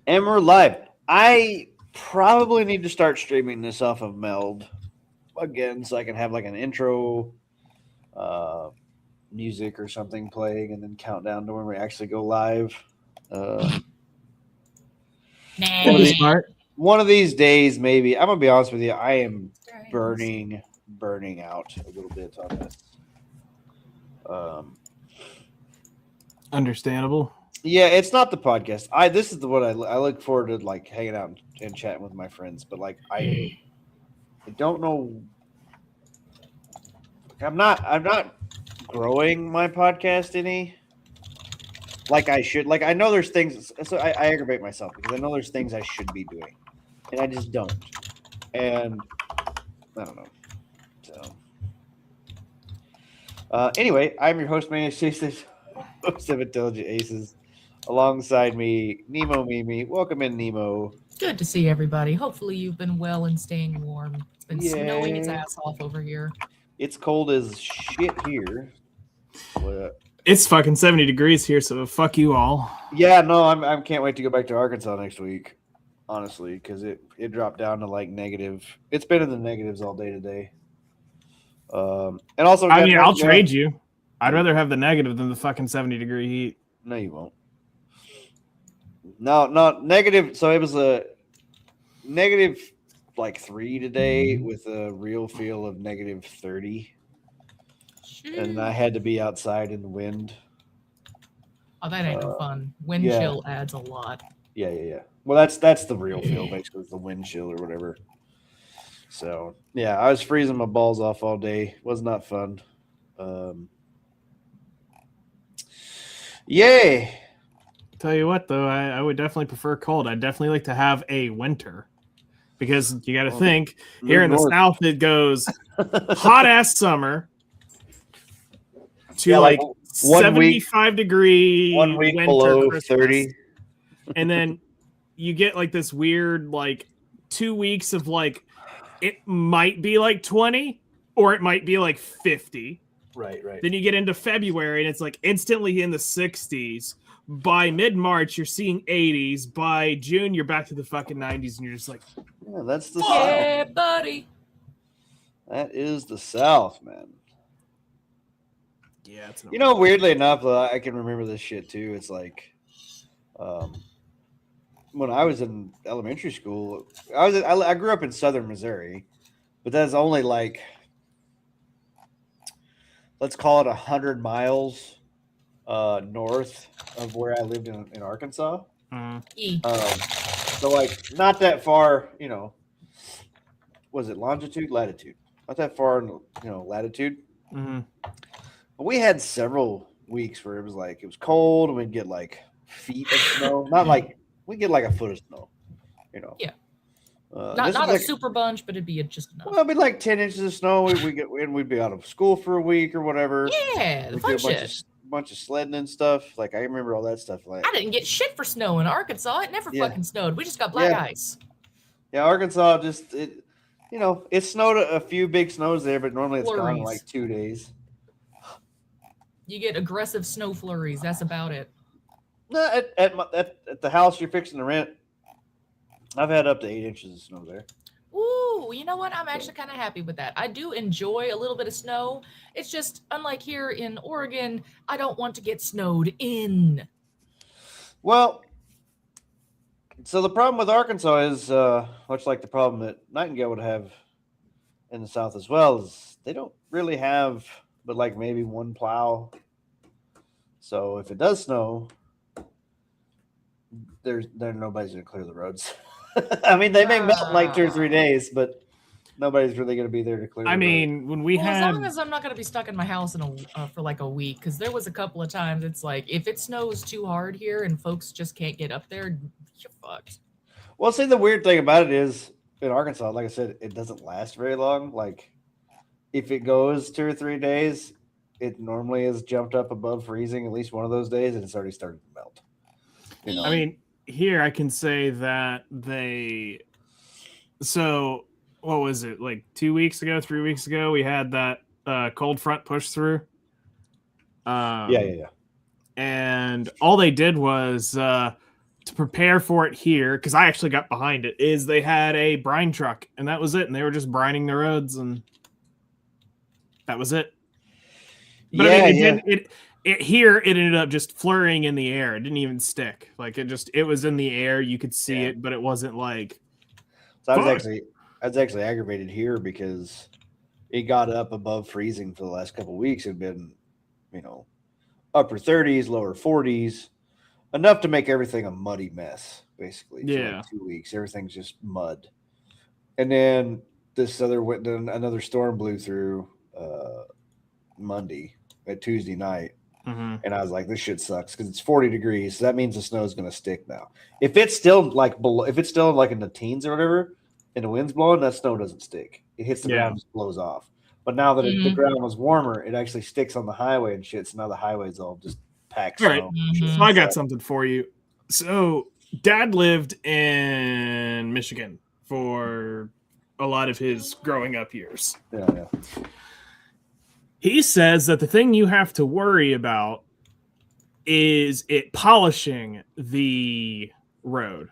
And we're live. I probably need to start streaming this off of Meld again so I can have like an intro uh, music or something playing and then count down to when we actually go live. Uh, one, of That'd be the, smart. one of these days, maybe. I'm going to be honest with you. I am burning out a little bit on this. Understandable. Yeah, it's not the podcast. This is the one I look forward to, like hanging out and chatting with my friends. But like I don't know. I'm not growing my podcast any like I should. Like I know there's things. So I aggravate myself because I know there's things I should be doing, and I just don't. And I don't know. So anyway, I'm your host, Maniac Chases, host of Intelligent Aces. Alongside me, Nemo Mimi. Welcome in, Nemo. Good to see everybody. Hopefully you've been well and staying warm. It's been snowing its ass off over here. It's cold as shit here. It's fucking 70 degrees here, so fuck you all. Yeah, no, I can't wait to go back to Arkansas next week, honestly, because it dropped down to like negative. It's been in the negatives all day today. And also, I mean, I'll trade you. I'd rather have the negative than the fucking 70-degree heat. No, you won't. No, negative. So it was a negative like 3 today with a real feel of negative 30. And I had to be outside in the wind. Oh, that ain't no fun. Wind chill adds a lot. Yeah. Well, that's the real feel, basically, the wind chill or whatever. So, yeah, I was freezing my balls off all day. Was not fun. Yay. Tell you what, though, I would definitely prefer cold. I'd definitely like to have a winter. Because you got to think, here in the South, it goes hot-ass summer to like 75-degree 1 week winter below Christmas. 30. And then you get like this weird like 2 weeks of like it might be like 20 or it might be like 50. Right. Then you get into February and it's like instantly in the 60s. By mid-March, you're seeing 80s. By June, you're back to the fucking 90s, and you're just like, yeah, that's the yeah, South. buddy. That is the South, man. Yeah, it's weirdly enough, I can remember this shit too. It's like, when I was in elementary school, I grew up in southern Missouri, but that's only like, let's call it 100 miles north of where I lived in Arkansas. So like not that far, was it longitude, latitude? Not that far in latitude. Mm-hmm. But we had several weeks where it was cold and we'd get like feet of snow. Not like we get like a foot of snow, Yeah. Not a super bunch, but it'd be just enough. Well, it'd be like 10 inches of snow. We'd be out of school for a week or whatever. Yeah, the fun shit. Bunch of sledding and stuff. Like I remember all that stuff. Like I didn't get shit for snow in Arkansas. It never fucking snowed. We just got black ice. Yeah, Arkansas it snowed a few big snows there, but normally it's gone in like 2 days. You get aggressive snow flurries. That's about it. No, at the house you're fixing to rent, I've had up to 8 inches of snow there. Ooh, you know what? I'm actually kind of happy with that. I do enjoy a little bit of snow. It's just, unlike here in Oregon, I don't want to get snowed in. Well, so the problem with Arkansas is, much like the problem that Nightingale would have in the South as well, is they don't really have but like maybe one plow. So if it does snow, there's nobody's going to clear the roads. I mean, they may melt in like 2 or 3 days, but nobody's really going to be there to clear. I mean, when we had, as long as I'm not going to be stuck in my house for like a week, because there was a couple of times it's like if it snows too hard here and folks just can't get up there, you're fucked. Well, see, the weird thing about it is in Arkansas, like I said, it doesn't last very long. Like if it goes 2 or 3 days, it normally has jumped up above freezing at least one of those days, and it's already started to melt. I mean, here I can say that so what was it, like 2 weeks ago, 3 weeks ago, we had that cold front push through. Yeah. And all they did was to prepare for it here, because I actually got behind it, is they had a brine truck, and that was it. And they were just brining the roads, and that was it. But yeah, I mean, it ended up just flurrying in the air. It didn't even stick. Like it was in the air. You could see it, but it wasn't like. So I was actually aggravated here because it got up above freezing for the last couple of weeks. It'd been, upper 30s, lower 40s, enough to make everything a muddy mess, basically. For Yeah. like 2 weeks, everything's just mud. And then another storm blew through Monday at Tuesday night. Mm-hmm. And I was like, this shit sucks because it's 40 degrees. So that means the snow is going to stick now. If it's still if it's still like in the teens or whatever, and the wind's blowing, that snow doesn't stick. It hits the ground and just blows off. But now that the ground was warmer, it actually sticks on the highway and shit. So now the highway's all just packed snow. All right. So I got something for you. So Dad lived in Michigan for a lot of his growing up years. Yeah. He says that the thing you have to worry about is it polishing the road.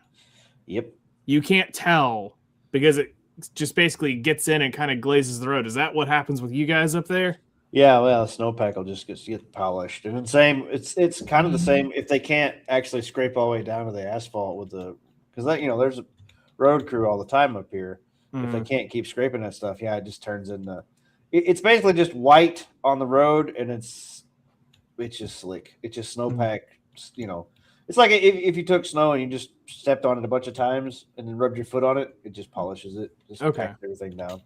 Yep. You can't tell because it just basically gets in and kind of glazes the road. Is that what happens with you guys up there? Yeah, well, snowpack will just get polished, and it's kind of the same if they can't actually scrape all the way down to the asphalt with because there's a road crew all the time up here. If they can't keep scraping that stuff, it just turns into it's basically just white on the road, and it's just slick. It's just snowpack. It's like if you took snow and you just stepped on it a bunch of times and then rubbed your foot on it, it just polishes it, just packs everything down.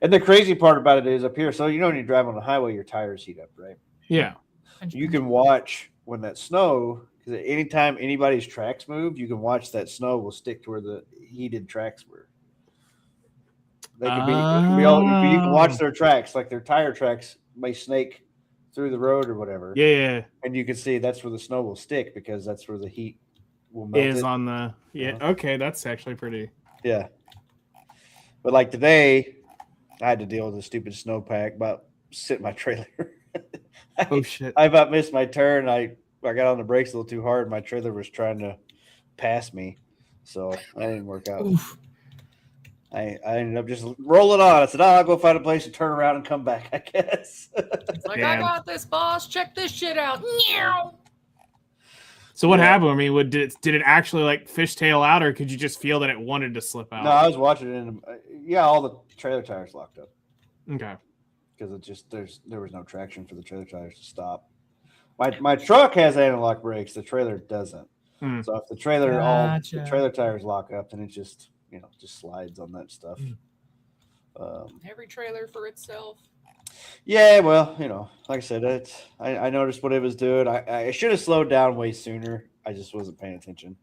And the crazy part about it is up here. So when you drive on the highway, your tires heat up, right? Yeah. You can watch when that snow, because anytime anybody's tracks move, you can watch that snow will stick to where the heated tracks were. They can you can watch their tracks, like their tire tracks may snake through the road or whatever. Yeah. And you can see that's where the snow will stick because that's where the heat will melt. Is on the Okay, that's actually pretty. Yeah. But like today, I had to deal with a stupid snowpack about sitting my trailer. Oh shit! I about missed my turn. I got on the brakes a little too hard. My trailer was trying to pass me, so that didn't work out. Oof. I ended up just rolling on. I said, I'll go find a place to turn around and come back, I guess. It's like, I got this, boss. Check this shit out. So what happened? I mean, did it actually like fishtail out, or could you just feel that it wanted to slip out? No, I was watching it, and all the trailer tires locked up. Okay. Because it just there was no traction for the trailer tires to stop. My truck has analog brakes. The trailer doesn't. So if the trailer the trailer tires lock up, then it just just slides on that stuff. Every trailer for itself. Yeah, well, like I said, I noticed what it was doing. I should have slowed down way sooner. I just wasn't paying attention.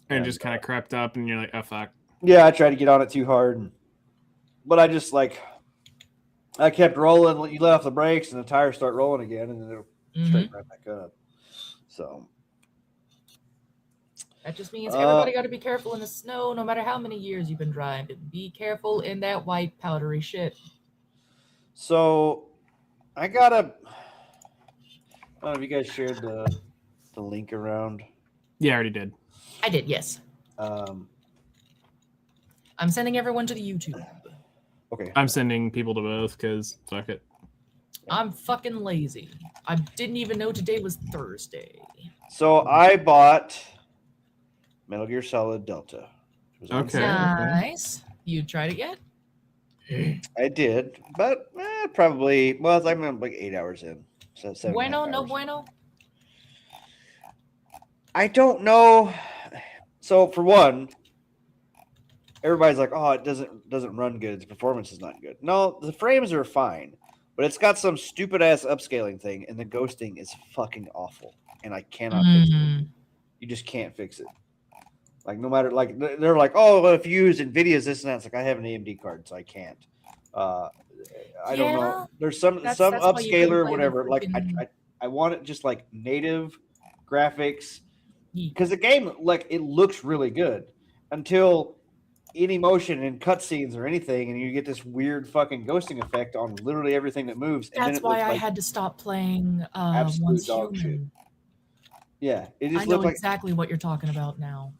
And just kind of crept up, and you're like, oh, fuck. Yeah, I tried to get on it too hard. But I just, I kept rolling. You let off the brakes, and the tires start rolling again, and then it'll straighten right back up. So. That just means everybody got to be careful in the snow, no matter how many years you've been driving. Be careful in that white powdery shit. So, I don't know if you guys shared the link around. Yeah, I already did. I did, yes. I'm sending everyone to the YouTube. Okay. I'm sending people to both because fuck it. I'm fucking lazy. I didn't even know today was Thursday. So, I bought Metal Gear Solid Delta. Okay. Nice. You tried it yet? I did, but probably. Well, I'm like 8 hours in. So 7.5 Bueno, no hours. bueno. I don't know. So for one, everybody's like, "Oh, it doesn't run good. Its performance is not good." No, the frames are fine, but it's got some stupid ass upscaling thing, and the ghosting is fucking awful, and I cannot fix it. You just can't fix it. Like no matter, like they're like, "Oh, well, if you use Nvidia's this and that," it's like I have an AMD card, so I can't. I don't know. There's some that's upscaler or whatever. Like I want it just like native graphics. Because the game, like, it looks really good until any motion and cutscenes or anything, and you get this weird fucking ghosting effect on literally everything that moves. And That's why I had to stop playing absolute dog shit. Yeah, it I just know looked like exactly what you're talking about now.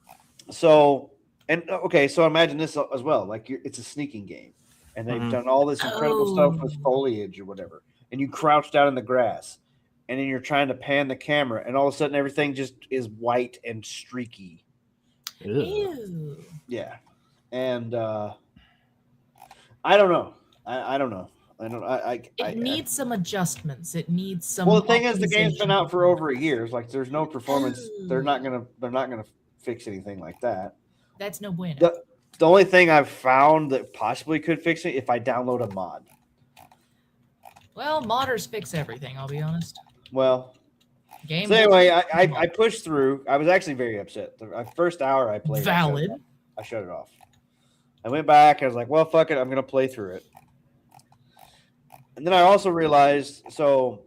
so. And okay, so imagine this as well. Like it's a sneaking game, and they've Mhm. done all this incredible stuff with Oh. foliage or whatever, and you crouch down in the grass, and then you're trying to pan the camera, and all of a sudden everything just is white and streaky. Ugh. Ew. Yeah, and I don't know. I don't know. I don't. It needs some adjustments. It needs some. Well, the thing is, the game's been optimization. out for over a year. It's like there's no performance. They're not Ooh. gonna fix anything like that. That's no bueno. The only thing I've found that possibly could fix it if I download a mod. Well, modders fix everything. I'll be honest. Well, Game. so anyway, I pushed through. I was actually very upset. The first hour I played, Valid. I shut it off. I went back. I was like, well, fuck it. I'm gonna play through it. And then I also realized, so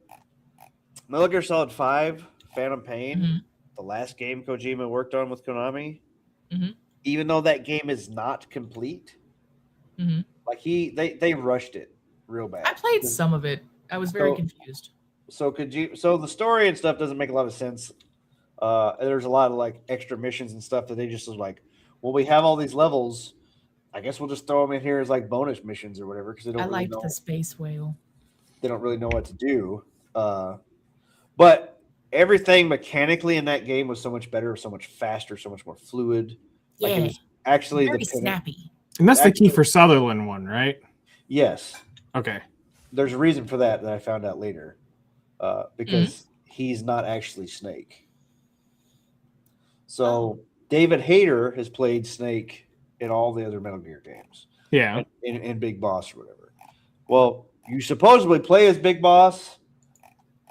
Metal Gear Solid 5, Phantom Pain, Mhm. the last game Kojima worked on with Konami, Mhm. even though that game is not complete, Mhm. like they rushed it real bad. I played some of it. I was very So- confused. So the story and stuff doesn't make a lot of sense. There's a lot of like extra missions and stuff that they just was like, well, we have all these levels. I guess we'll just throw them in here as like bonus missions or whatever because they I don't really liked know. the space whale. They don't really know what to do. But everything mechanically in that game was so much better, so much faster, so much more fluid. Like it Yeah. was actually Very the snappy. And that's the Actually- Kiefer Sutherland one, right? Yes, Okay. there's a reason for that I found out later, because he's not actually Snake. So David Hayter has played Snake in all the other Metal Gear games, Yeah. in Big Boss or whatever. Well, you supposedly play as Big Boss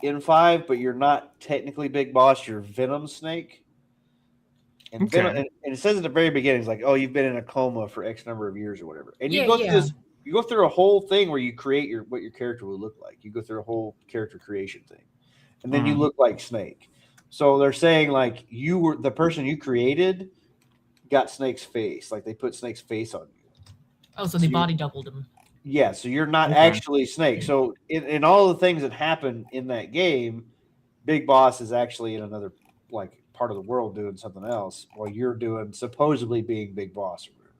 in 5, but you're not technically Big Boss. You're Venom Snake. And, Okay. Venom, and it says at the very beginning, it's like, oh, you've been in a coma for X number of years or whatever. And you Yeah, go through yeah. this. You go through a whole thing where you create what your character will look like. You go through a whole character creation thing, and then you Mhm. look like Snake. So they're saying like you were the person you created got Snake's face, like they put Snake's face on you. Oh, so they So body doubled him. Yeah, so you're not Okay. actually Snake. So in all the things that happen in that game, Big Boss is actually in another like part of the world doing something else, while you're doing supposedly being Big Boss or whatever,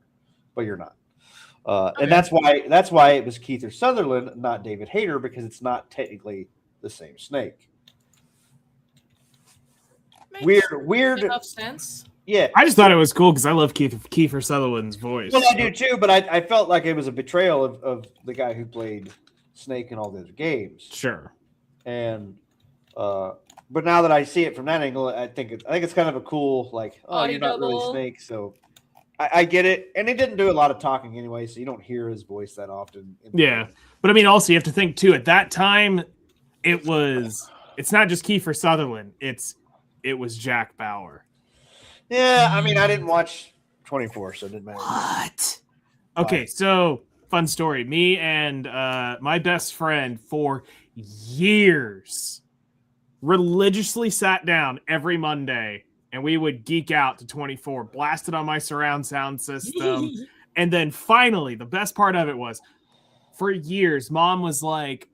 but you're not. Okay. And that's why it was Kiefer Sutherland, not David Hayter, because it's not technically the same Snake. Makes Weird. enough sense. Yeah. I just thought it was cool because I love Kiefer Sutherland's voice. Well, I do too, but I felt like it was a betrayal of the guy who played Snake in all the other games. Sure. And but now that I see it from that angle, I think it's kind of a cool like, oh, Body you're not really double. Snake, so I get it. And he didn't do a lot of talking anyway, so you don't hear his voice that often. Yeah. But I mean, also you have to think too, at that time, it's not just Kiefer Sutherland, it was Jack Bauer. Yeah, I mean, I didn't watch 24, so it didn't matter. What? Okay, so fun story. Me and my best friend for years religiously sat down every Monday and we would geek out to 24, blasted on my surround sound system. And then finally, the best part of it was for years, Mom was like,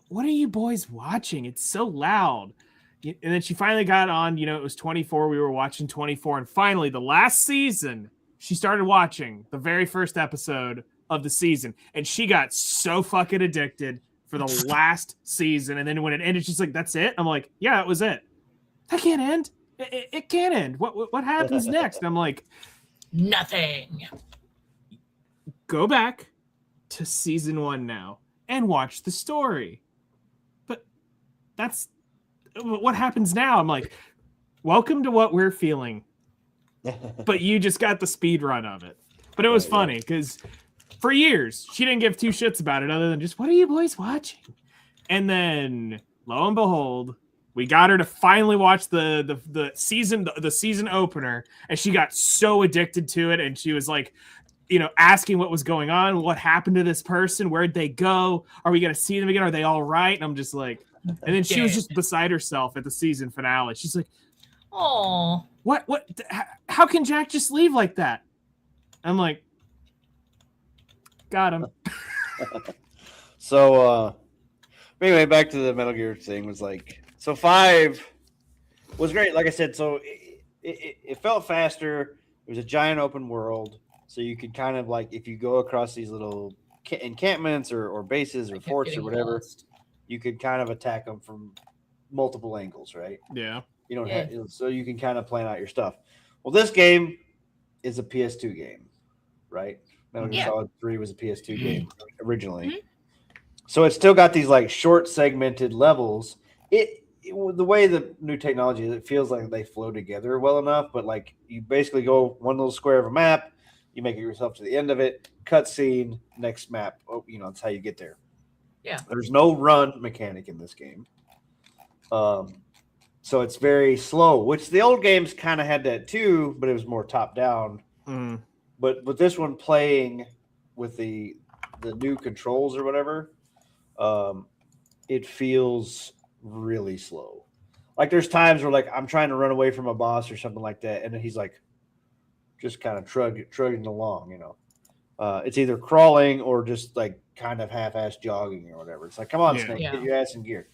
what are you boys watching? It's so loud. And then she finally got on, it was 24. We were watching 24. And finally, the last season, she started watching the very first episode of the season. And she got so fucking addicted for the last season. And then when it ended, she's like, that's it? I'm like, yeah, that was it. That can't end. It can't end. What happens next? And I'm like, Nothing. go back to season 1 now and watch the story. But that's what happens now. I'm like, welcome to what we're feeling. But you just got the speed run of it. But it was Right, funny because for years she didn't give two shits about it other than just, what are you boys watching? And then lo and behold, we got her to finally watch the season opener, and she got so addicted to it, and she was like, asking what was going on, what happened to this person, where'd they go, are we gonna see them again, are they all right? And I'm just like, and then she was just beside herself at the season finale. She's like, Oh, what how can Jack just leave like that? I'm like, got him. So anyway, back to the Metal Gear thing was like, so 5, was great. Like I said, so it felt faster. It was a giant open world, so you could kind of like if you go across these little encampments or bases I or kept forts or getting whatever, lost. you could kind of attack them from multiple angles, right? Yeah. You don't Yeah. have so you can kind of plan out your stuff. Well, this game is a PS2 game, right? Metal Gear Yeah. Solid 3 was a PS2 game originally. Mhm. So it's still got these like short segmented levels. The way the new technology is, it feels like they flow together well enough, but like you basically go one little square of a map, you make it yourself to the end of it, cutscene, next map. Oh, that's how you get there. Yeah. There's no run mechanic in this game. So it's very slow, which the old games kind of had that too, but it was more top down. Mm. But with this one playing with the new controls or whatever, it feels really slow. Like there's times where like I'm trying to run away from a boss or something like that, and then he's like just kind of trudging along. It's either crawling or just like kind of half-ass jogging or whatever. It's like, come on, Yeah. Snake, Yeah. get your ass in gear.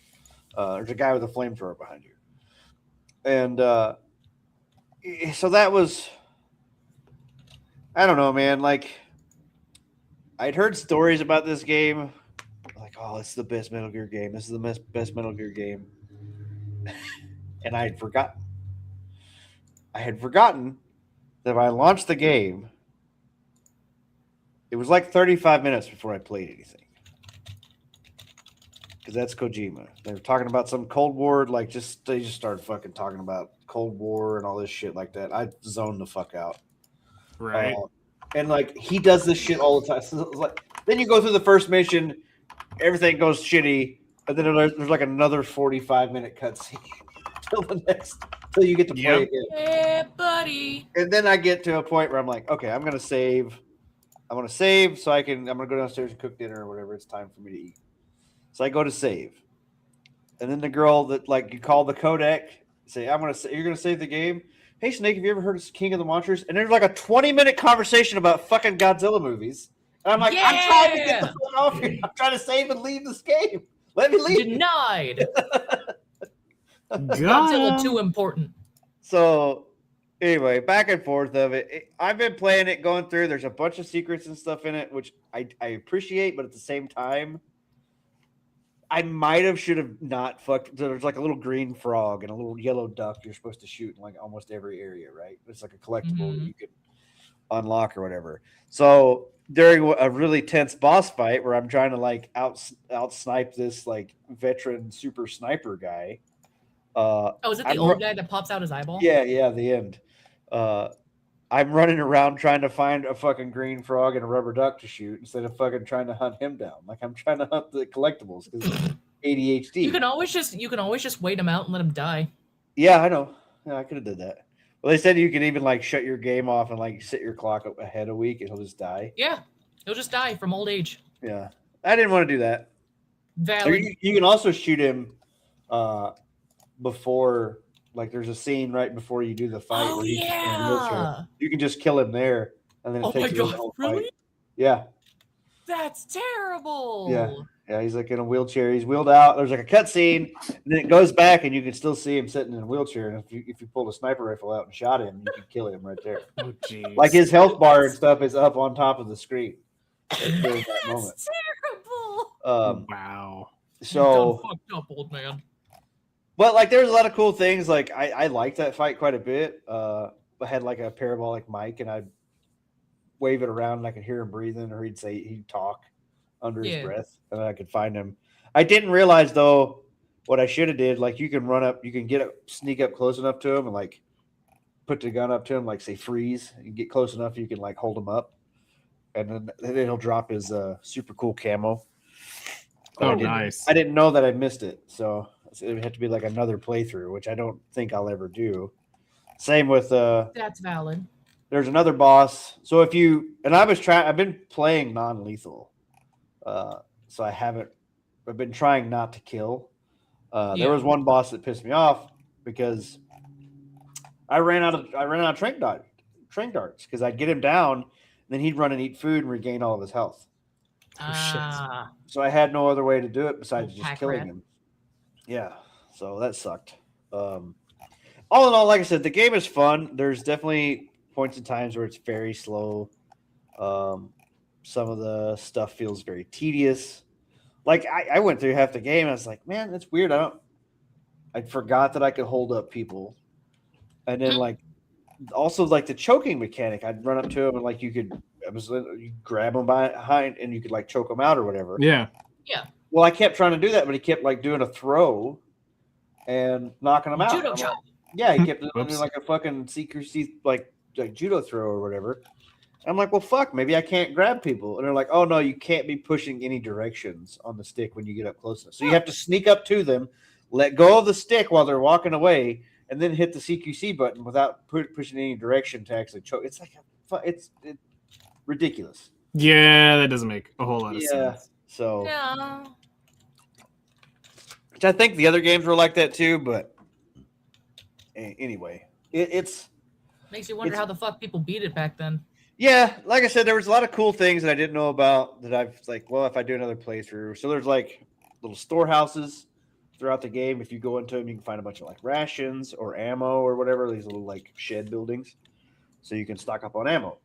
There's a guy with a flamethrower behind you, and so that was. I don't know, man. Like, I'd heard stories about this game, like, oh, it's the best Metal Gear game. This is the best Metal Gear game, and I had forgotten. I had forgotten that when I launched the game, it was like 35 minutes before I played anything. Because that's Kojima. They were talking about some Cold War, like they just started fucking talking about Cold War and all this shit like that. I zoned the fuck out. Right. And like he does this shit all the time. So it's like, then you go through the first mission, everything goes shitty, and then there's like another 45-minute cutscene till you get to play Yep. again. Yeah, buddy. And then I get to a point where I'm like, okay, I'm gonna save. I'm gonna go downstairs and cook dinner or whatever. It's time for me to eat. So I go to save, and then the girl that like you call the codec say, you're gonna save the game. Hey Snake, have you ever heard of King of the Monsters? And there's like a 20-minute conversation about fucking Godzilla movies. And I'm like, I'm trying to get the fuck off here. I'm trying to save and leave this game. Let me leave. Denied. Got Godzilla him. too important. So anyway, back and forth of it. I've been playing it, going through. There's a bunch of secrets and stuff in it, which I appreciate, but at the same time, I should have not fucked. There's like a little green frog and a little yellow duck you're supposed to shoot in like almost every area, right? It's like a collectible that Mhm. you could unlock or whatever. So during a really tense boss fight where I'm trying to like out snipe this like veteran super sniper guy. Oh, is it the old guy that pops out his eyeball? Yeah, the end. I'm running around trying to find a fucking green frog and a rubber duck to shoot instead of fucking trying to hunt him down. Like I'm trying to hunt the collectibles because ADHD. You can always just wait him out and let him die. Yeah, I know. Yeah, I could have did that. Well, they said you could even like shut your game off and like set your clock up ahead a week and he'll just die. Yeah, he'll just die from old age. Yeah, I didn't want to do that. Valid. You can also shoot him before. Like there's a scene right before you do the fight. Oh where he's in a yeah. wheelchair. You can just kill him there, and then it Oh my takes you the god! whole Really? fight. Yeah, That's terrible. yeah. He's like in a wheelchair. He's wheeled out. There's like a cutscene, and then it goes back, and you can still see him sitting in a wheelchair. And if you pulled a sniper rifle out and shot him, you can kill him right there. Oh, jeez. Like his health bar and stuff is up on top of the screen during that moment. That's terrible. Wow. So, You done fucked up, old man. but like there's a lot of cool things. Like I liked that fight quite a bit. I had like a parabolic mic, and I'd wave it around, and I could hear him breathing, or he'd talk under his Yeah. breath, and I could find him. I didn't realize though what I should have did. Like you can get up, sneak up close enough to him, and like put the gun up to him, like say freeze. You get close enough, you can like hold him up, and then he'll drop his super cool camo. But Oh, I nice. didn't know that I missed it, so it would have to be like another playthrough, which I don't think I'll ever do. Same with That's valid. there's another boss. So I've been playing non-lethal. So I've been trying not to kill. There Yeah. was one boss that pissed me off because I ran out of train darts because I'd get him down, and then he'd run and eat food and regain all of his health. Oh, shit. Ah, So I had no other way to do it besides Little just pack killing rat. him. Yeah, so that sucked. all in all, like I said, the game is fun. There's definitely points and times where it's very slow. Some of the stuff feels very tedious. Like I went through half the game. And I was like, man, that's weird. I forgot that I could hold up people, and then like also like the choking mechanic. I'd run up to them and like you grab them behind and you could like choke them out or whatever. Yeah. Well, I kept trying to do that, but he kept like doing a throw and knocking them out. Judo I'm like, chop. yeah, he kept doing Whoops. like a fucking secrecy like judo throw or whatever. I'm like, well, fuck, maybe I can't grab people. And they're like, oh no, you can't be pushing any directions on the stick when you get up close enough. So you have to sneak up to them, let go of the stick while they're walking away, and then hit the CQC button without pushing any direction to actually choke. It's like it's ridiculous. Yeah, that doesn't make a whole lot of Yeah. sense. So, No. which I think the other games were like that too, but anyway, it's Makes you wonder It's- how the fuck people beat it back then. yeah, like I said, there was a lot of cool things that I didn't know about that I've like, well, if I do another playthrough. So there's like little storehouses throughout the game. If you go into them, you can find a bunch of like rations or ammo or whatever, these little like shed buildings. So you can stock up on ammo.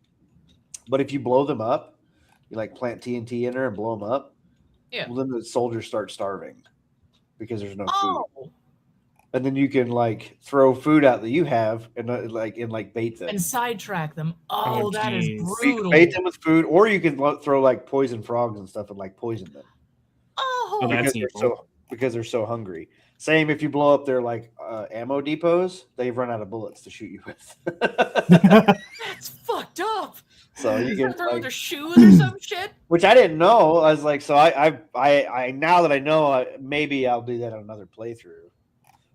But if you blow them up, you like plant TNT in there and blow them up. Yeah. Well, then the soldiers start starving because there's no food. Oh, And then you can like throw food out that you have and like bait them. and sidetrack them. Oh, Oh, that is geez. So you can brutal. bait them with food, or you can throw like poison frogs and stuff and like poison them Oh, Oh, that's because they're so hungry. Same if you blow up their like ammo depots, they've run out of bullets to shoot you with. that's fucked up. So you Throw can their like, shoes or some shit. which I didn't know. I was like, so I now that I know, maybe I'll do that on another playthrough.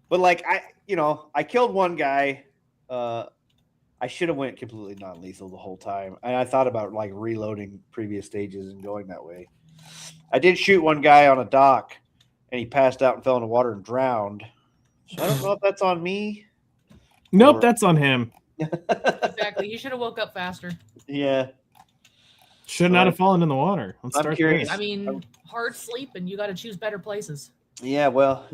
But like I killed one guy. I should have went completely non-lethal the whole time, and I thought about like reloading previous stages and going that way. I did shoot one guy on a dock, and he passed out and fell in the water and drowned. So I don't know if that's on me. Nope, that's on him. Exactly. You should have woke up faster. Yeah, Should not have fallen in the water. Let's I'm start curious. there. I mean, hard sleep, and you got to choose better places. yeah. Well,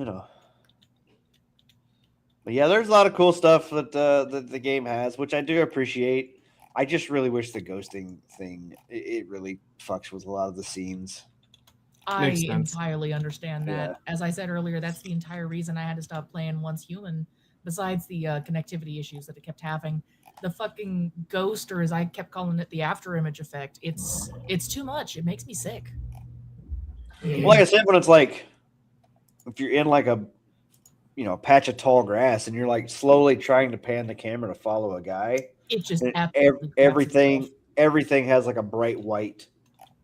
But yeah, there's a lot of cool stuff that the game has, which I do appreciate. I just really wish the ghosting thing it really fucks with a lot of the scenes. I Makes sense. entirely understand that. As I said earlier, that's the entire reason I had to stop playing Once Human. Besides the connectivity issues that it kept having, the fucking ghost, or as I kept calling it, the after image effect. It's too much. It makes me sick. Well, like I said, when it's like if you're in like a patch of tall grass and you're like slowly trying to pan the camera to follow a guy, It just and absolutely cracks everything itself. everything has like a bright white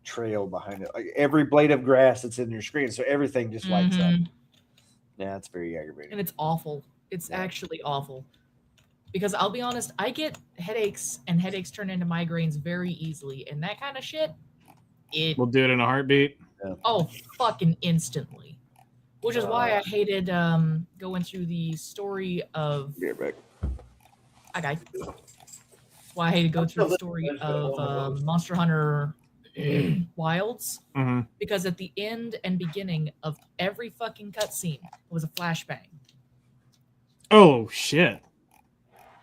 trail behind it. Like every blade of grass that's in your screen, so everything just lights up. Mhm. Yeah, it's very aggravating. And it's awful. It's Yeah. actually awful. Because I'll be honest, I get headaches, and headaches turn into migraines very easily, and that kind of shit. We'll do it in a heartbeat. Oh, fucking instantly. Which is why I hated going through the story of Be right back. okay. Why I hated go through the story of Monster Hunter Wilds, hmm because at the end and beginning of every fucking cutscene was a flashbang. Oh shit!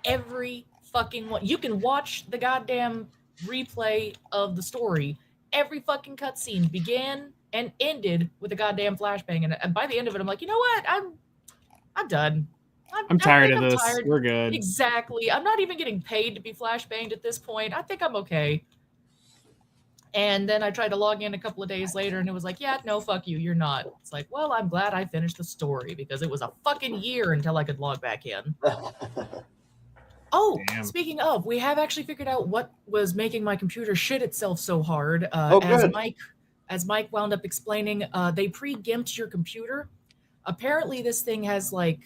Every fucking one. You can watch the goddamn replay of the story. Every fucking cutscene began and ended with a goddamn flashbang, and by the end of it, I'm like, you know what? I'm done. I'm tired think of I'm this. tired. We're good. Exactly. I'm not even getting paid to be flashbanged at this point. I think I'm okay. And then I tried to log in a couple of days later, and it was like, yeah, no, fuck you, you're not. It's like, well, I'm glad I finished the story because it was a fucking year until I could log back in. Oh, Damn. speaking of, we have actually figured out what was making my computer shit itself so hard. Oh, good. As Mike wound up explaining, they pre-gimped your computer. Apparently, this thing has like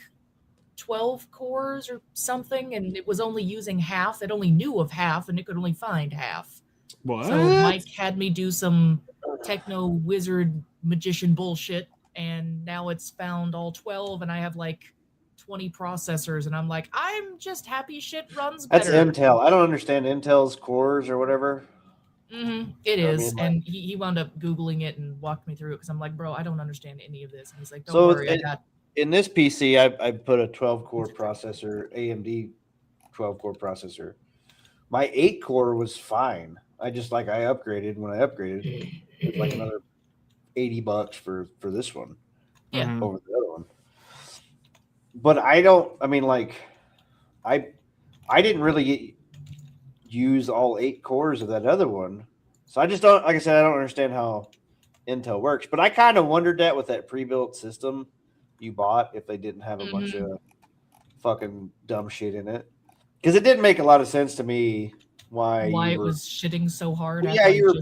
12 cores or something, and it was only using half. It only knew of half, and it could only find half. What? So Mike had me do some techno wizard magician bullshit, and now it's found all 12, and I have like 20 processors, and I'm like, I'm just happy shit runs better. That's Intel. I don't understand Intel's cores or whatever. It I is, mean, like- and he wound up Googling it and walked me through it because I'm like, bro, I don't understand any of this. And he's like, don't So worry, I it- got in this PC, I put a 12-core processor, AMD 12-core processor. My 8-core was fine. I upgraded. When I upgraded, it was like another $80 for this one Yeah. over the other one. But I don't. I mean, like, I didn't really use all 8 cores of that other one, so I just don't. Like I said, I don't understand how Intel works. But I kind of wondered that with that pre-built system you bought, if they didn't have a bunch of fucking dumb shit in it, because it didn't make a lot of sense to me why it was shitting so hard. Well, yeah, you were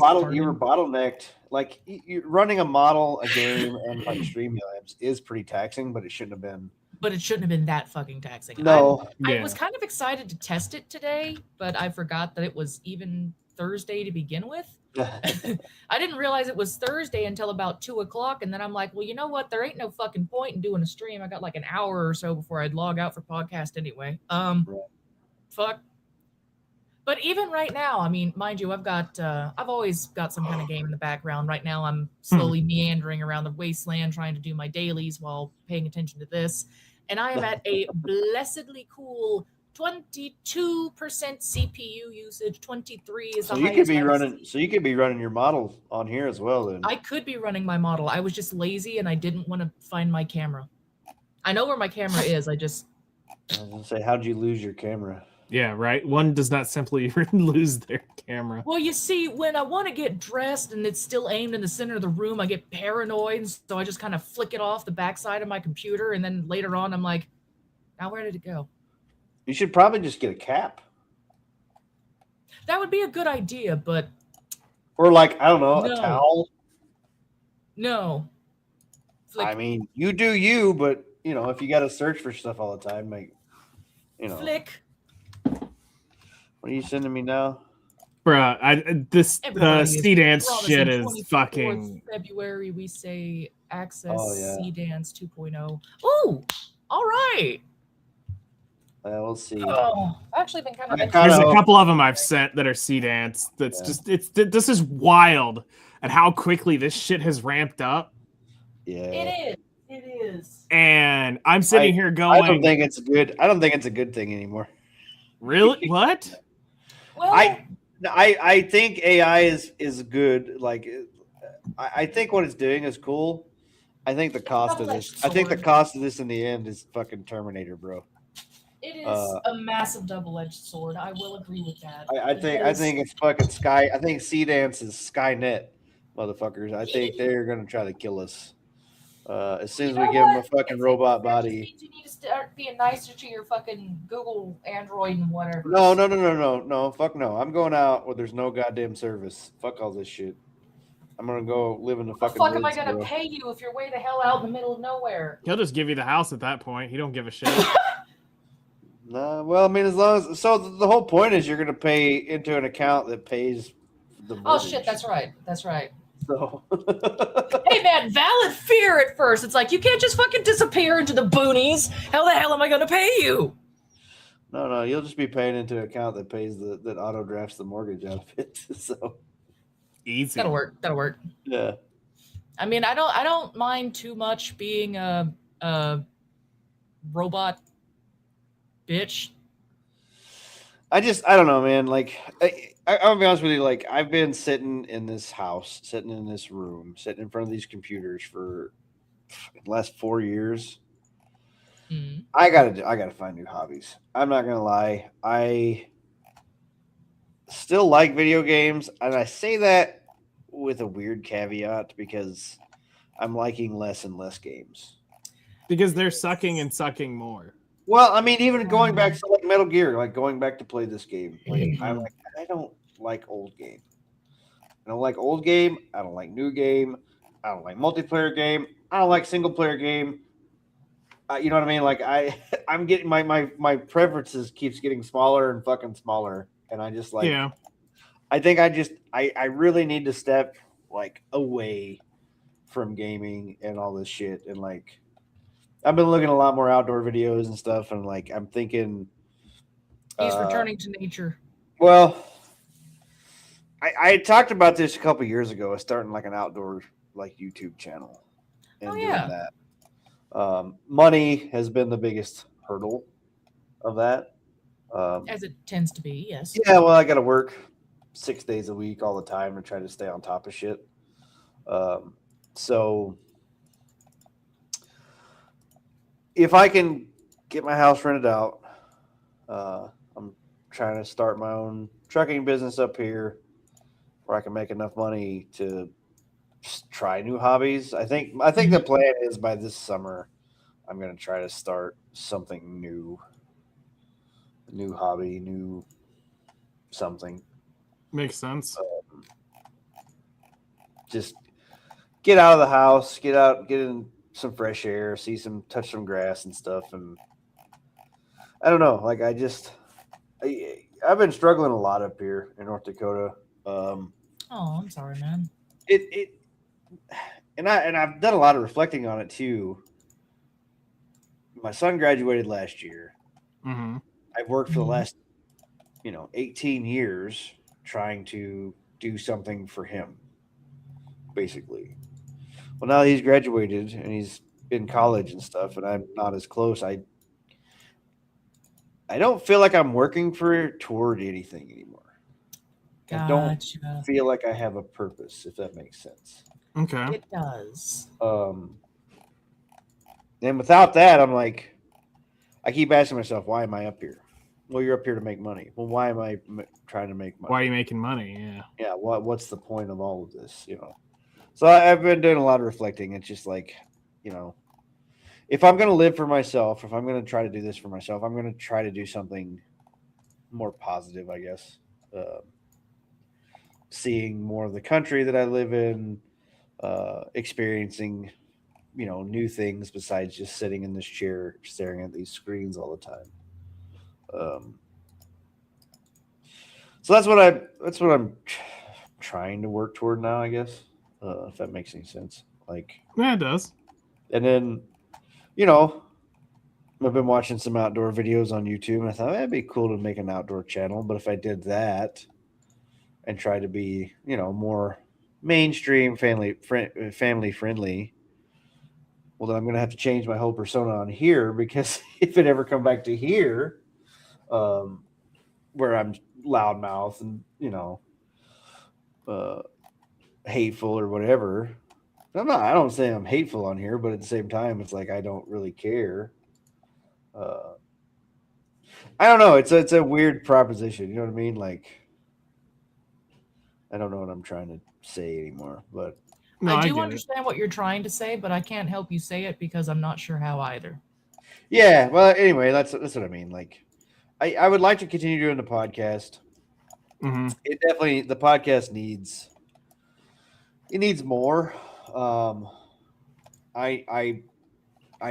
bottlenecked. Like you running a model, a game, and like Streamlabs is pretty taxing, but it shouldn't have been. But it shouldn't have been that fucking taxing. No, I was kind of excited to test it today, but I forgot that it was even Thursday to begin with. I didn't realize it was Thursday until about 2:00, and then I'm like, well, you know what? There ain't no fucking point in doing a stream. I got like an hour or so before I'd log out for podcast anyway. Fuck. But even right now, I mean, mind you, I've always got some kind of game in the background. Right now, I'm slowly meandering around the wasteland trying to do my dailies while paying attention to this. And I am at a blessedly cool 22% CPU usage. 23 is the highest. So you could be running your model on here as well. Then I could be running my model. I was just lazy and I didn't want to find my camera. I know where my camera is. I was gonna say, how'd you lose your camera? Yeah, right. One does not simply lose their camera. Well, you see, when I want to get dressed and it's still aimed in the center of the room, I get paranoid, so I just kind of flick it off the backside of my computer, and then later on, I'm like, now where did it go? You should probably just get a cap. That would be a good idea, but... Or like, I don't know, a towel? No. I mean, you do you, but, you know, if you got to search for stuff all the time, like, you know. Flick. What are you sending me now? Bruh, this Seedance shit is fucking... February, we say access Seedance 2.0. Ooh, all right. We'll see. Oh, I've actually been kind of... There's a couple of them I've sent that are Seedance. That's just... This is wild at how quickly this shit has ramped up. Yeah. It is. And I'm sitting here going... I don't think it's a good thing anymore. Really? What? Well, I think AI is good. Like, I think what it's doing is cool. I think the cost of this in the end is fucking Terminator, bro. It is a massive double-edged sword. I will agree with that. I think it's fucking Sky. I think Seedance is Skynet, motherfuckers. I think they're gonna try to kill us. As soon as we give them a fucking robot body. You need to start being nicer to your fucking Google, Android, and whatever. No. Fuck no. I'm going out where there's no goddamn service. Fuck all this shit. I'm gonna go live in the fucking woods, am I gonna pay you if you're way the hell out in the middle of nowhere? He'll just give you the house at that point. He don't give a shit. Nah, well, I mean, as long as the whole point is you're gonna pay into an account that pays the mortgage. Oh shit, that's right. So hey man, valid fear at first. It's like you can't just fucking disappear into the boonies. How the hell am I gonna pay you? No, you'll just be paying into an account that pays that auto drafts the mortgage out of it. So easy. That'll work. Yeah. I mean, I don't mind too much being a robot bitch. I don't know, man. Like, I'll be honest with you. Like, I've been sitting in this house, sitting in this room, sitting in front of these computers for the last 4 years. Mm-hmm. I gotta find new hobbies. I'm not gonna lie. I still like video games, and I say that with a weird caveat because I'm liking less and less games. Because they're sucking and sucking more. Well, I mean, even going back to like Metal Gear, like going back to play this game, like I don't like old game. I don't like old game. I don't like new game. I don't like multiplayer game. I don't like single player game. You know what I mean? Like I'm getting my preferences keeps getting smaller and fucking smaller, and I just like I think I really need to step like away from gaming and all this shit, and like. I've been looking at a lot more outdoor videos and stuff, and like I'm thinking he's returning to nature. Well, I talked about this a couple years ago, starting like an outdoor like YouTube channel and doing that. Money has been the biggest hurdle of that. As it tends to be, yes. Yeah, well, I got to work 6 days a week all the time to try to stay on top of shit. So if I can get my house rented out, I'm trying to start my own trucking business up here where I can make enough money to just try new hobbies. I think the plan is by this summer I'm going to try to start something new, a new hobby, new something. Makes sense. Just get out of the house, get in some fresh air, touch some grass and stuff. And I don't know, like I've been struggling a lot up here in North Dakota. Oh, I'm sorry, man. And I've done a lot of reflecting on it too. My son graduated last year. Mm-hmm. I've worked for the last 18 years trying to do something for him, basically. Well, now that he's graduated and he's in college and stuff, and I'm not as close. I don't feel like I'm working toward anything anymore. Gotcha. I don't feel like I have a purpose, if that makes sense. Okay. It does. And without that, I'm like, I keep asking myself, why am I up here? Well, you're up here to make money. Well, why am I trying to make money? Why are you making money? Yeah. Yeah. What's the point of all of this? So I've been doing a lot of reflecting. It's just like, if I'm going to live for myself, if I'm going to try to do this for myself, I'm going to try to do something more positive, I guess. Seeing more of the country that I live in, experiencing, new things besides just sitting in this chair staring at these screens all the time. So that's what I'm trying to work toward now, I guess. If that makes any sense. Yeah, it does. And then, I've been watching some outdoor videos on YouTube, and I thought it'd be cool to make an outdoor channel. But if I did that and try to be, more mainstream, family friendly, well, then I'm going to have to change my whole persona on here, because if it ever come back to here, where I'm loudmouth and hateful or whatever. I don't say I'm hateful on here, but at the same time, it's like I don't really care. I don't know. It's a weird proposition. You know what I mean? Like, I don't know what I'm trying to say anymore. But No, I I do get understand what you're trying to say, but I can't help you say it because I'm not sure how either. yeah. Well, anyway, that's what I mean. Like, I would like to continue doing the podcast. it. Mm-hmm. It definitely, the podcast needs more. I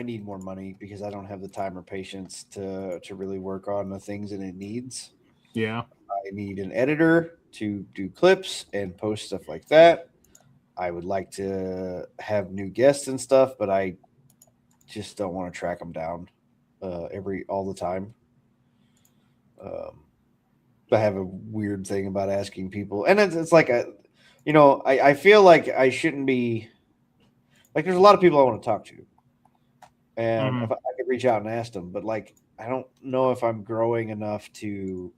need more money because I don't have the time or patience to really work on the things that it needs. Yeah. I need an editor to do clips and post stuff like that. I would like to have new guests and stuff, but I just don't want to track them down all the time. I have a weird thing about asking people, and it's like I feel like I shouldn't be like, there's a lot of people I want to talk to, and if I could reach out and ask them, but like, I don't know if I'm growing enough to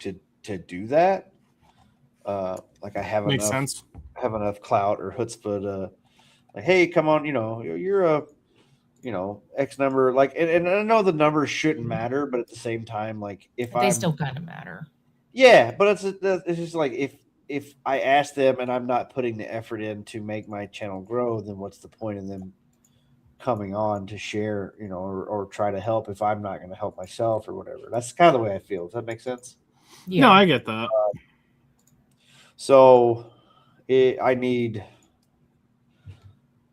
do that. Like I have Makes enough sense. have enough clout or chutzpah, like, hey, come on, you're a X number, like, and I know the numbers shouldn't matter, but at the same time, like, if But they still kind of matter. yeah, but it's just like, if I ask them and I'm not putting the effort in to make my channel grow, then what's the point of them coming on to share, or try to help if I'm not going to help myself or whatever? That's kind of the way I feel. Does that make sense? Yeah. No, I get that. So I need,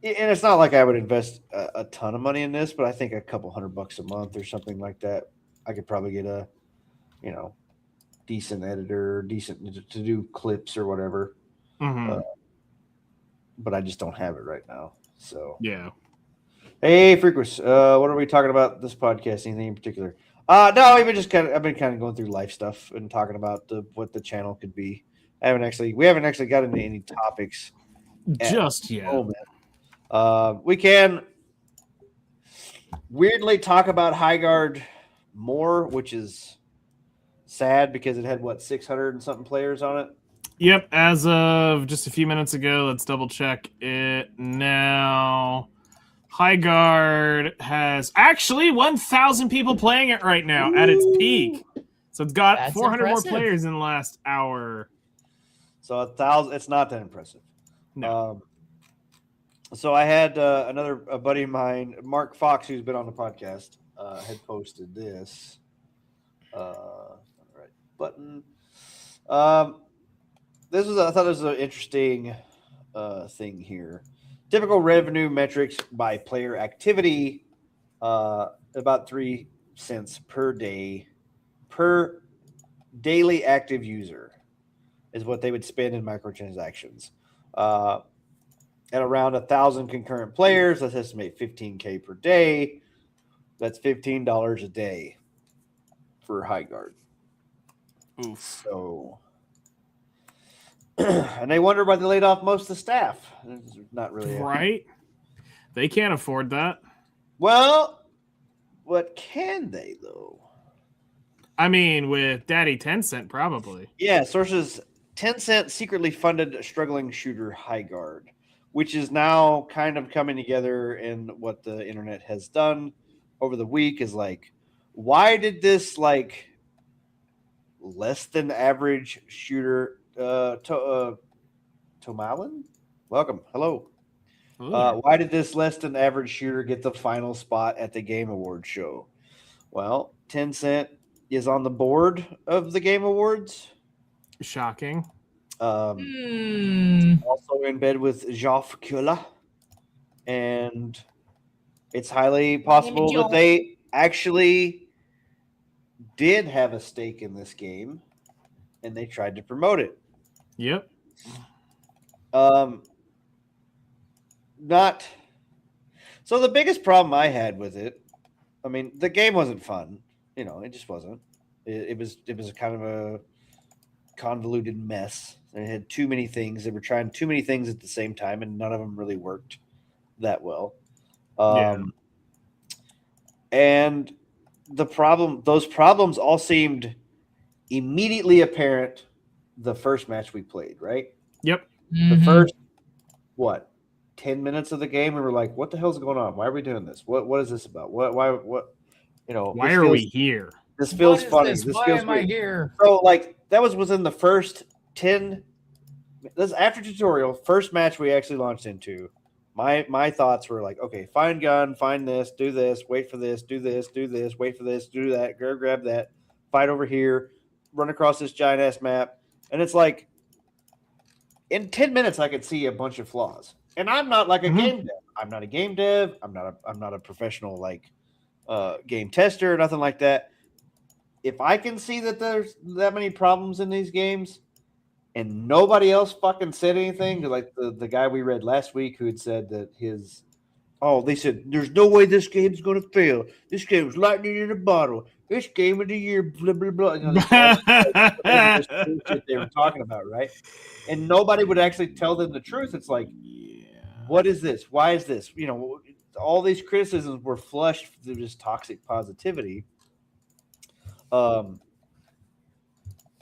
and it's not like I would invest a ton of money in this, but I think a couple $100 a month or something like that, I could probably get a, decent editor, decent to do clips or whatever. Mm-hmm. But I just don't have it right now. So Yeah. hey, Freakus, what are we talking about this podcast? Anything in particular? No, I've been kind of going through life stuff and talking about what the channel could be. We haven't actually got into any topics Just yet. we can weirdly talk about Highguard more, which is sad because it had 600 and something players on it. Yep, as of just a few minutes ago, let's double check it now. Highguard has actually 1,000 people playing it right now at its peak. So it's got That's 400 impressive. more players in the last hour. So 1,000, it's not that impressive. No. So I had a buddy of mine, Mark Fox, who's been on the podcast, had posted this. All right, button. I thought this was an interesting thing here. Typical revenue metrics by player activity, about 3 cents per day per daily active user is what they would spend in microtransactions. At around 1,000 concurrent players, let's estimate 15K per day. That's $15 a day for Highguard. Oof. So, and they wonder why they laid off most of the staff. It's not really Right? They can't afford that. Well, what can they though? I mean, with Daddy Tencent, probably. Yeah, sources. Tencent secretly funded a struggling shooter Highguard, which is now kind of coming together. And what the internet has done over the week is like, why did this less than average shooter Tomalin? Welcome, hello. Why did this less than average shooter get the final spot at the Game Awards show? Well, Tencent is on the board of the Game Awards. Shocking. Also in bed with Geoff Keighley, and it's highly possible that they actually did have a stake in this game, and they tried to promote it. Yep. Not. So the biggest problem I had with it, I mean, the game wasn't fun. It just wasn't. It was kind of a convoluted mess. It had too many things. They were trying too many things at the same time, and none of them really worked that well. And those problems all seemed immediately apparent the first match we played, right? Yep. The first 10 minutes of the game, we were like, what the hell's going on? Why are we doing this? What is this about? Why are we here? This feels funny. This feels am I weird. here? So that was within the first 10. This after tutorial, first match we actually launched into. My thoughts were like, okay, find gun, find this, do this, wait for this, do this, wait for this, do that, grab that, fight over here, run across this giant ass map. And it's like, in 10 minutes, I could see a bunch of flaws. And I'm not like a game dev. I'm not a game dev. I'm not a professional game tester or nothing like that. If I can see that there's that many problems in these games and nobody else fucking said anything, like the guy we read last week who had said that they said, there's no way this game's going to fail. This game's lightning in a bottle. This game of the year, blah, blah, blah. They were talking about, right? And nobody would actually tell them the truth. It's like, what is this? Why is this? All these criticisms were flushed through just toxic positivity. And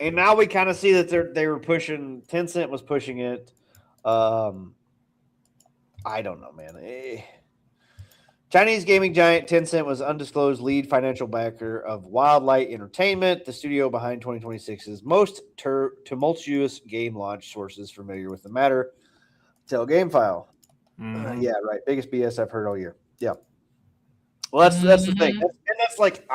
now we kind of see that they were pushing. Tencent was pushing it. I don't know, man. Chinese gaming giant Tencent was undisclosed lead financial backer of Wildlight Entertainment, the studio behind 2026's most tumultuous game launch. Sources familiar with the matter tell GameFile. Yeah, right. Biggest BS I've heard all year. Yeah. Well, that's the thing. That's like,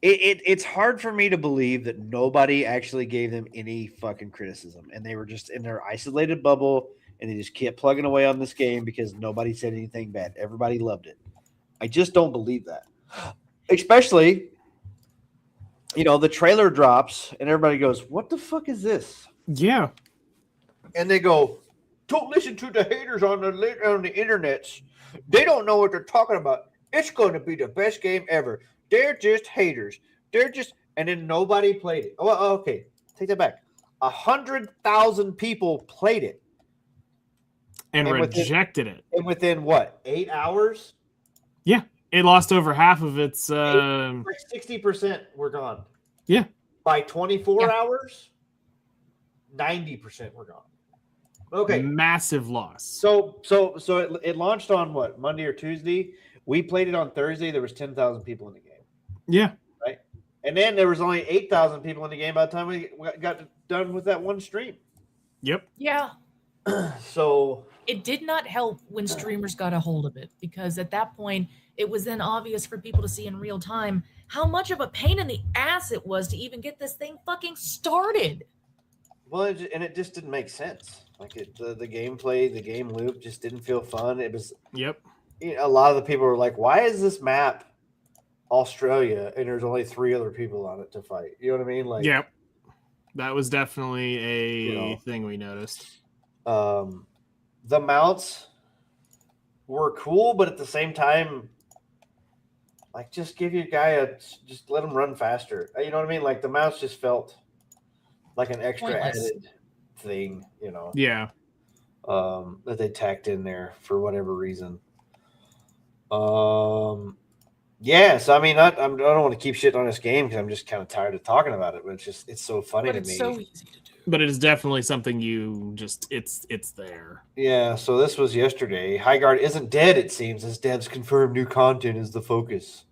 it's hard for me to believe that nobody actually gave them any fucking criticism, and they were just in their isolated bubble, and they just kept plugging away on this game because nobody said anything bad. Everybody loved it. I just don't believe that. Especially, the trailer drops, and everybody goes, what the fuck is this? Yeah. And they go, don't listen to the haters on the internet. They don't know what they're talking about. It's going to be the best game ever. They're just haters. And then nobody played it. Oh, okay. Take that back. 100,000 people played it. and And within- rejected it. And within what, 8 hours? It lost over half of its. Like 60% were gone. Yeah. By 24 Yeah. hours, 90% were gone. Okay. Massive loss. So it launched on what, Monday or Tuesday? We played it on Thursday. There was 10,000 people in the game. Yeah. And then there was only 8,000 people in the game by the time we got done with that one stream. Yep. Yeah. So It did not help when streamers got a hold of it, because at that point it was then obvious for people to see in real time how much of a pain in the ass it was to even get this thing fucking started. well, it just didn't make sense. Like the gameplay, the game loop just didn't feel fun. It was, Yep. a lot of the people were like, "Why is this map Australia and there's only 3 other people on it to fight?" You know what I mean? Like, Yep. That was definitely a You know. thing we noticed. The mounts were cool, but at the same time, like, just give your guy just let him run faster. You know what I mean? Like, the mounts just felt like an extra Pointless. added thing, Yeah. that they tacked in there for whatever reason. Yeah, so I mean, I don't want to keep shitting on this game because I'm just kind of tired of talking about it, but it's so funny But to it's me. so easy to do. But it is definitely something you just it's there. Yeah, so this was yesterday. Highguard isn't dead, it seems, as devs confirm new content is the focus.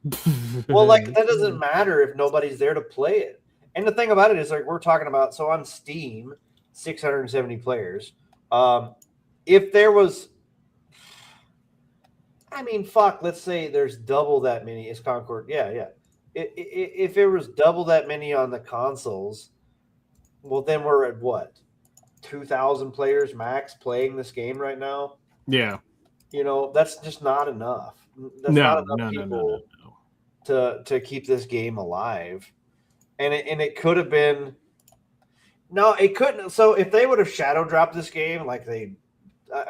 Well, like, that doesn't matter if nobody's there to play it. And the thing about it is, like, we're talking about, so on Steam, 670 players. If there was, I mean, fuck, let's say there's double that many. Is Concord? Yeah. If there was double that many on the consoles, well, then we're at what? 2,000 players max playing this game right now. Yeah. That's just not enough. That's No, not enough no, people no. to keep this game alive. And it could have been. No, it couldn't. So if they would have shadow dropped this game, like they,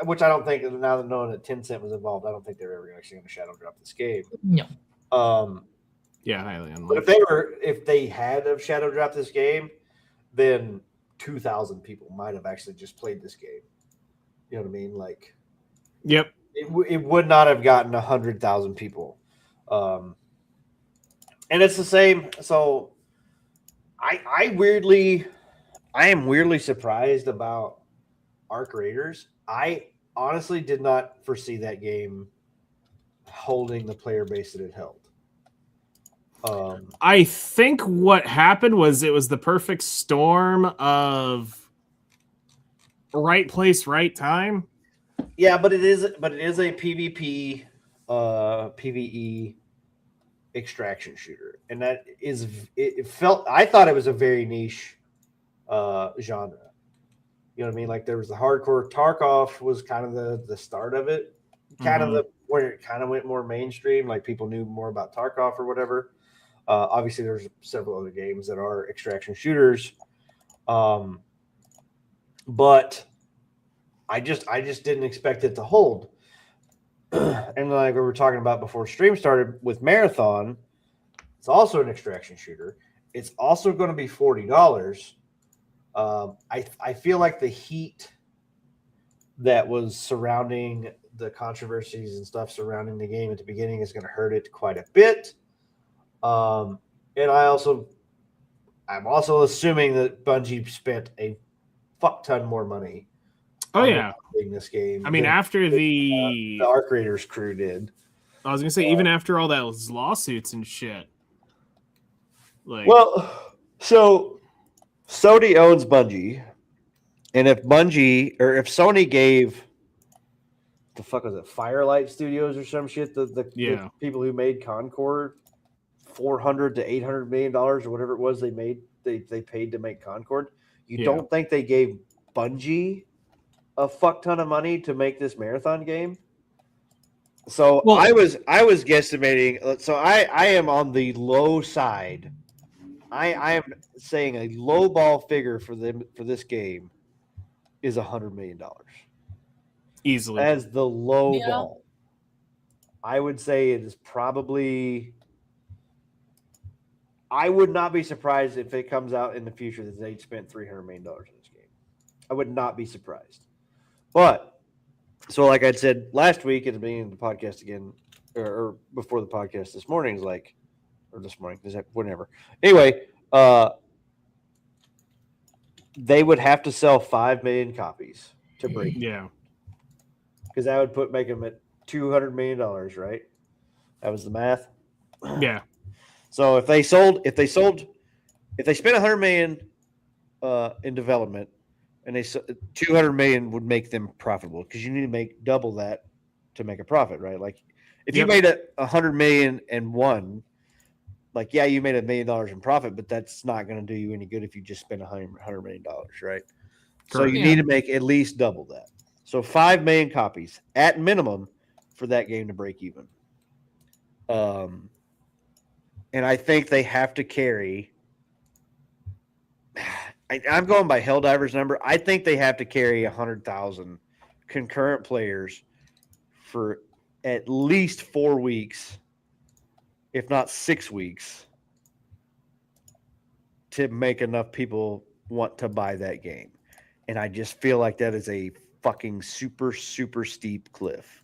which I don't think, now that knowing that Tencent was involved, I don't think they're ever actually going to shadow drop this game. No. Yeah, highly But unlikely. if they had have shadow dropped this game, then 2,000 people might have actually just played this game. You know what I mean? Like, Yep. it would not have gotten 100,000 people. And it's the same. So I am weirdly surprised about Arc Raiders. I honestly did not foresee that game holding the player base that it held. I think what happened was it was the perfect storm of right place, right time. Yeah, but it is a PvP, PvE extraction shooter, and that is it felt. I thought it was a very niche genre. You know what I mean? Like, there was the hardcore. Tarkov was kind of the start of it, kind of where it kind of went more mainstream. Like, people knew more about Tarkov or whatever. Obviously, there's several other games that are extraction shooters, but I just didn't expect it to hold. And like we were talking about before stream started with Marathon, it's also an extraction shooter. It's also going to be $40. I feel like the heat that was surrounding the controversies and stuff surrounding the game at the beginning is going to hurt it quite a bit. And I'm also assuming that Bungie spent a fuck ton more money. Oh yeah, in this game. I mean, than after the Arc Raiders crew did. I was gonna say, even after all those lawsuits and shit. Like, Well, so Sony owns Bungie, and if Sony gave the fuck was it, Firelight Studios or some shit, the people who made Concord $400 to $800 million or whatever it was they paid to make Concord. You don't think they gave Bungie a fuck ton of money to make this Marathon game? So I was guesstimating. So I am on the low side. I am saying a low ball figure for this game is $100 million. Easily. As the low ball. I would say it is probably. I would not be surprised if it comes out in the future that they spent $300 million in this game. I would not be surprised. But So, like I said last week at the beginning of the podcast again, or before the podcast this morning, is like, or this morning, whenever. Anyway, they would have to sell 5 million copies to break, Yeah. because that would make them at $200 million, right? That was the math. Yeah. So if they spent 100 million in development, and 200 million would make them profitable, because you need to make double that to make a profit, right? Like if you made 100 million and one, like, yeah, you made $1 million in profit, but that's not going to do you any good if you just spend $100 million, right? So you need to make at least double that. So 5 million copies at minimum for that game to break even. And I think they have to carry. I'm going by Helldiver's number. I think they have to carry 100,000 concurrent players for at least 4 weeks, if not 6 weeks, to make enough people want to buy that game. And I just feel like that is a fucking super, super steep cliff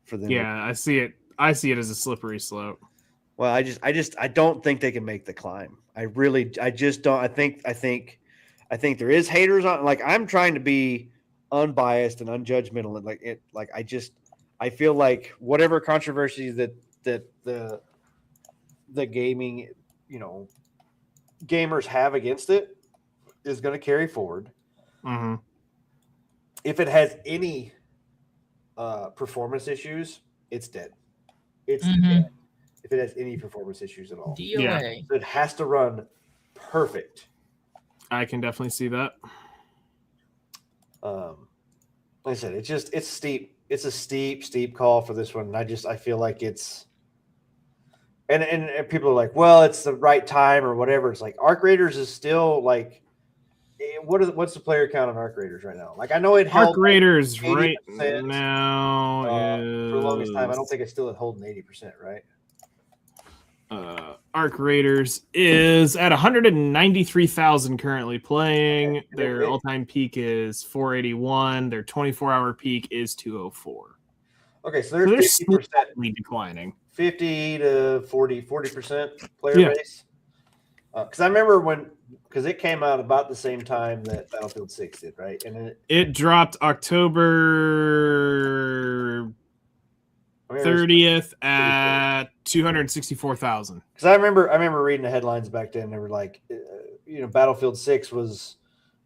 for them. Yeah, I see it. I see it as a slippery slope. Well, I don't think they can make the climb. I just don't. I think there is haters on. Like, I'm trying to be unbiased and unjudgmental, and I feel like whatever controversy that the gaming, gamers have against it is going to carry forward. Mm-hmm. If it has any performance issues, it's dead. It's dead. If it has any performance issues at all. DOA. Yeah. So it has to run perfect. I can definitely see that. Like I said, it's steep. It's a steep call for this one. I feel like it's and people are like, well, it's the right time or whatever. It's like Arc Raiders is still like, what's the player count on Arc Raiders right now? Like, I know it held Arc Raiders right 80%, now for the longest time. I don't think it's still at holding 80%, right? Arc Raiders is at 193,000 currently playing. Okay. Their all-time peak is 481. Their 24-hour peak is 204. Okay, so they're 50%, slightly declining. 50 to 40% player base. Because I remember because it came out about the same time that Battlefield 6 did, right? And it dropped October 30th at 264,000. Because I remember reading the headlines back then. They were like, Battlefield 6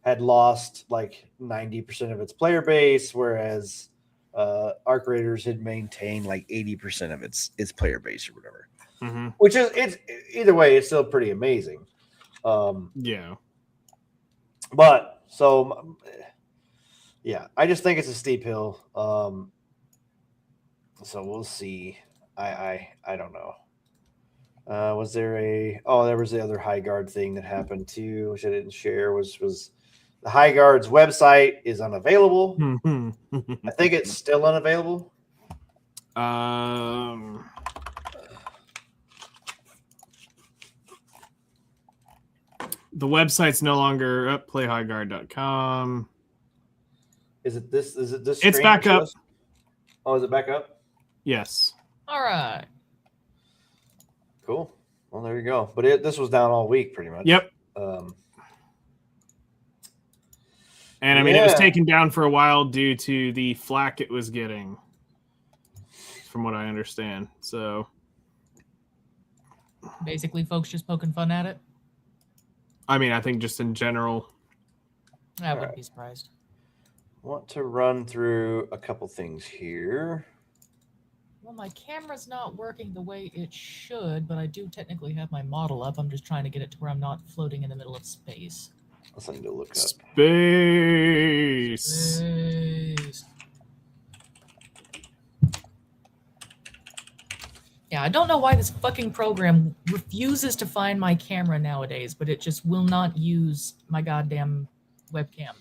had lost like 90% of its player base, whereas Arc Raiders had maintained like 80% of its player base or whatever. Mm-hmm. Which it's either way, it's still pretty amazing. Yeah. But so, yeah, I just think it's a steep hill. So we'll see. I don't know. Was there there was the other High Guard thing that happened too, which I didn't share, was the High Guard's website is unavailable. I think it's still unavailable. The website's no longer up, playhighguard.com. Is it this? It's back up. Oh, is it back up? Yes. All right. Cool. Well, there you go. But this was down all week pretty much. Yep. And I mean, it was taken down for a while due to the flack it was getting, from what I understand. So basically, folks just poking fun at it. I mean, I think just in general. I wouldn't be surprised. Want to run through a couple things here. Well, my camera's not working the way it should, but I do technically have my model up. I'm just trying to get it to where I'm not floating in the middle of space. That's something to look up. Space. Yeah, I don't know why this fucking program refuses to find my camera nowadays, but it just will not use my goddamn webcam.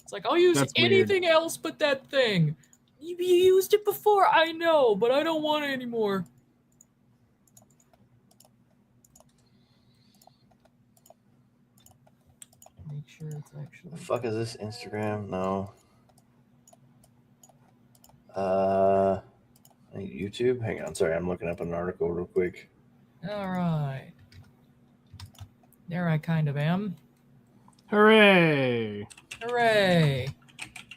It's like, I'll use anything else but that thing. You used it before, I know, but I don't want it anymore. Make sure it's actually... The fuck is this, Instagram? No. YouTube. Hang on, sorry, I'm looking up an article real quick. All right. There I kind of am. Hooray! Hooray.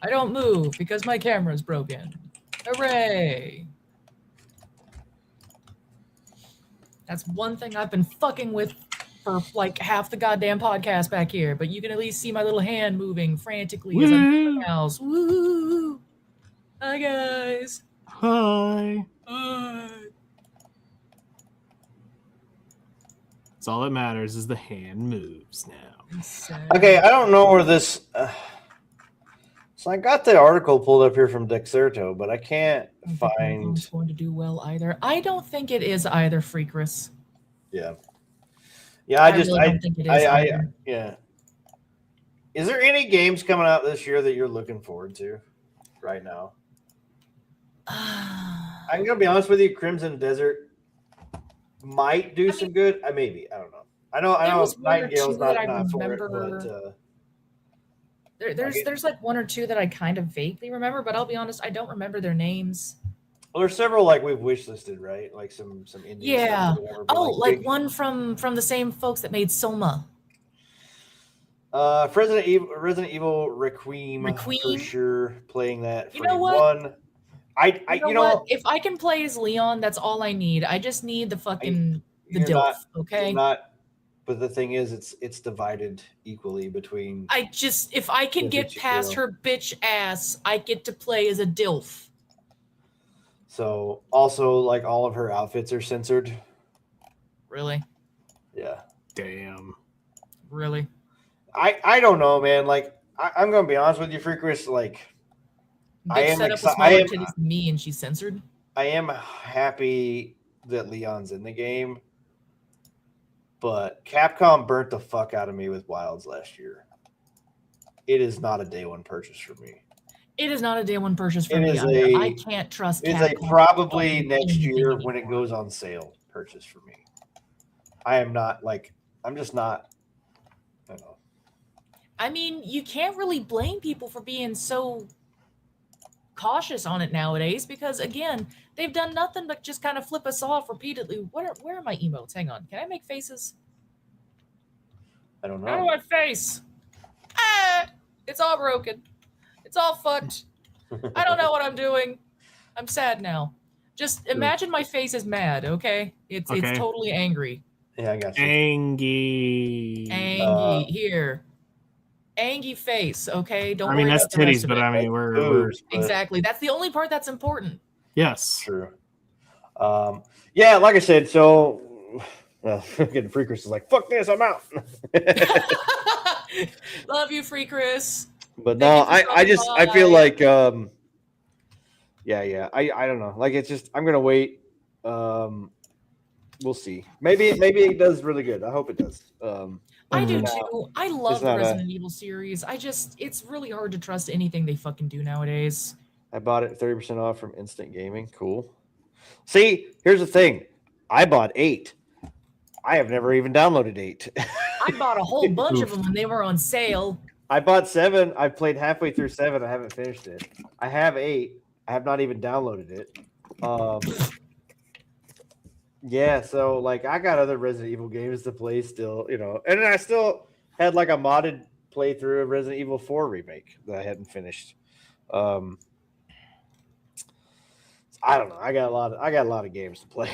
I don't move because my camera's broken. Hooray. That's one thing I've been fucking with for like half the goddamn podcast back here, but you can at least see my little hand moving frantically as I'm doing the mouse. Woo! Hi, guys. Hi. Hi. That's all that matters is the hand moves now. Okay, I don't know where this. So I got the article pulled up here from Dexerto, but I can't I don't think find. it's going to do well either. I don't think it is either, Freakress. Yeah, I just really don't think it is either. yeah. Is there any games coming out this year that you're looking forward to right now? I'm gonna be honest with you. Crimson Desert might do some good. Maybe, I don't know. I know was one or Nightingale's two that I not for it, remember. but There's like one or two that I kind of vaguely remember, but I'll be honest, I don't remember their names. well, there's several like we've wish listed, right? Like some indie Yeah. stuff or whatever, but, Oh, like big- one from the same folks that made Soma. Resident Evil Requiem for Requiem? sure. Playing that. You for know what? One. You know what? If I can play as Leon, that's all I need. I just need the fucking the you're DILF. not- Okay. Not. But the thing is, it's divided equally between. If I can Yeah, get bitch past girl. her bitch ass, I get to play as a DILF. So also, like all of her outfits are censored. Really? Yeah. Damn. Really? I don't know, man. Like I'm gonna be honest with you, Freakress. Like I Big am set up with exci- I smaller am- titties than me, and she's censored. I am happy that Leon's in the game, but Capcom burnt the fuck out of me with Wilds last year. It is not a day one purchase for me. It is not a day one purchase for It me is either. a- I can't trust. It's a Capcom probably fucking next anything year when it anymore. goes on sale purchase for me. I am not like I'm just not. I don't know. I mean, you can't really blame people for being so cautious on it nowadays because, again, they've done nothing but just kind of flip us off repeatedly. Where are my emotes? Hang on. Can I make faces? I don't How do know. I face? Ah! It's all broken. It's all fucked. I don't know what I'm doing. I'm sad now. Just imagine my face is mad, okay? It's Okay. totally angry. Yeah, I got you. Angie. Angy here. Angy face, okay? Don't I mean, worry that's about the rest titties, of but it. I mean, we're Boobs, but- Exactly. That's the only part that's important. yes. True. Yeah, like I said, so getting Freakress is like, fuck this, I'm out. Love you, Free Chris. But Thank no, you for I just I feel stopping like yeah, I don't know. Like it's just I'm gonna wait. We'll see. Maybe it does really good. I hope it does. I do Mhm. too. I love the not a- Resident Evil series. It's really hard to trust anything they fucking do nowadays. I bought it 30% off from Instant Gaming. Cool. See, here's the thing. I bought 8. I have never even downloaded 8. I bought a whole bunch of them when they were on sale. I bought 7. I played halfway through 7. I haven't finished it. I have 8. I have not even downloaded it. Yeah, so like I got other Resident Evil games to play still, and then I still had like a modded playthrough of Resident Evil 4 remake that I hadn't finished. I don't know. I got a lot of games to play.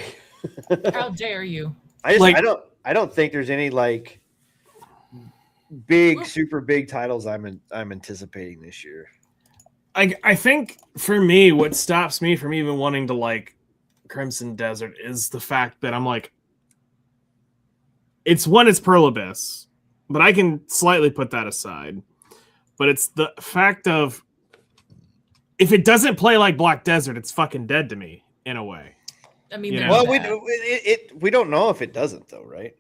How dare you? I don't think there's any like big, super big titles I'm anticipating this year. I think for me, what stops me from even wanting to like Crimson Desert is the fact that I'm like, it's Pearl Abyss, but I can slightly put that aside. But it's the fact of if it doesn't play like Black Desert, it's fucking dead to me in a way. I mean, Yeah. there's Well, that. we don't know if it doesn't though, right?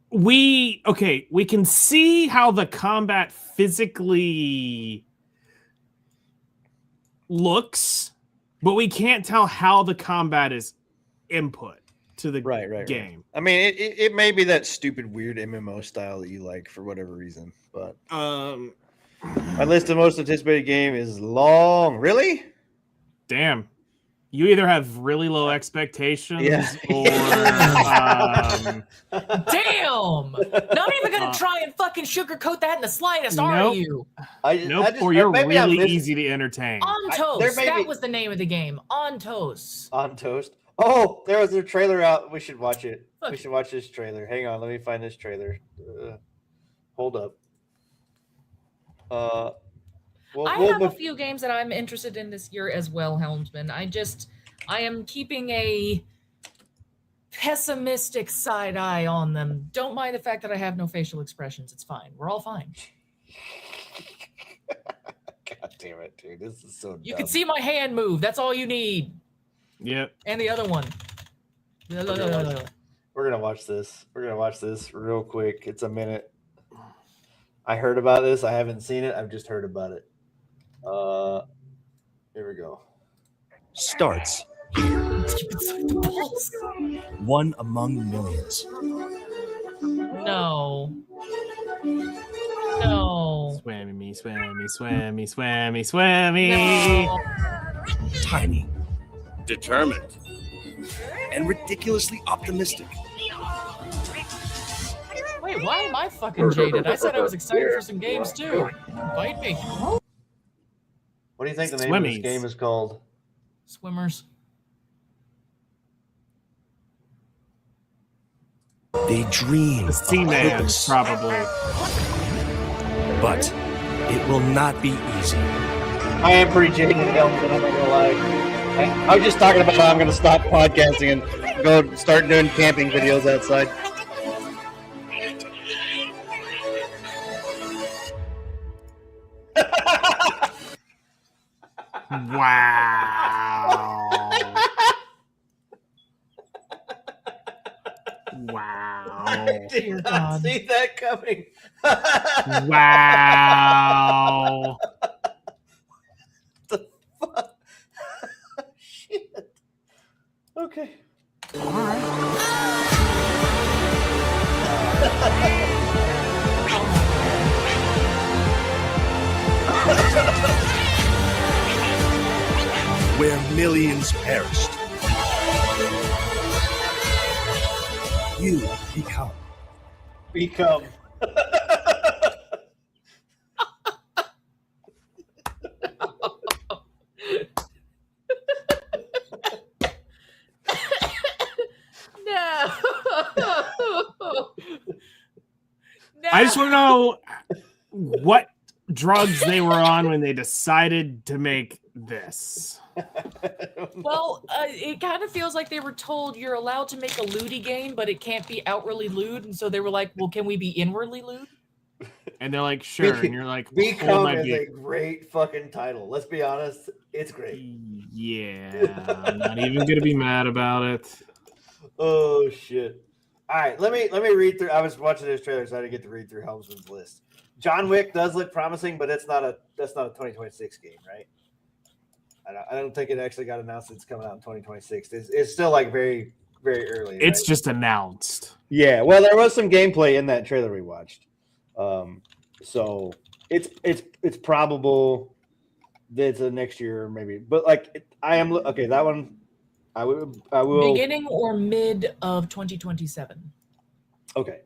We can see how the combat physically looks, but we can't tell how the combat is input to the Right. game. I mean, it may be that stupid, weird MMO style that you like for whatever reason, but my list of most anticipated game is long. Really? Damn. You either have really low expectations Yeah. or Damn! Not even gonna try and fucking sugarcoat that in the slightest, are Nope. you? or you're really easy to entertain. On there Toast. may That be- was the name of the game. On Toast. On Toast. Oh, there was a trailer out. We should watch it. Fuck. We should watch this trailer. Hang on, let me find this trailer. Hold up. I have a few games that I'm interested in this year as well, Helmsman. I am keeping a pessimistic side eye on them. Don't mind the fact that I have no facial expressions. It's fine. We're all fine. God damn it, dude. This is so You dumb. can see my hand move. That's all you need. Yep. And the other one. We're gonna watch this. We're gonna watch this real quick. It's a minute. I heard about this. I haven't seen it. I've just heard about it. Here we go. Starts one among millions. No. No. Swammy me, swammy, swammy, swammy, swammy. No. Tiny Determined. and ridiculously optimistic. Wait, why am I fucking jaded? I said I was excited for some games too. Bite me. What do you think the name of this Swimmies. game is called? Swimmers. They dream The of Seaman, purpose, probably. but it will not be easy. I am pretty jaded, Helmut, I'm not gonna lie. I was just talking about how I'm gonna stop podcasting and go start doing camping videos outside. Wow. Wow. I did Dear not God. see that coming. Wow. Fuck. Shit. Okay. Where millions perished, you become. Become. No. No. I just want to know what drugs they were on when they decided to make this. Well, it kind of feels like they were told you're allowed to make a lewdy game, but it can't be outwardly lewd, and so they were like, "Well, can we be inwardly lewd?" And they're like, sure. And you're like, hold Become my is beer. a great fucking title. Let's be honest. It's great. Yeah, I'm not even gonna be mad about it. Oh shit. All right, let me read through. I was watching this trailer, so I didn't get to read through Helmsman's list. John Wick does look promising, but that's not a 2026 game, right? I don't think it actually got announced. It's coming out in 2026. It's still like very, very early. It's right? just announced. Yeah. Well, there was some gameplay in that trailer we watched, so it's probable that it's a next year maybe. But like I am okay. That one I will Beginning or mid of 2027. Okay.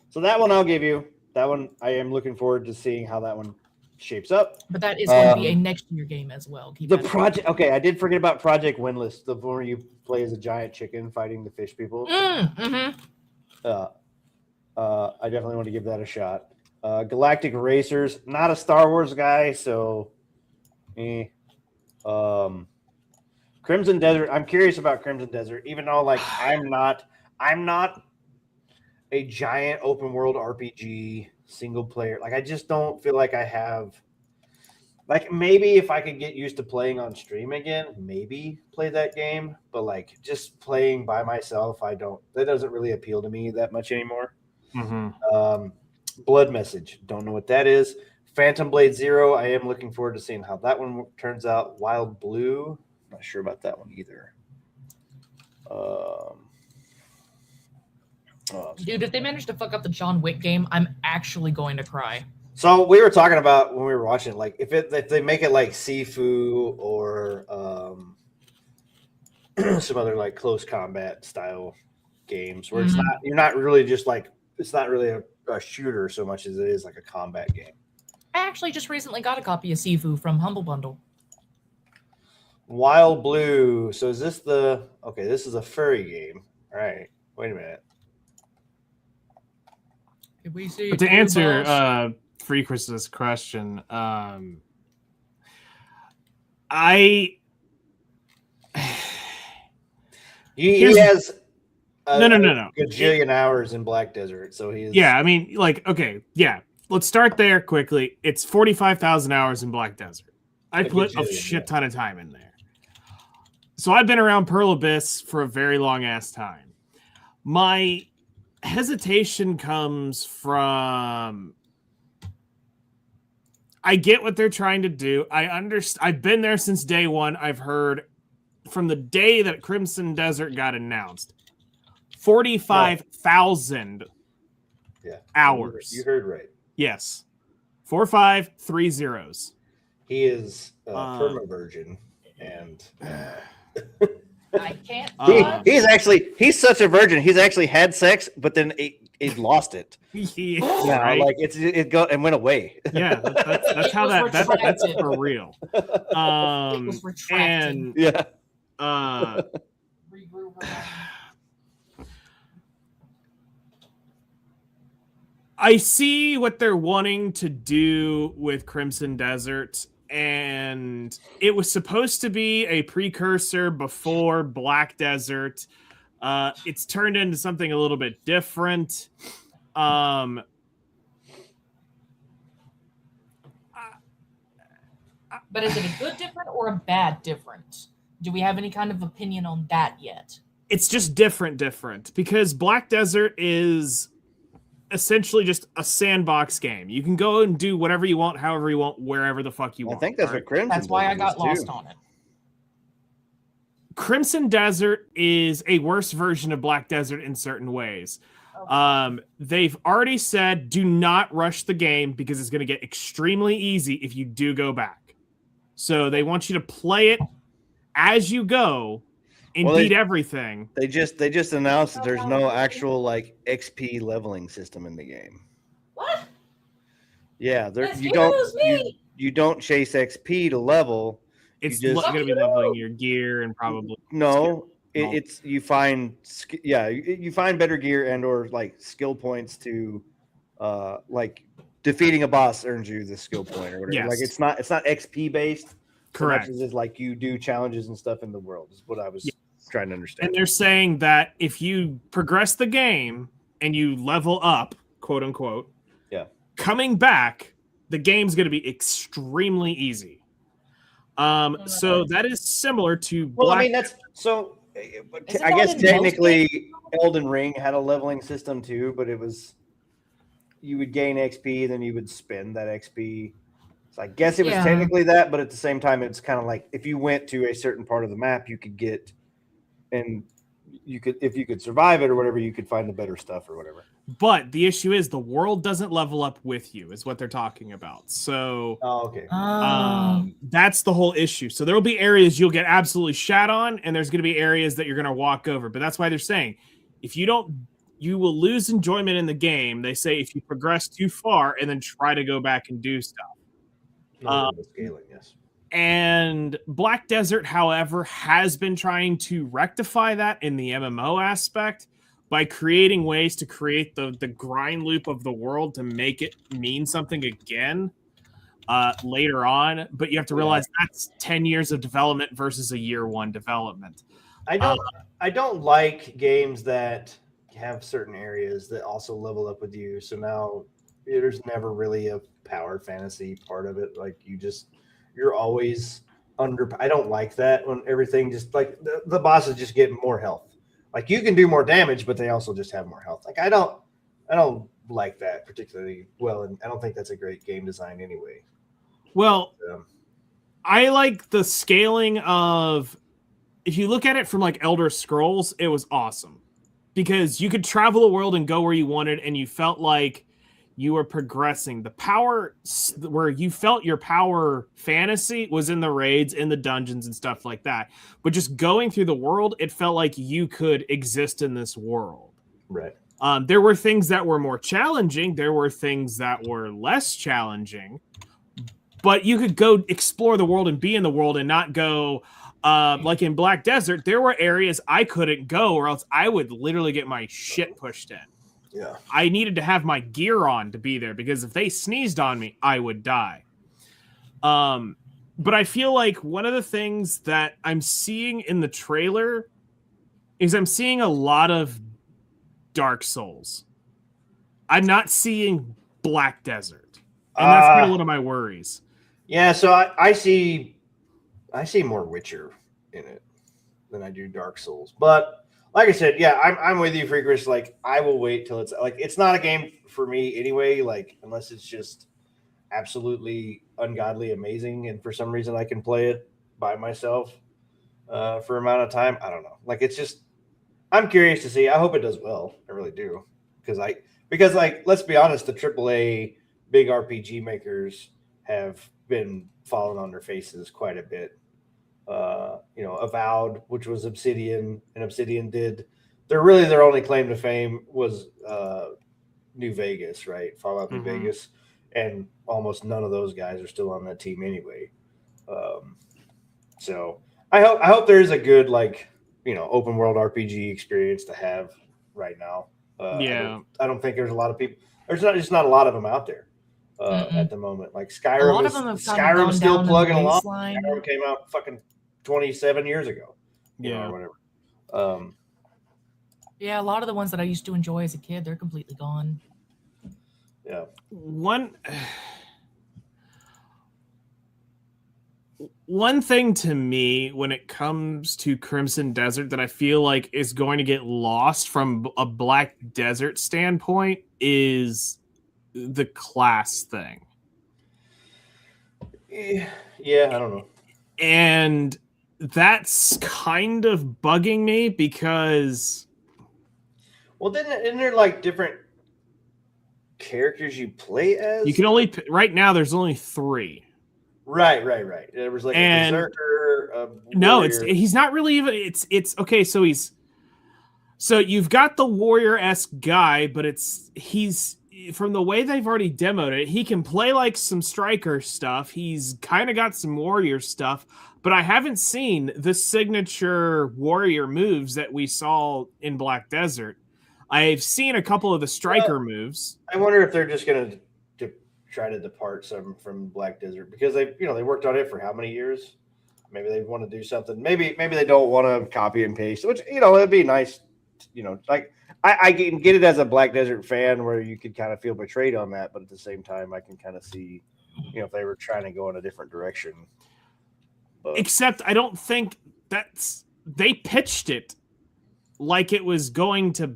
So that one I'll give you. That one I am looking forward to seeing how that one shapes up. But that is going to be a next year game as well. Keep The that in project. Okay, I did forget about Project Windless, the one where you play as a giant chicken fighting the fish people. mind. Mm-hmm. I definitely want to give that a shot. Galactic Racers, not a Star Wars guy, so. Crimson Desert. I'm curious about Crimson Desert, even though like I'm not a giant open world RPG single player. Like I just don't feel like I have. Like maybe if I could get used to playing on stream again, maybe play that game. But like just playing by myself, that doesn't really appeal to me that much anymore. Mm-hmm. Blood Message, don't know what that is. Phantom Blade Zero, I am looking forward to seeing how that one turns out. Wild Blue, not sure about that one either. Dude, if they manage to fuck up the John Wick game, I'm actually going to cry. So we were talking about when we were watching, like if they make it like Sifu or some other like close combat style games where it's not you're not really just like it's not really a shooter so much as it is like a combat game. I actually just recently got a copy of Sifu from Humble Bundle. Wild Blue. So is this the okay? This is a furry game. All right. Wait a minute. Did we see? But to Blue answer Boss? Freakrist's question, He Here's- has No. gajillion hours in Black Desert, so he's Yeah, I mean, like, okay, yeah. Let's start there quickly. It's 45,000 hours in Black Desert. I A put a gajillion, shit yeah. ton of time in there. So I've been around Pearl Abyss for a very long ass time. My hesitation comes from I get what they're trying to do. I understand. I've been there since day one. I've heard from the day that Crimson Desert got announced, 45,000 yeah hours. You heard right. Yes. 4530s. He is Um, virgin, and I can't. he's such a virgin. He's actually had sex, but then he lost it. Yeah, right? Like it went away. Yeah, that's how It was that's retracted. for real. It was retracted. And Yeah. Regrew her. I see what they're wanting to do with Crimson Desert, and it was supposed to be a precursor before Black Desert. It's turned into something a little bit different. But is it a good different or a bad different? Do we have any kind of opinion on that yet? It's just different because Black Desert is essentially just a sandbox game. You can go and do whatever you want, however you want, wherever the fuck you I want. think that's all right? what Crimson. That's why I got is, lost too. on it. Crimson Desert is a worse version of Black Desert in certain ways. They've already said do not rush the game because it's going to get extremely easy if you do go back. So they want you to play it as you go and Well, beat everything. They just announced that there's no actual like XP leveling system in the game. What? Yeah, there Excuse you don't me? you don't chase XP to level. It's just- going to be leveling your gear and probably No, No. it's you find you find better gear and or like skill points to like defeating a boss earns you the skill point or whatever. Yes. Like it's not XP based. So much correct. as it's like you do challenges and stuff in the world is what I was trying to understand. And they're saying that if you progress the game and you level up, quote unquote, coming back, the game's going to be extremely easy. So that is similar to Well, Black. I mean that's so. Is it I not guess in most technically Elden Ring had a leveling system too, but it was you would gain XP, then you would spend that XP. So I guess it was Yeah. technically that, but at the same time, it's kind of like if you went to a certain part of the map, you could get, and you could if you could survive it or whatever, you could find the better stuff or whatever. But the issue is the world doesn't level up with you, is what they're talking about. So Oh, okay. that's the whole issue. So there will be areas you'll get absolutely shat on, and there's going to be areas that you're going to walk over. But that's why they're saying if you don't, you will lose enjoyment in the game. They say if you progress too far and then try to go back and do stuff. Scaling, yes. And Black Desert, however, has been trying to rectify that in the MMO aspect by creating ways to create the grind loop of the world to make it mean something again later on. But you have to realize that's 10 years of development versus a year one development. I don't like games that have certain areas that also level up with you. So now there's never really a power fantasy part of it. Like you're always under. I don't like that when everything just like the bosses just get more health. Like you can do more damage, but they also just have more health. Like I don't like that particularly well, and I don't think that's a great game design anyway. Well, Um, I like the scaling of, if you look at it from like Elder Scrolls, it was awesome because you could travel the world and go where you wanted, and you felt like you were progressing. The power where you felt your power fantasy was in the raids, in the dungeons and stuff like that. But just going through the world, it felt like you could exist in this world. Right. There were things that were more challenging. There were things that were less challenging. But you could go explore the world and be in the world and not go... like in Black Desert, there were areas I couldn't go or else I would literally get my shit pushed in. Yeah. I needed to have my gear on to be there because if they sneezed on me, I would die. But I feel like one of the things that I'm seeing in the trailer is I'm seeing a lot of Dark Souls. I'm not seeing Black Desert. And that's kind of one of my worries. Yeah, so I see more Witcher in it than I do Dark Souls. But like I said, yeah, I'm with you, Freakers. Like, I will wait till it's not a game for me anyway, like, unless it's just absolutely ungodly amazing and for some reason I can play it by myself for amount of time. I don't know. Like, it's just, I'm curious to see. I hope it does well. I really do. Because like, let's be honest, the AAA big RPG makers have been falling on their faces quite a bit. Avowed, which was Obsidian, and Obsidian did their only claim to fame was New Vegas, right? Fallout New Vegas, and almost none of those guys are still on that team anyway. So I hope there is a good open world RPG experience to have right now. I don't think there's a lot of people. There's not a lot of them out there at the moment. Like Skyrim, A lot of them have kind of Skyrim's gone still down the plugging along. baseline. Skyrim came out fucking 27 years ago. Or whatever. Yeah, a lot of the ones that I used to enjoy as a kid, they're completely gone. Yeah. One thing to me when it comes to Crimson Desert that I feel like is going to get lost from a Black Desert standpoint is the class thing. Yeah, I don't know. And that's kind of bugging me because... Well, isn't there like different characters you play as? You can only... Right now, there's only 3. Right. There was like a berserker. No, he's not really even. It's okay. So you've got the warrior-esque guy, but he's from the way they've already demoed it. He can play like some striker stuff. He's kind of got some warrior stuff, but I haven't seen the signature warrior moves that we saw in Black Desert. I've seen a couple of the striker moves. I wonder if they're just gonna try to depart some from Black Desert because they worked on it for how many years? Maybe they want to do something. Maybe they don't want to copy and paste, which it'd be nice. Like I can get it as a Black Desert fan where you could kind of feel betrayed on that, but at the same time, I can kind of see, if they were trying to go in a different direction. But, except I don't think they pitched it like it was going to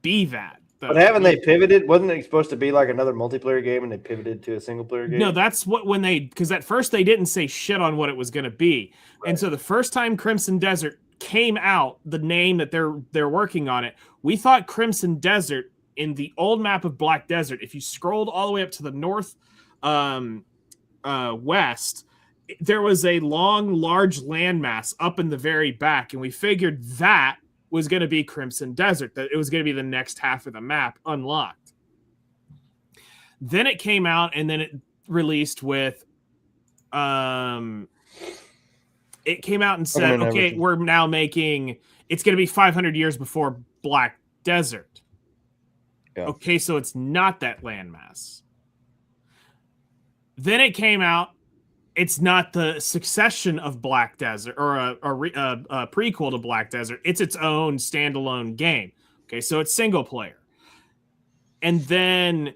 be that. But haven't they pivoted? Wasn't it supposed to be like another multiplayer game and they pivoted to a single player game? No, that's because at first they didn't say shit on what it was going to be. Right. And so the first time Crimson Desert came out, the name that they're working on it, we thought Crimson Desert in the old map of Black Desert, if you scrolled all the way up to the north west, there was a long, large landmass up in the very back. And we figured that was going to be Crimson Desert, that it was going to be the next half of the map unlocked. Then it came out and then it released with, it came out and said, okay, we're now making, it's going to be 500 years before Black Desert. Yeah. Okay, so it's not that landmass. Then it came out, it's not the succession of Black Desert or a prequel to Black Desert. It's its own standalone game. Okay, so it's single player. And then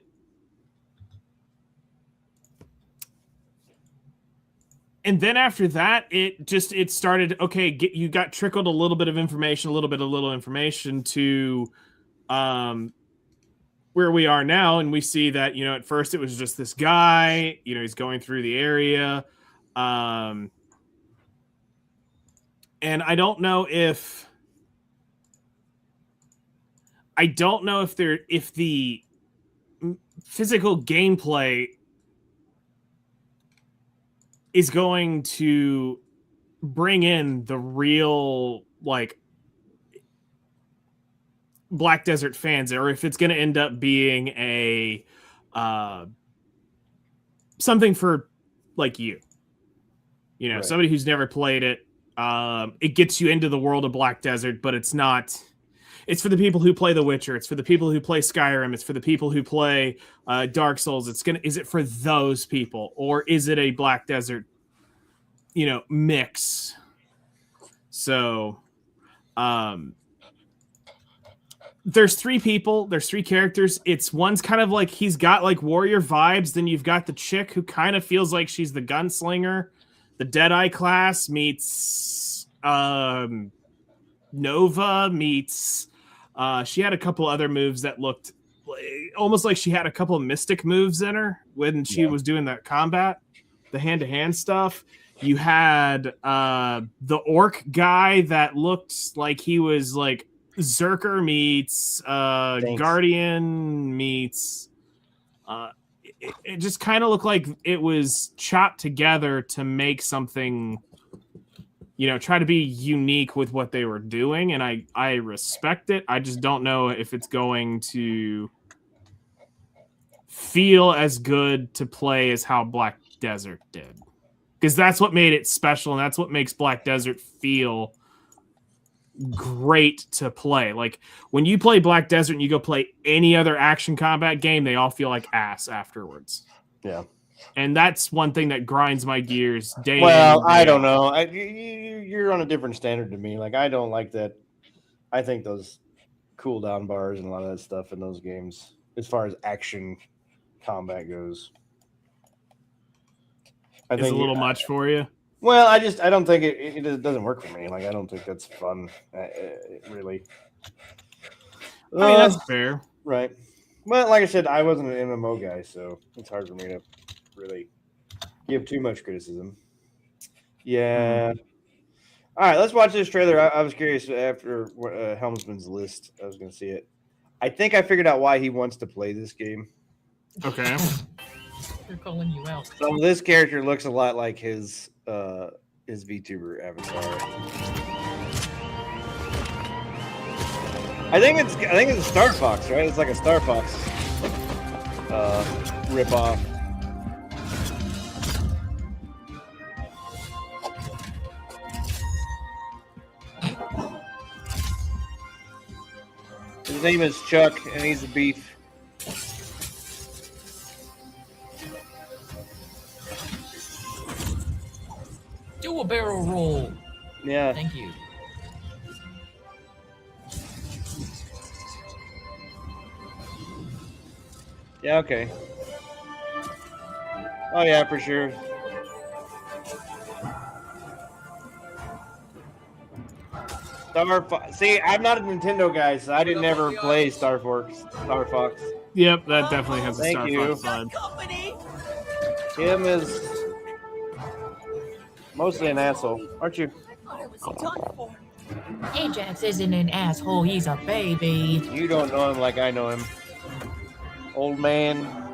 after that, it started, okay, you got trickled a little bit of information to where we are now, and we see that, at first it was just this guy, he's going through the area. And I don't know if physical gameplay is going to bring in the real like Black Desert fans, or if it's going to end up being a something for like you know, Right. somebody who's never played it. It gets you into the world of Black Desert, but it's not. It's for the people who play The Witcher. It's for the people who play Skyrim. It's for the people who play Dark Souls. Is it for those people, or is it a Black Desert, you know, mix? So, there's three people. There's three characters. One's kind of like he's got like warrior vibes. Then you've got the chick who kind of feels like she's the gunslinger. The Deadeye class meets Nova meets. She had a couple other moves that looked almost like she had a couple of mystic moves in her when she was doing that combat, the hand-to-hand stuff. You had the orc guy that looked like he was like Zerker meets Guardian meets. It just kind of looked like it was chopped together to make something, you know, try to be unique with what they were doing, and I respect it. I just don't know if it's going to feel as good to play as how Black Desert did, because that's what made it special, and that's what makes Black Desert feel great to play. Like when you play Black Desert and you go play any other action combat game, they all feel like ass afterwards. Yeah. And that's one thing that grinds my gears day Well, in, day I don't out. know. You're on a different standard to me. Like I don't like that. I think those cooldown bars and a lot of that stuff in those games, as far as action combat goes, I Is think a little much for you. Well, I don't think it doesn't work for me. Like I don't think that's fun, really. I mean, that's fair. Right. Well, like I said, I wasn't an MMO guy, so it's hard for me to really give too much criticism. Yeah. All right, let's watch this trailer. I was curious after Helmsman's list. I was going to see it. I think I figured out why he wants to play this game. Okay. They're calling you out. So this character looks a lot like his VTuber avatar. I think it's a Star Fox, right? It's like a Star Fox ripoff. His name is Chuck, and he's a beef. Do a barrel roll. Yeah. Thank you. Yeah, okay. Oh yeah, for sure. See, I'm not a Nintendo guy, so I didn't ever play Star Fox. Yep, that definitely has a Thank Star you. Fox vibe. Him is mostly an asshole, aren't you? Ajax isn't an asshole. He's a baby. You don't know him like I know him. Old man,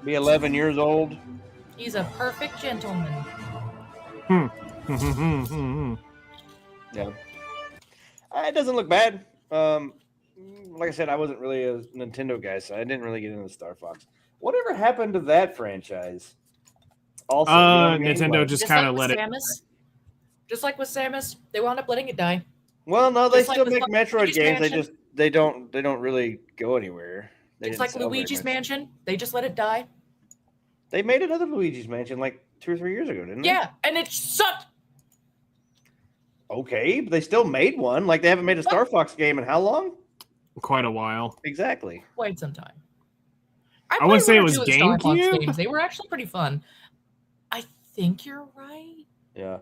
be 11 years old. He's a perfect gentleman. Yeah. It doesn't look bad. Like I said, I wasn't really a Nintendo guy, so I didn't really get into Star Fox. Whatever happened to that franchise? Also, you know what I mean? Nintendo Like- just kind of like let with it. Samus, just like with Samus, they wound up letting it die. Well, no, they Just like still with make Metroid Luigi's games. Mansion. They don't really go anywhere. They It's didn't like sell very Luigi's much. Mansion. They just let it die. They made another Luigi's Mansion like 2 or 3 years ago, didn't they? Yeah, and it sucked. Okay, but they still made one. Like they haven't made a Star Fox game in how long? Quite a while. Exactly. Quite some time. I played wouldn't say one it or was two of the Star Fox GameCube. games. They were actually pretty fun. I think you're right. Yeah.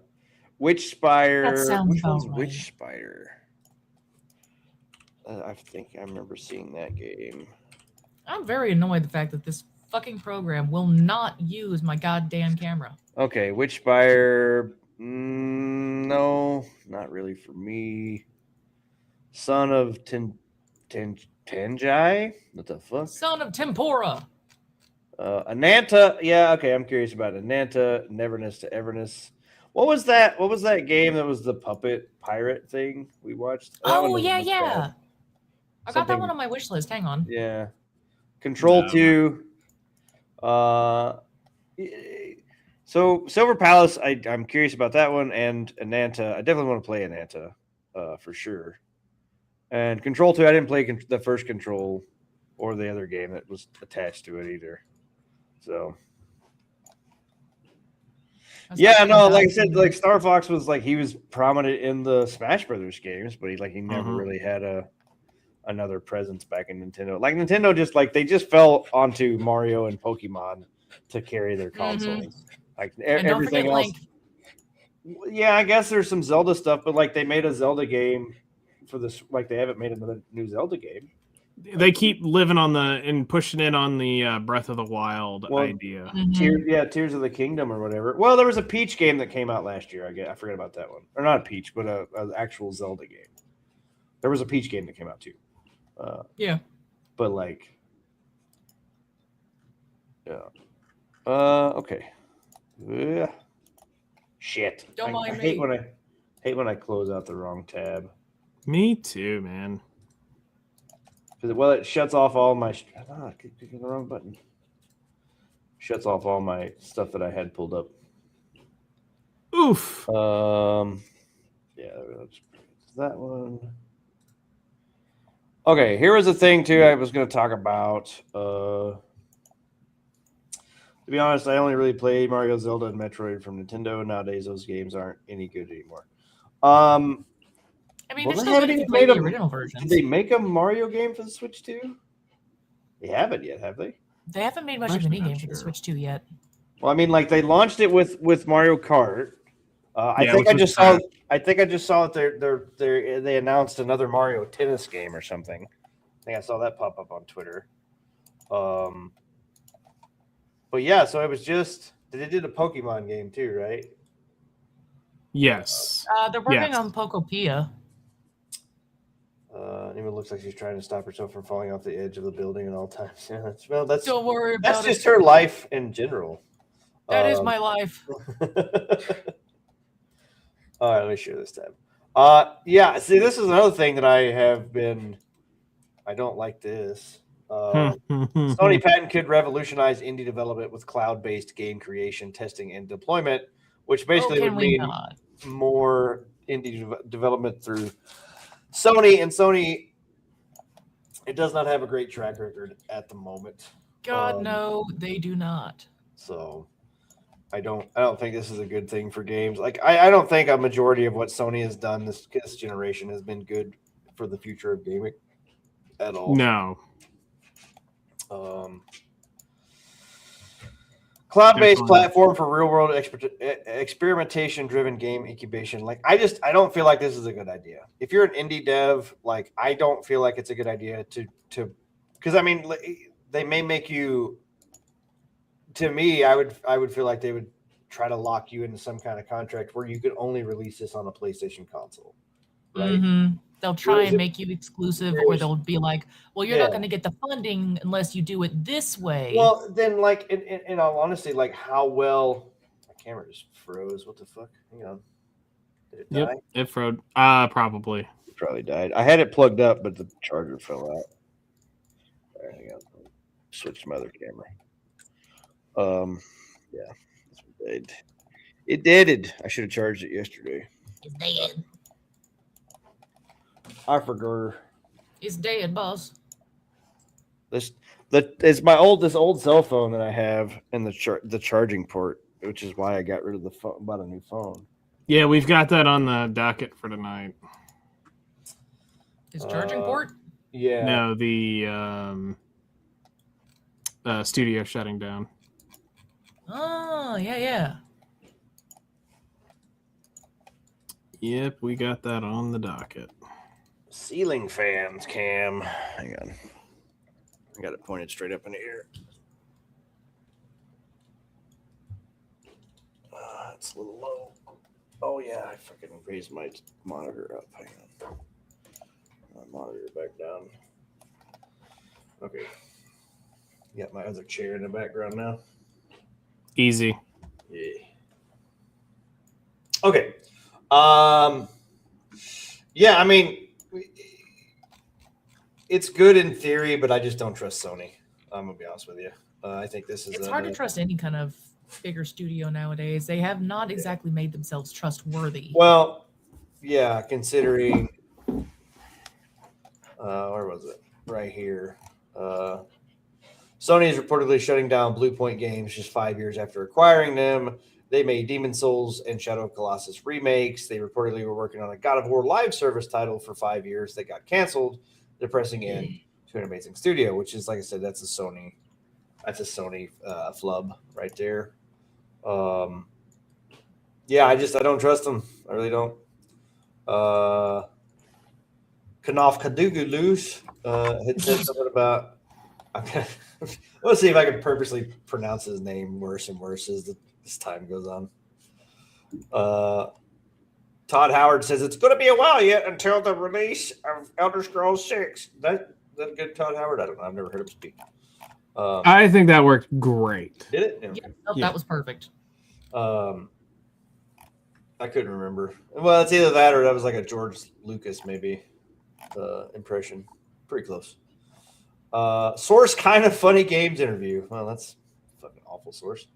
Witch Spire. That sounds Which one's about Witch right. Spider? I think I remember seeing that game. I'm very annoyed the fact that this fucking program will not use my goddamn camera. Okay, Witch Spire. No, not really for me. Son of Tenjai? What the fuck? Son of Tempora. Ananta. Yeah, okay. I'm curious about Ananta. Neverness to Everness. What was that? What was that game that was the puppet pirate thing we watched? That one Oh, doesn't yeah, look yeah. bad. I got that Something- one on my wish list. Hang on. Yeah. Control No. 2. So Silver Palace, I'm curious about that one, and Ananta. I definitely want to play Ananta, for sure. And Control 2, I didn't play the first Control or the other game that was attached to it either. So I was yeah, thinking no, about like I said, it. like Star Fox was like he was prominent in the Smash Brothers games, but he never Mhm. really had another presence back in Nintendo. Like Nintendo just like they just fell onto Mario and Pokemon to carry their consoles. Like And don't everything forget else. Link. Yeah, I guess there's some Zelda stuff, but like they made a Zelda game for this. Like they haven't made another new Zelda game. They keep living on and pushing in on the Breath of the Wild Well, idea. Mhm. Tears of the Kingdom or whatever. Well, there was a Peach game that came out last year. I forget about that one, or not a Peach, but a actual Zelda game. There was a Peach game that came out too. Yeah. But like, yeah. Okay. Ugh. Shit. Don't I mind hate me. when I close out the wrong tab. Me too, man. Well, it shuts off all my. Clicking the wrong button. Shuts off all my stuff that I had pulled up. Oof. Yeah, let's that one. Okay, here was the thing too. I was going to talk about. To be honest, I only really played Mario, Zelda, and Metroid from Nintendo. Nowadays, those games aren't any good anymore. I mean, Well, they're they still good haven't if you even play made the a- original Did versions. they make a Mario game for the Switch too? They haven't yet, have they? They haven't made much I'm of any actually not game for the sure. Switch 2 yet. Well, I mean, like they launched it with Mario Kart. I Yeah, think which I was just saw. sad. I think I just saw that they announced another Mario Tennis game or something. I think I saw that pop up on Twitter. But yeah, so it was just they did a Pokemon game too, right? Yes. They're working Yes. on Pokopia. It even looks like she's trying to stop herself from falling off the edge of the building at all times. Yeah, that's Don't worry that's about just it. her life in general. That is Um, my life. All right, let me share this tab. Yeah, see, this is another thing that I don't like this. Sony patent could revolutionize indie development with cloud-based game creation, testing, and deployment, which basically can would we mean not? more indie development through Sony. And Sony, it does not have a great track record at the moment. God, no, they do not. So I don't think this is a good thing for games. Like I don't think a majority of what Sony has done this generation has been good for the future of gaming at all. No. Cloud-based Definitely. platform for real-world experimentation-driven game incubation. Like I don't feel like this is a good idea. If you're an indie dev, like I don't feel like it's a good idea to because I mean they may make you. To me, I would feel like they would try to lock you into some kind of contract where you could only release this on a PlayStation console, right? Mhm. They'll try Whereas and it- make you exclusive, or whereas- they'll be like, "Well, you're not Yeah. going to get the funding unless you do it this way." Well, then, like in all honesty, like how well my camera just froze. What the fuck? Hang on. Did it Yep. die? It froze. Probably. It probably died. I had it plugged up, but the charger fell out. All right, hang on. Switch to my other camera. Yeah, it did. I should have charged it yesterday. It's dead. I forgot. It's dead, boss. It's this old cell phone that I have and the charging port, which is why I got rid of the phone, bought a new phone. Yeah, we've got that on the docket for tonight. It's charging Uh, port. Yeah. No, the studio shutting down. Oh, yeah. Yep, we got that on the docket. Ceiling fans, Cam. Hang on. I got it pointed straight up in the air. It's a little low. Oh, yeah. I fucking raised my monitor up. Hang on. My monitor back down. Okay. Got my other chair in the background now. Easy. Yeah. Okay. Yeah, I mean, it's good in theory, but I just don't trust Sony. I'm gonna be honest with you. I think this is. It's hard to trust any kind of bigger studio nowadays. They have not exactly made themselves trustworthy. Well, yeah, considering. Where was it? Right here. Sony is reportedly shutting down Blue Point Games just 5 years after acquiring them. They made Demon Souls and Shadow of Colossus remakes. They reportedly were working on a God of War live service title for 5 years that got canceled. They're pressing in to an amazing studio, which is, like I said, that's a Sony flub right there. Yeah, I don't trust them. I really don't. Kanaf Kadugulus had said something about. Let's see if I can purposely pronounce his name worse and worse as this time goes on. Todd Howard says it's going to be a while yet until the release of Elder Scrolls 6. That good, Todd Howard? I don't know. I've never heard him speak. I think that worked great. Did it? Yeah, Okay. that was perfect. I couldn't remember. Well, it's either that or that was like a George Lucas maybe impression. Pretty close. Source kind of funny games interview. Well, that's fucking awful source.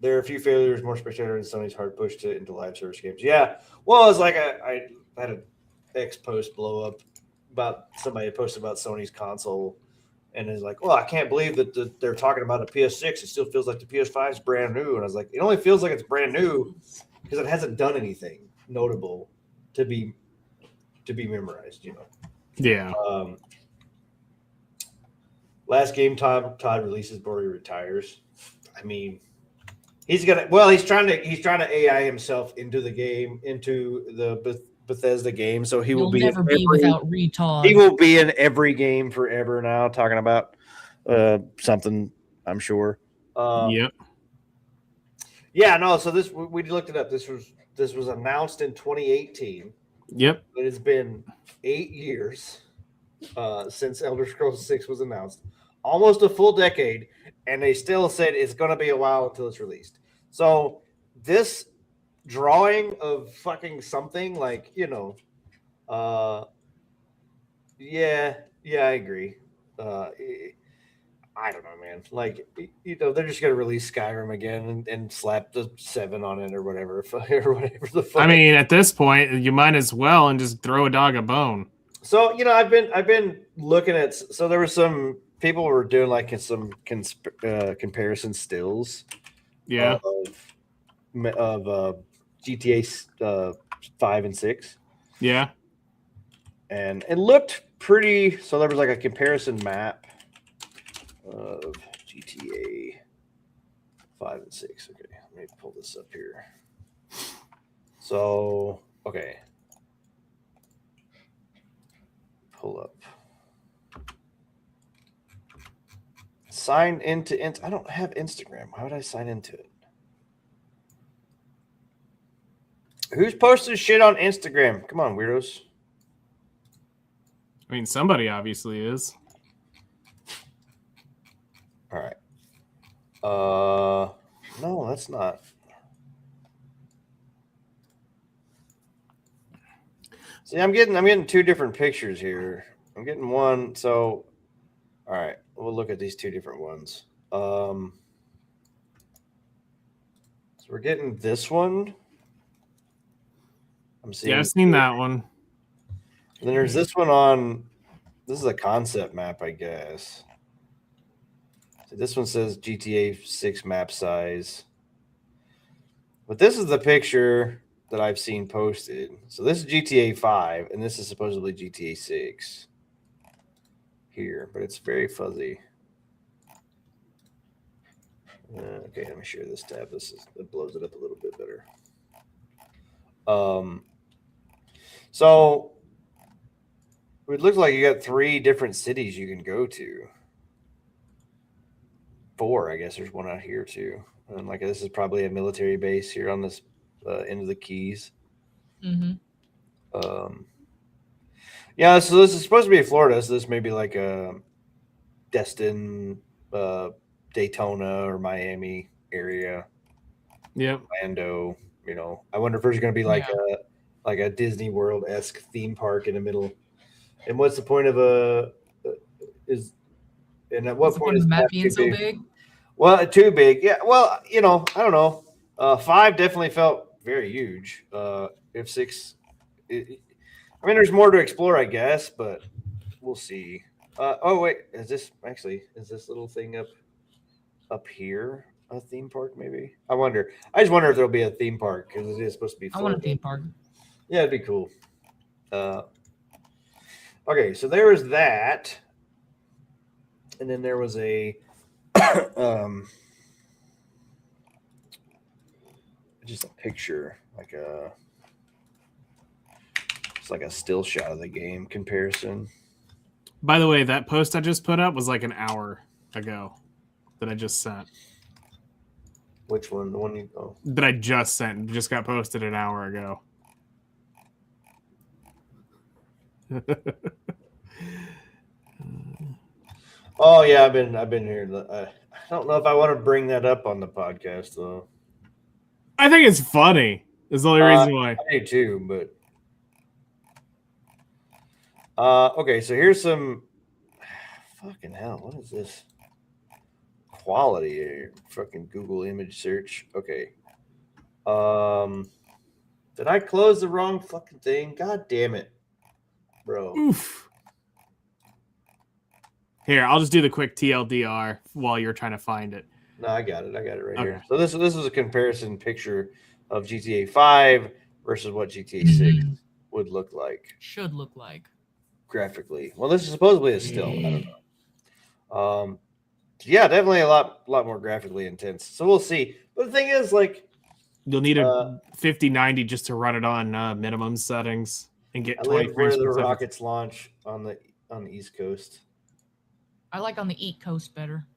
There are a few failures more spectacular than Sony's hard push into live service games. Yeah. Well, it's like I had an X post blow up about somebody posted about Sony's console and is like, well, I can't believe that they're talking about a PS6. It still feels like the PS5 is brand new. And I was like, it only feels like it's brand new because it hasn't done anything notable to be memorized, you know. Yeah. Last game Todd releases before he retires. I mean, he's trying to AI himself into the game, into the Bethesda game, so he will be never be without retard. He will be in every game forever now, talking about something, I'm sure. Yep. Yeah, no, so we looked it up. This was announced in 2018. Yep. It has been 8 years since Elder Scrolls 6 was announced, almost a full decade, and they still said it's going to be a while until it's released. So this drawing of fucking something like, you know, yeah, I agree. I don't know, man. Like, you know, they're just gonna release Skyrim again and slap the 7 on it or whatever, or whatever the fuck. I mean, at this point, you might as well and just throw a dog a bone. So, you know, I've been looking at. So there were some people were doing like some comparison stills. Yeah. Of GTA 5 and 6. Yeah. And it looked pretty. So there was like a comparison map of GTA 5 and 6. Okay, let me pull this up here. So, okay. Pull up. Sign into I don't have Instagram. Why would I sign into it? Who's posting shit on Instagram? Come on, weirdos. I mean, somebody obviously is. All right. No, that's not. See, I'm getting two different pictures here. I'm getting one. So, all right, we'll look at these two different ones. So we're getting this one. I'm seeing. Yeah, I've seen that one. And then there's this one on. This is a concept map, I guess. So this one says GTA 6 map size. But this is the picture that I've seen posted. So this is GTA 5, and this is supposedly GTA 6 here, but it's very fuzzy. Okay, let me share this tab. It blows it up a little bit better. So it looks like you got 3 different cities you can go to. 4, I guess. There's one out here too. And like this is probably a military base here on this end of the Keys. Mm-hmm. Yeah, so this is supposed to be in Florida, so this may be like a Destin, Daytona, or Miami area, Yep. Orlando. I wonder if there's going to be like a Disney World esque theme park in the middle. And what's the point of and at what What's the point point is of the the map map being too so big? big? Well, too big. Yeah. Well, I don't know. 5 definitely felt very huge. If 6, I mean, there's more to explore, I guess, but we'll see. Oh wait, is this little thing up here a theme park? Maybe. I wonder. I just wonder if there'll be a theme park because it is supposed to be. I want a Florida. theme park. Yeah, it'd be cool. Okay, so there was that, and then there was a just a picture, it's like a still shot of the game comparison. By the way, that post I just put up was like an hour ago that I just sent. Which one? The one you? Oh, That I just sent. Just got posted an hour ago. oh yeah, I've been here. I don't know if I want to bring that up on the podcast though. I think it's funny. Is the only reason why. I do too, but okay. So here's some fucking hell. What is this? Quality fucking Google image search. Okay. Did I close the wrong fucking thing? God damn it, bro. Oof. Here, I'll just do the quick TLDR while you're trying to find it. No, I got it. I got it right Okay. here. So this is a comparison picture of GTA 5 versus what GTA 6 Mhm. would look like Should look like. graphically. Well, this is supposedly a still. I don't know. Yeah, definitely a lot more graphically intense. So we'll see. But the thing is, like, You'll need a 5090 just to run it on minimum settings and get I 20 live where frames the per second. rockets launch on the East Coast. I like on the Eat Coast better.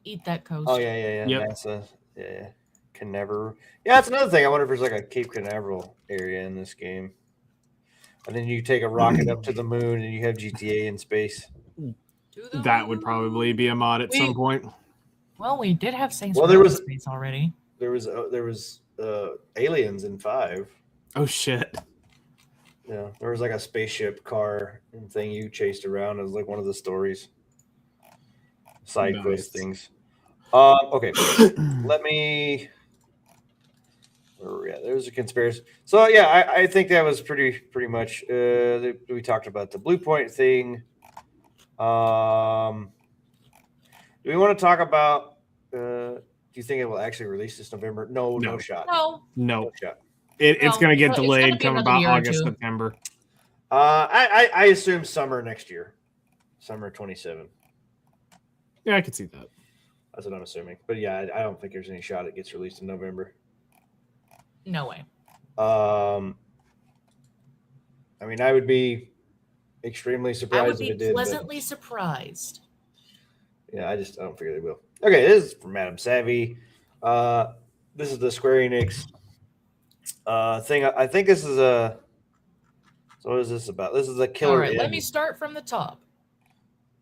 Eat that coast. Oh yeah. Yep. NASA. Yeah. Canaveral. Yeah, that's another thing. I wonder if there's like a Cape Canaveral area in this game. And then you take a rocket up to the moon and you have GTA in space. To the That would moon. probably be a mod at some point. Well, we did have Saints Well, Row there in was- space already. There was aliens in 5. Oh shit. Yeah, there was like a spaceship car and thing you chased around. It was like one of the stories. Side quest Nice. things. Okay. Let me. Where were we at? There's a conspiracy. So yeah, I think that was pretty much. We talked about the Blue Point thing. Do we want to talk about? Do you think it will actually release this November? No No. shot. No, No. No shot. It's No, going to get it's gonna delayed be come another about year or August, two. September. I assume summer next year, summer 27. Yeah, I could see that. That's what I'm assuming. But yeah, I don't think there's any shot it gets released in November. no way. I mean, I would be extremely I would surprised be if it did. But pleasantly surprised. yeah, I don't figure they will. Okay, this is from Adam Savvy. This is the Square Enix thing. I think this is a. So what is this about? This is a Killer All right, Inn. let me start from the top.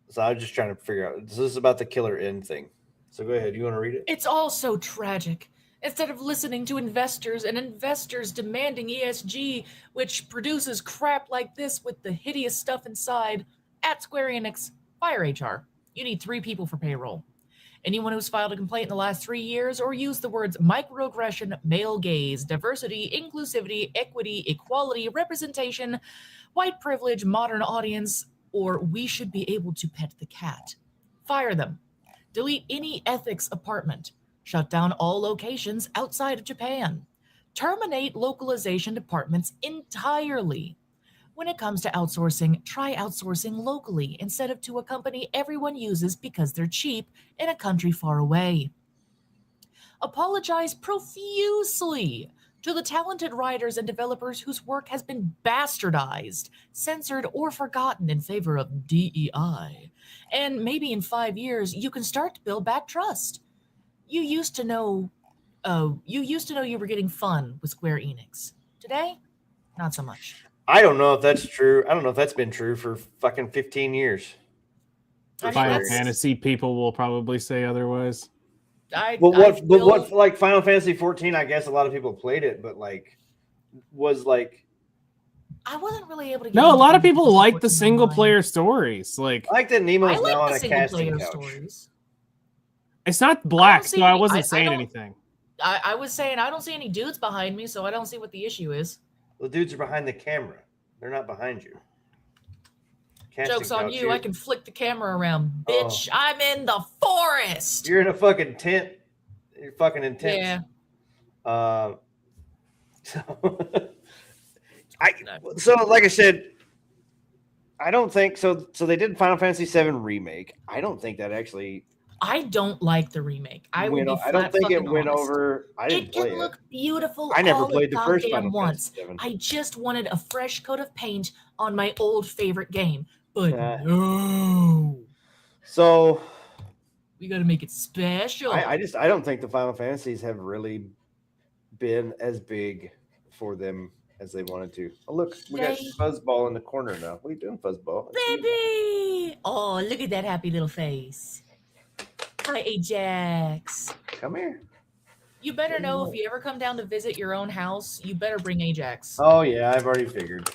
So I'm just trying to figure out. This is about the Killer Inn thing. So go ahead. You want to read it? It's all so tragic. Instead of listening to investors and investors demanding ESG, which produces crap like this with the hideous stuff inside, at Square Enix, fire HR. You need 3 people for payroll. Anyone who's filed a complaint in the last 3 years or used the words microaggression, male gaze, diversity, inclusivity, equity, equality, representation, white privilege, modern audience, or we should be able to pet the cat. Fire them. Delete any ethics apartment. Shut down all locations outside of Japan. Terminate localization departments entirely. When it comes to outsourcing, try outsourcing locally instead of to a company everyone uses because they're cheap in a country far away. Apologize profusely to the talented writers and developers whose work has been bastardized, censored, or forgotten in favor of DEI. And maybe in 5 years, you can start to build back trust. You used to know you were getting fun with Square Enix. Today, not so much. I don't know if that's true. I don't know if that's been true for fucking 15 years. I mean, Final that's- Fantasy people will probably say otherwise. But what like Final Fantasy 14? I guess a lot of people played it, but like was like I wasn't really able to. Get No, a into lot of Final people Fantasy like the 14 single online. player stories. Like, I like that Nemo's I now like on the a single casting player couch. stories. it's not black, see so I any- wasn't I saying don't- anything. I was saying I don't see any dudes behind me, so I don't see what the issue is. The dudes are behind the camera. They're not behind you. Casting Joke's on couch, you. you're- I can flick the camera around, Oh. bitch. I'm in the forest. You're in a fucking tent. You're fucking intense. Yeah. So, so like I said, I don't think so. So they did Final Fantasy VII remake. I don't think that actually. I don't like the remake. I will went be o- I don't flat think it fucking went honest. over. I didn't It play can it. look beautiful. I never all played the first goddamn Final once. Fantasy VII. I just wanted a fresh coat of paint on my old favorite game, but Yeah. no, So we got to make it special. I don't think the Final Fantasies have really been as big for them as they wanted to. Oh, look, we got They- Fuzzball in the corner now. What are you doing, Fuzzball? Baby! Oh, look at that happy little face. Hi, Ajax. Come here. You better know if you ever come down to visit your own house, you better bring Ajax. Oh yeah, I've already figured.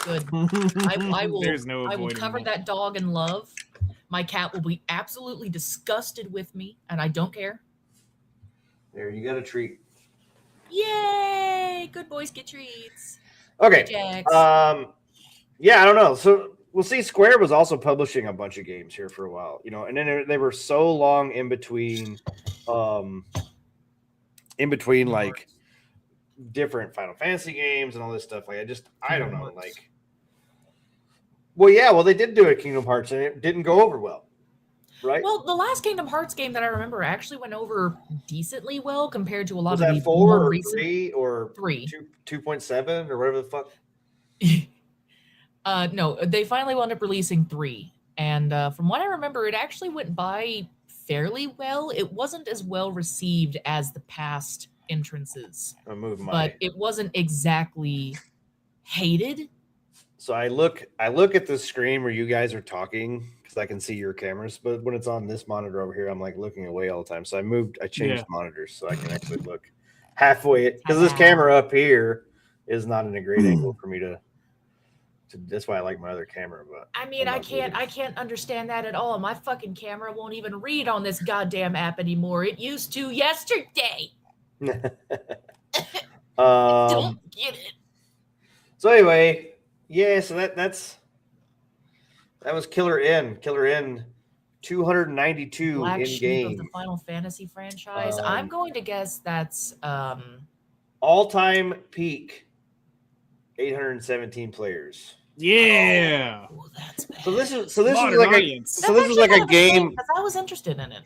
Good. I will. There's no I will avoiding cover that dog in love. My cat will be absolutely disgusted with me, and I don't care. There, you got a treat. Yay! Good boys get treats. Okay. Ajax. Yeah, I don't know. So we'll see. Square was also publishing a bunch of games here for a while, you know, and then they were so long in between like different Final Fantasy games and all this stuff. Like I don't know. Like, well, yeah, well they did do a Kingdom Hearts and it didn't go over well, right? Well, the last Kingdom Hearts game that I remember actually went over decently well compared to a lot was of that the 4 more or recent 3 or 3. 2.7 or whatever the fuck? No, they finally wound up releasing 3. And from what I remember, it actually went by fairly well. It wasn't as well received as the past entrances, I move my. but it wasn't exactly hated. So I look at the screen where you guys are talking because I can see your cameras, but when it's on this monitor over here, I'm like looking away all the time. So I changed monitors so I can actually look halfway because this camera up here is not in a great angle for me to that's why I like my other camera. But I mean, I'm I not can't understand that at all. My fucking camera won't even read on this goddamn app anymore. It used to yesterday. Don't get it. So anyway, yeah. So that was Killer N. 292 Black in sheep game. of the Final Fantasy franchise. I'm going to guess that's All-time peak 817 players. Yeah. oh, that's bad. So this is Modern like audience. so this was like a game. Because I was interested in it.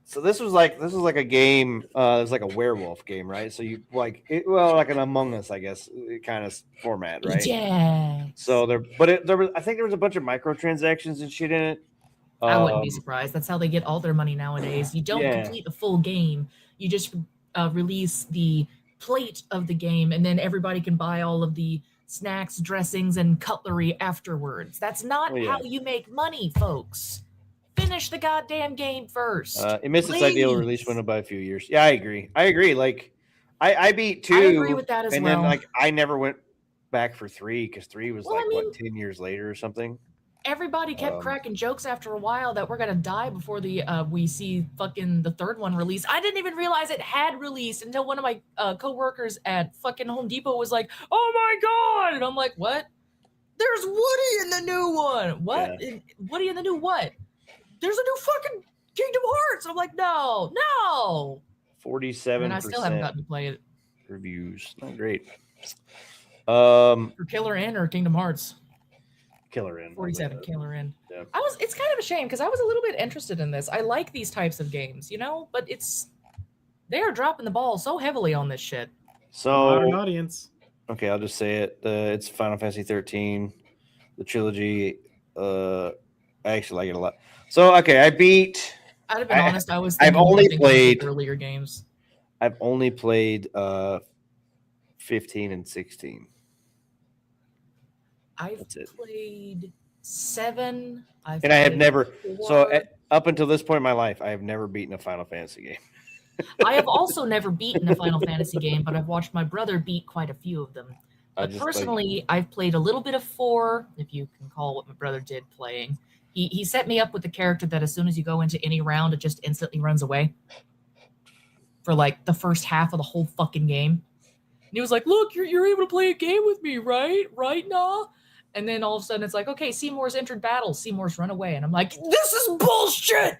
So this was like a game. It was like a werewolf game, right? So you like like an Among Us, I guess, kind of format, right? Yeah. So there was I think there was a bunch of microtransactions and shit in it. I wouldn't be surprised. That's how they get all their money nowadays. You don't Yeah. complete the full game. You just release the plate of the game, and then everybody can buy all of the snacks, dressings, and cutlery afterwards. That's not Oh, yeah. how you make money, folks. Finish the goddamn game first. It missed its ideal release Please. window by a few years. Yeah, I agree. Like I beat 2. I agree with that as and well. then like I never went back for 3 because 3 was Well, I like mean- what 10 years later or something. Everybody kept cracking jokes after a while that we're gonna die before the we see fucking the third one release. I didn't even realize it had released until one of my coworkers at fucking Home Depot was like, "Oh my god!" And I'm like, "What? There's Woody in the new one. What? Woody in the new what? There's a new fucking Kingdom Hearts." I'm like, "No, no." 47%. And I still haven't gotten to play it. reviews. Not great. For Killer N or Kingdom Hearts. Killer N. 47 Killer N. Yeah. It's kind of a shame because I was a little bit interested in this. I like these types of games, you know, but they are dropping the ball so heavily on this shit. Modern So audience. okay, I'll just say it. It's Final Fantasy 13, the trilogy. I actually like it a lot. So okay, I'd have been honest. I was. I've thinking more only thinking of the played- earlier games. I've only played 15 and 16. I've That's it. played 7. And I have played never. 4. So up until this point in my life, I have never beaten a Final Fantasy game. I have also never beaten a Final Fantasy game, but I've watched my brother beat quite a few of them. But personally, I've played a little bit of 4, if you can call what my brother did playing. He set me up with the character that as soon as you go into any round, it just instantly runs away for like the first half of the whole fucking game. And he was like, "Look, you're able to play a game with me, right? Right now?" And then all of a sudden, it's like, "Okay, Seymour's entered battle. Seymour's run away," and I'm like, "This is bullshit."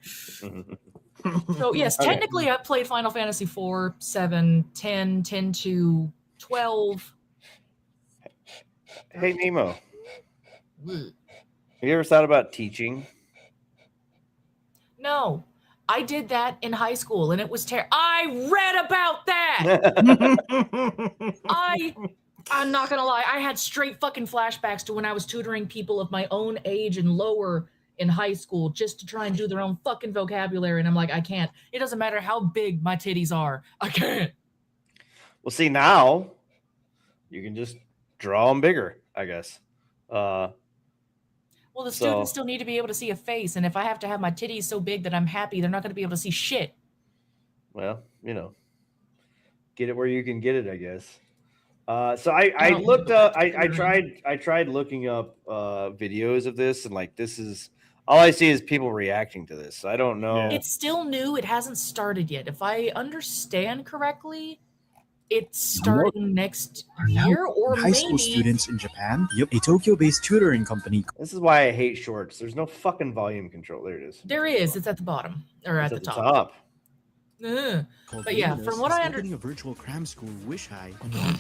So yes, Okay. technically, I've played Final Fantasy 4, 7, 10, 10 to 12. Hey Nemo, Ugh. have you ever thought about teaching? No, I did that in high school, and it was terrible. I read about that. I'm not gonna lie. I had straight fucking flashbacks to when I was tutoring people of my own age and lower in high school just to try and do their own fucking vocabulary. And I'm like, I can't. It doesn't matter how big my titties are. I can't. Well, see, now you can just draw them bigger, I guess. Well, the students So- still need to be able to see a face. And if I have to have my titties so big that I'm happy, they're not going to be able to see shit. Well, get it where you can get it, I guess. So I looked up. I tried looking up videos of this, and like this is all I see is people reacting to this. I don't know. Yeah. It's still new. It hasn't started yet. If I understand correctly, it's starting next year or High school maybe. students in Japan, a Tokyo-based tutoring company This is why I hate shorts. There's no fucking volume control. There it is. There is. It's at the bottom or It's at the top. Ugh. called But yeah, Luminous from what is I under- opening a virtual cram school Wish High.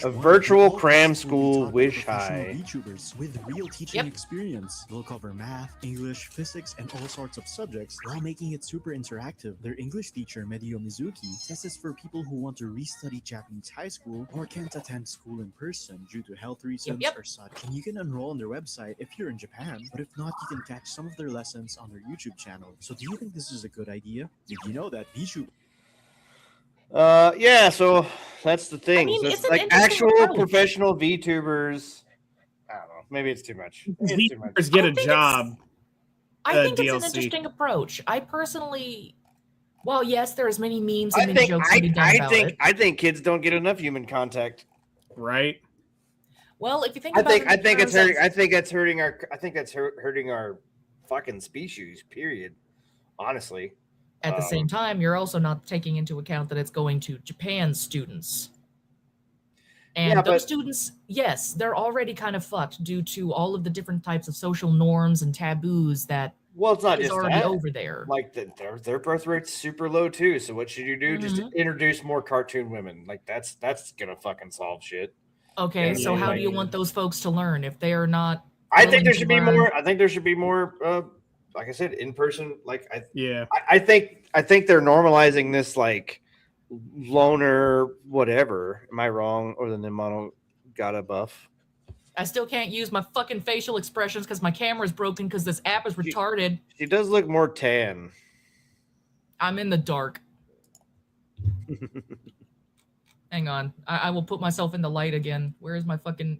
A virtual cram school Wish High. VTubers with real teaching Yep. experience. They'll cover math, English, physics, and all sorts of subjects while making it super interactive. Their English teacher, Medio Mizuki, says it's for people who want to restudy Japanese high school or can't attend school in person due to health reasons Yep. or such. And you can enroll on their website if you're in Japan, but if not, you can catch some of their lessons on their YouTube channel. So do you think this is a good idea? Did you know that VTube Yeah, so that's the thing. mean, So it's it's an like interesting actual approach. professional VTubers. I don't know. Maybe it's too much. Maybe it's too much. VTubers get I a think it's- job. I think it's an DLC. interesting approach. I personally, well, yes, there is many memes I and many think jokes to be done about it. I think kids don't get enough human contact. Right? Well, if you think I about think it, I in think it's terms of- hurting. I think that's hurting our. I think that's hurting our fucking species. Period. Honestly. At the same time, you're also not taking into account that it's going to Japan's students. And Yeah, those but- students, yes, they're already kind of fucked due to all of the different types of social norms and taboos that Well, it's not is just already that. over there. Like their birth rate's super low too. So what should you do? Just Mm-hmm. introduce more cartoon women. Like that's gonna fucking solve shit. Okay, Yeah, so yeah, how yeah. do you want those folks to learn if they are not? I willing think there to should be learn? more. I think there should be more. Like I said, in person. Like Yeah. I think they're normalizing this like loner whatever. Am I wrong? Or the Nimano got a buff? I still can't use my fucking facial expressions because my camera's broken because this app is retarded. She does look more tan. I'm in the dark. Hang on. I will put myself in the light again. Where is my fucking...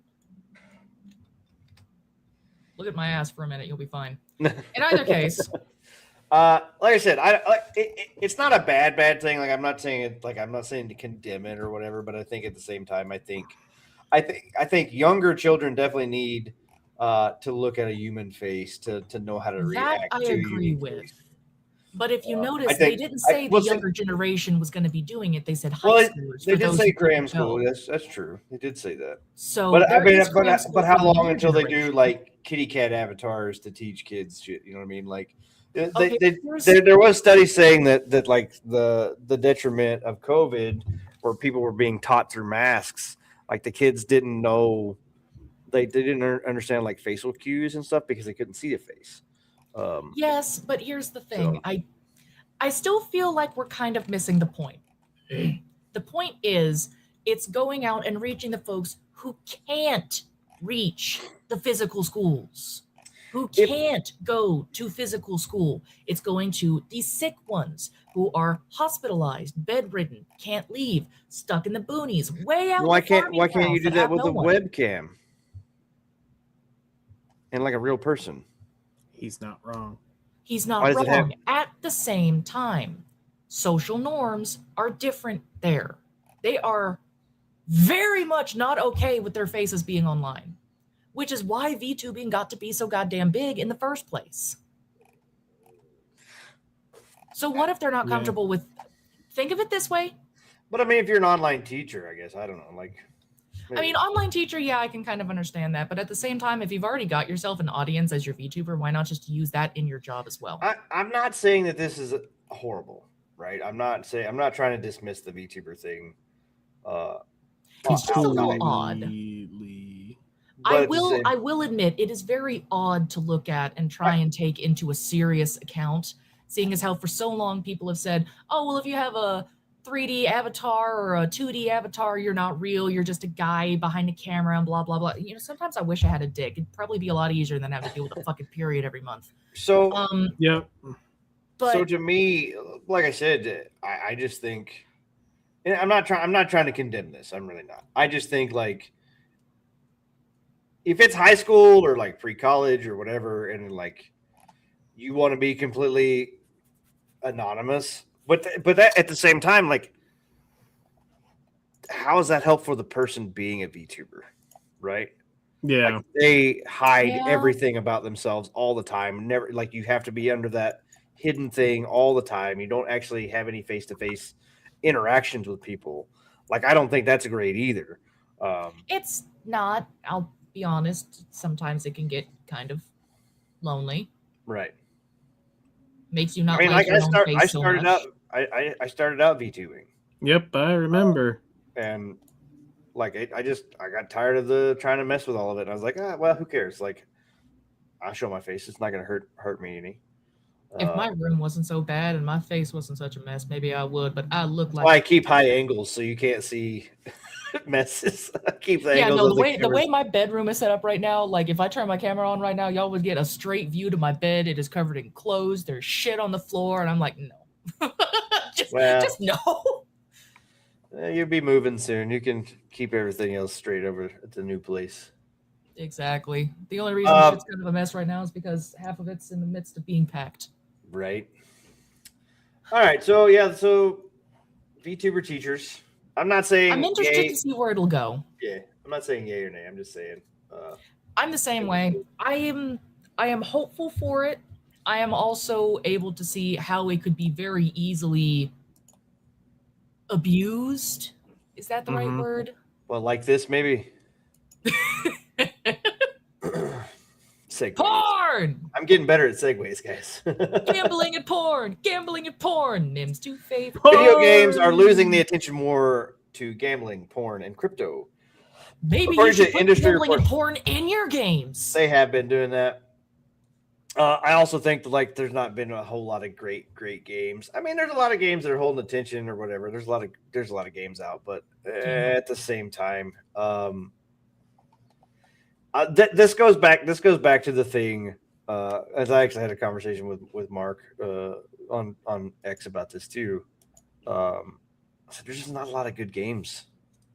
Look at my ass for a minute. You'll be fine. In either case, Like I said, it's not a bad thing. Like I'm not saying it. Like I'm not saying to condemn it or whatever. But I think at the same time, I think younger children definitely need to look at a human face to know how to that react. I to a agree unique with. face. But if you I notice, think- they didn't I- say well, the so- younger generation was going to be doing it. They said high Well, schoolers. They for did those say who cram don't know. school. That's true. They did say that. So, But I there mean, is cram school but how for the long younger until they do generation. like kitty cat avatars to teach kids shit? You know what I mean? Like, Okay, here's- there was studies saying that like the detriment of COVID, where people were being taught through masks, like the kids didn't know, they didn't understand like facial cues and stuff because they couldn't see a face. Yes, but here's the thing. So- I still feel like we're kind of missing the point. The point is it's going out and reaching the folks who can't reach the physical schools, who If- can't go to physical school. It's going to the sick ones who are hospitalized, bedridden, can't leave, stuck in the boonies, way out. Why in the can't farming you towns do that have with no a one. webcam? and like a real person. He's not wrong. He's not Why does it have- wrong. At the same time, social norms are different there. They are very much not okay with their faces being online, which is why VTubing got to be so goddamn big in the first place. So what if they're not Yeah. comfortable with, think of it this way. But I mean, if you're an online teacher, I guess I don't know. Like, I mean, online teacher, yeah, I can kind of understand that. But at the same time, if you've already got yourself an audience as your VTuber, why not just use that in your job as well? I'm not saying that this is horrible, right? I'm not trying to dismiss the VTuber thing. It's just a little outright. odd. Completely. But I at the same- will admit it is very odd to look at and try and take into a serious account, seeing as how for so long people have said, oh, well, if you have a 3D avatar or a 2D avatar, you're not real, you're just a guy behind a camera and blah, blah, blah. You know, sometimes I wish I had a dick. It'd probably be a lot easier than having to deal with a fucking period every month. So, Yep. But so to me, like I said, I just think, and I'm not trying to condemn this. I'm really not. I just think like, if it's high school or like pre-college or whatever, and like you want to be completely anonymous, but that at the same time, like, how is that helpful for the person being a VTuber, right? Yeah. Like, they hide Yeah. everything about themselves all the time. Never, like, you have to be under that hidden thing all the time. You don't actually have any face-to-face interactions with people. Like, I don't think that's great either. it's not, I'll be honest, sometimes it can get kind of lonely. Right. Makes you not I mean, like like your own face I so started much. out. I started out VTubing, Yep, I remember. and like I got tired of the trying to mess with all of it. And I was like, well, who cares? Like, I'll show my face. It's not going to hurt me any. If my room wasn't so bad and my face wasn't such a mess, maybe I would. But I look like Well, I keep high angles so you can't see messes. I keep the yeah, angles. no. of The way camera. my bedroom is set up right now, like if I turn my camera on right now, y'all would get a straight view to my bed. It is covered in clothes. There's shit on the floor, and I'm like, no, Well- just no. You'll be moving soon. You can keep everything else straight over at the new place. Exactly. The only reason shit's kind of a mess right now is because half of it's in the midst of being packed. Right. All right. So yeah. So VTuber teachers. I'm not saying. I'm interested yay. to see where it'll go. Yeah. I'm not saying yay or nay. I'm just saying. I'm the same way. I am hopeful for it. I am also able to see how it could be very easily abused. Is that the right Mhm. word? Well, like this maybe. Segways. Porn! I'm getting better at segues, guys. Gambling and porn! Gambling and porn! Nim's two favorite. Video games are losing the attention more to gambling, porn, and crypto. Maybe you According to should put industry gambling and reports- porn in your games. They have been doing that. I also think that like there's not been a whole lot of great games. I mean, there's a lot of games that are holding attention or whatever. There's a lot of games out, but at the same time, this goes back to the thing. As I actually had a conversation with Mark on X about this too. I said there's just not a lot of good games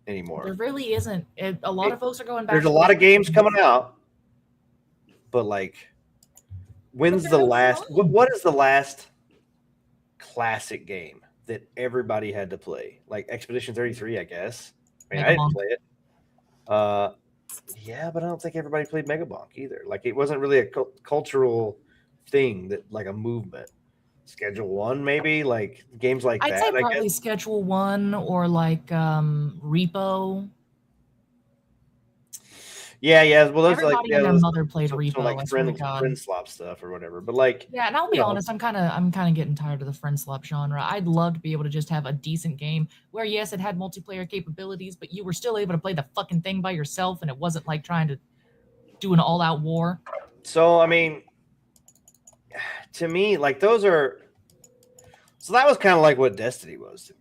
anymore. There really isn't. A lot of folks are going back. There's a to lot of the- games coming out, but like, when's But the they're last? not. What is the last classic game that everybody had to play? Like Expedition 33, I guess. I mean, I didn't Megabonk. play it. Yeah, but I don't think everybody played Megabonk either. Like, it wasn't really a cultural thing that like a movement. Schedule One, maybe like games like I'd that. say I probably guess. Schedule One or like Repo. Yeah. Well, those like Everybody and their those- mother played so Repo. like I swear to God. friend slop stuff or whatever. But like, Yeah, and I'll be you know. honest, I'm kind of getting tired of the friend slap genre. I'd love to be able to just have a decent game where yes, it had multiplayer capabilities, but you were still able to play the fucking thing by yourself, and it wasn't like trying to do an all-out war. So I mean, to me, like those are. So that was kind of like what Destiny was to me.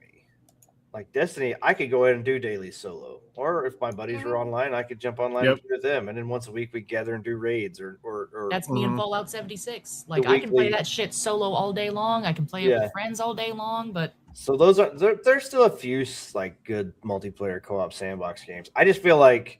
Like Destiny, I could go in and do daily solo, or if my buddies were online, I could jump online Yep. and play with them, and then once a week we gather and do raids or. That's me in Mhm. Fallout 76. Like I can play weekly- that shit solo all day long. I can play it Yeah. with friends all day long, but So those are there's still a few like good multiplayer co-op sandbox games. I just feel like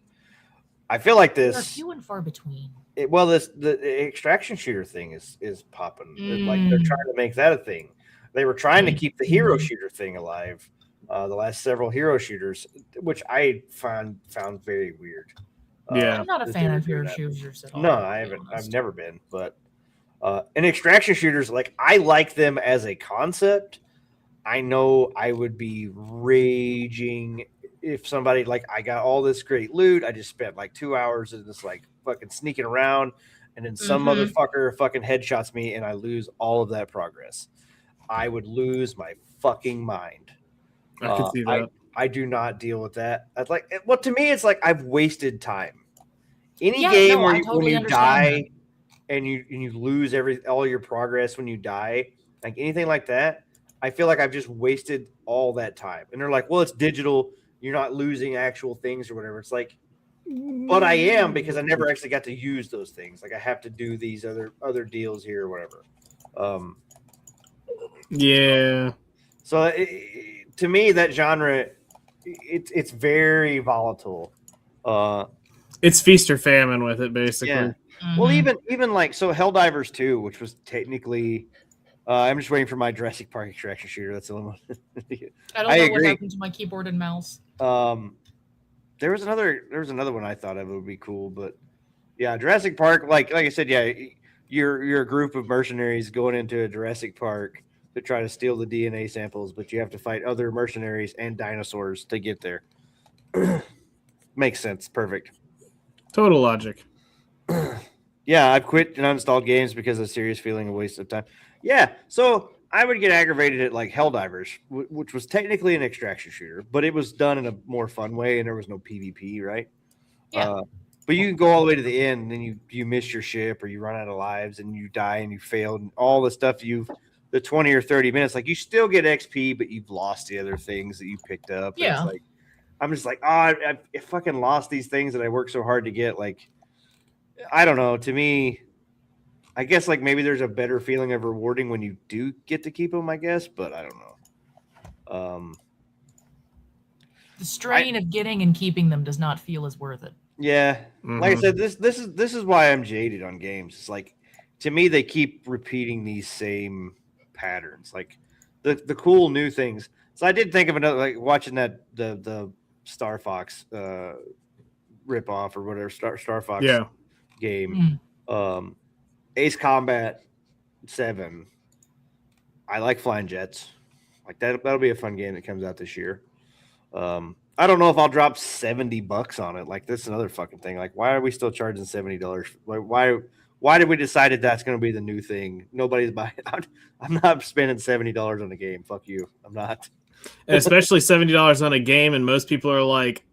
they're this. few and far between. the extraction shooter thing is popping. Like they're trying to make that a thing. They were trying to keep the hero shooter thing alive. The last several hero shooters, which I found very weird. Yeah. I'm not a that fan they of were hero doing that. shooters at all. No, to I be haven't. I've honest. never been, but and extraction shooters, like I like them as a concept. I know I would be raging if somebody like I got all this great loot. I just spent like 2 hours in this like fucking sneaking around, and then some Mhm. motherfucker fucking headshots me, and I lose all of that progress. I would lose my fucking mind. I could see that. I do not deal with that. I'd like well to me, it's like I've wasted time. Any Yeah, game no, where I you, totally when you understand die and you lose all your progress when you die, like anything like that, I feel like I've just wasted all that time. And they're like, well, it's digital, you're not losing actual things or whatever. It's like, but I am because I never actually got to use those things. Like I have to do these other deals here or whatever. Yeah. So to me, that genre, it's very volatile. It's feast or famine with it, basically. Yeah. Well, Mhm. even like so, Helldivers 2, which was technically, I'm just waiting for my Jurassic Park extraction shooter. That's the one. I don't I know agree. what happened to my keyboard and mouse. There was another one I thought of would be cool, but yeah, Jurassic Park. Like I said, yeah, you're a group of mercenaries going into a Jurassic Park to try to steal the DNA samples, but you have to fight other mercenaries and dinosaurs to get there. Makes sense. Perfect. Total logic. Yeah, I've quit and uninstalled games because of serious feeling of waste of time. Yeah, so I would get aggravated at like Helldivers, which was technically an extraction shooter, but it was done in a more fun way, and there was no PvP, right? Yeah. But you can go all the way to the end, and then you miss your ship, or you run out of lives, and you die, and you failed, and all the stuff the 20 or 30 minutes, like you still get XP, but you've lost the other things that you picked up. And Yeah. it's like I'm just like, oh, I fucking lost these things that I worked so hard to get. Like, I don't know. To me, I guess like maybe there's a better feeling of rewarding when you do get to keep them, I guess, but I don't know. The strain of getting and keeping them does not feel as worth it. Yeah. Like I Mhm. said, this is why I'm jaded on games. It's like to me they keep repeating these same patterns. Like the cool new things. So I did think of another like watching that the Star Fox rip off or whatever Star Fox Yeah. game. Ace Combat 7. I like flying jets. Like that'll be a fun game that comes out this year. I don't know if I'll drop $70 on it. Like this is another fucking thing. Like why are we still charging $70? Like why did we decide that's going to be the new thing? Nobody's buying. I'm not spending $70 on a game. Fuck you. I'm not. And especially $70 on a game, and most people are like,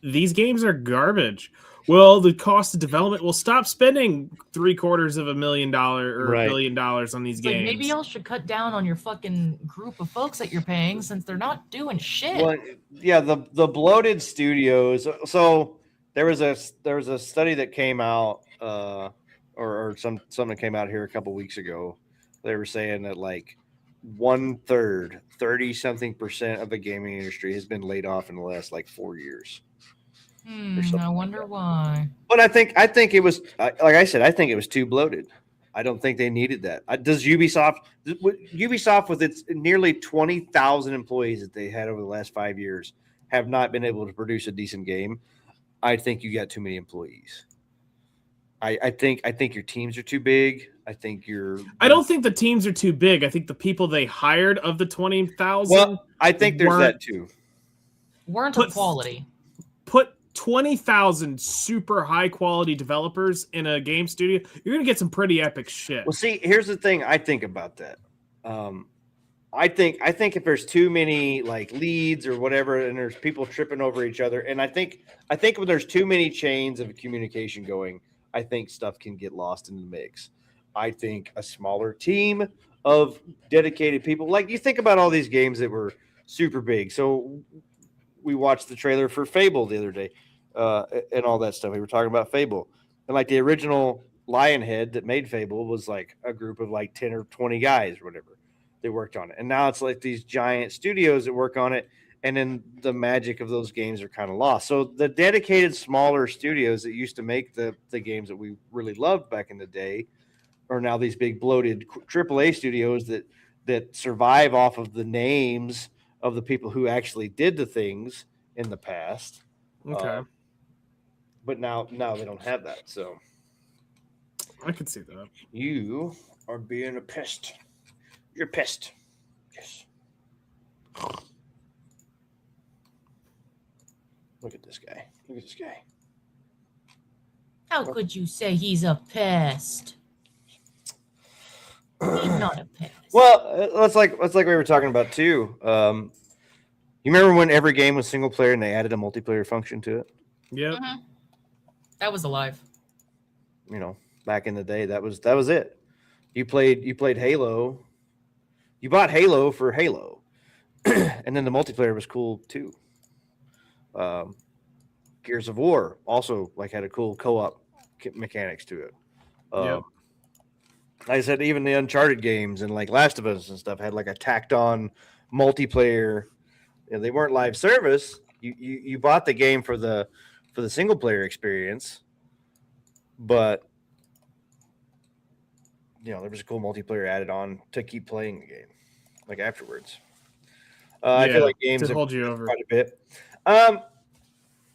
these games are garbage. Well, the cost of development will stop spending $750,000 or Right. $1 billion on these It's like games. maybe y'all should cut down on your fucking group of folks that you're paying since they're not doing shit. Well, yeah, the bloated studios. So there was a study that came out, or something that came out here a couple weeks ago. They were saying that like 1/3, 30-something% of the gaming industry has been laid off in the last like 4 years. something I like wonder that. why. But I think it was like I said, I think it was too bloated. I don't think they needed that. Does Ubisoft with its nearly 20,000 employees that they had over the last 5 years have not been able to produce a decent game? I think you got too many employees. I think your teams are too big. I think I don't think the teams are too big. I think the people they hired of the 20,000 Well, I think there's weren't- that too. Weren't Put- of quality. put 20,000 super high quality developers in a game studio, you're gonna get some pretty epic shit. Well, see, here's the thing I think about that. I think if there's too many like leads or whatever, and there's people tripping over each other, and I think when there's too many chains of communication going, I think stuff can get lost in the mix. I think a smaller team of dedicated people, like you think about all these games that were super big. So we watched the trailer for Fable the other day, and all that stuff. We were talking about Fable, and like the original Lionhead that made Fable was like a group of like 10 or 20 guys or whatever. They worked on it, and now it's like these giant studios that work on it, and then the magic of those games are kind of lost. So the dedicated smaller studios that used to make the games that we really loved back in the day are now these big bloated AAA studios that survive off of the names of the people who actually did the things in the past. Okay. But now they don't have that. So I could see that. you are being a pest. You're a pest. Yes. Look at this guy. Look at this guy. How could you say he's a pest? He's not a pest. Well, that's like we were talking about too. You remember when every game was single player and they added a multiplayer function to it? Yep. That was alive. You know, back in the day, that was it. You played Halo. You bought Halo for Halo, and then the multiplayer was cool too. Gears of War also like had a cool co-op mechanics to it. Yep. Like I said, even the Uncharted games and like Last of Us and stuff had like a tacked on multiplayer. You know, they weren't live service. You bought the game for the single player experience, but you know there was a cool multiplayer added on to keep playing the game, like afterwards. I feel like games to have hold you over. quite a bit. I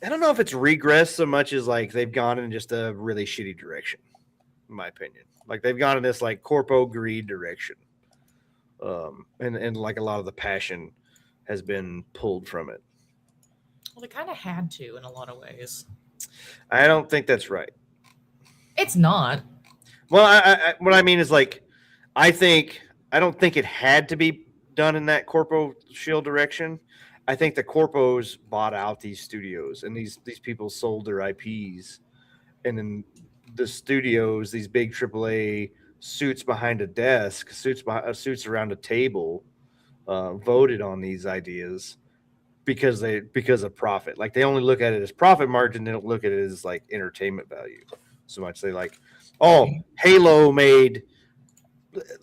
don't know if it's regressed so much as like they've gone in just a really shitty direction, in my opinion. Like they've gone in this like corpo greed direction, and like a lot of the passion has been pulled from it. Well, they kind of had to in a lot of ways. I don't think that's right. It's not. Well, I what I mean is like, I don't think it had to be done in that corpo shield direction. I think the corpos bought out these studios, and these people sold their IPs, and then the studios, these big AAA suits behind a desk, suits around a table, voted on these ideas because of profit. Like they only look at it as profit margin. They don't look at it as like entertainment value so much. They like, oh, Halo made.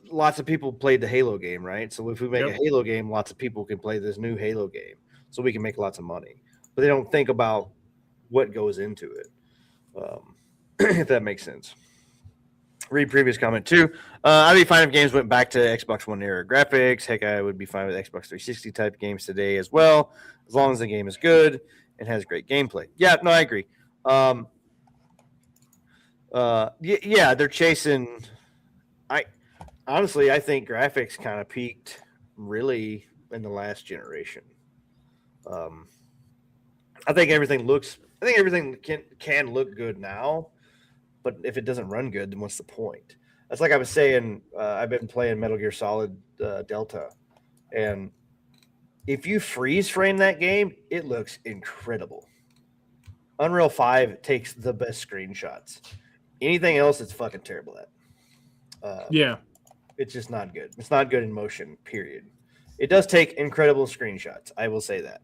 Lots of people played the Halo game, right? So if we make a Halo game, lots of people can play this new Halo game, so we can make lots of money. But they don't think about what goes into it, if that makes sense. Read previous comment too. I'd be fine if games went back to Xbox One era graphics. Heck, I would be fine with Xbox 360 type games today as well, as long as the game is good and has great gameplay. Yeah, no, I agree. Yeah, they're chasing. Honestly, I think graphics kind of peaked really in the last generation. I think everything can look good now, but if it doesn't run good, then what's the point? That's like I was saying. I've been playing Metal Gear Solid Delta, and if you freeze frame that game, it looks incredible. Unreal 5 takes the best screenshots. Anything else, it's fucking terrible at. Yeah. It's just not good. It's not good in motion, period. It does take incredible screenshots. I will say that.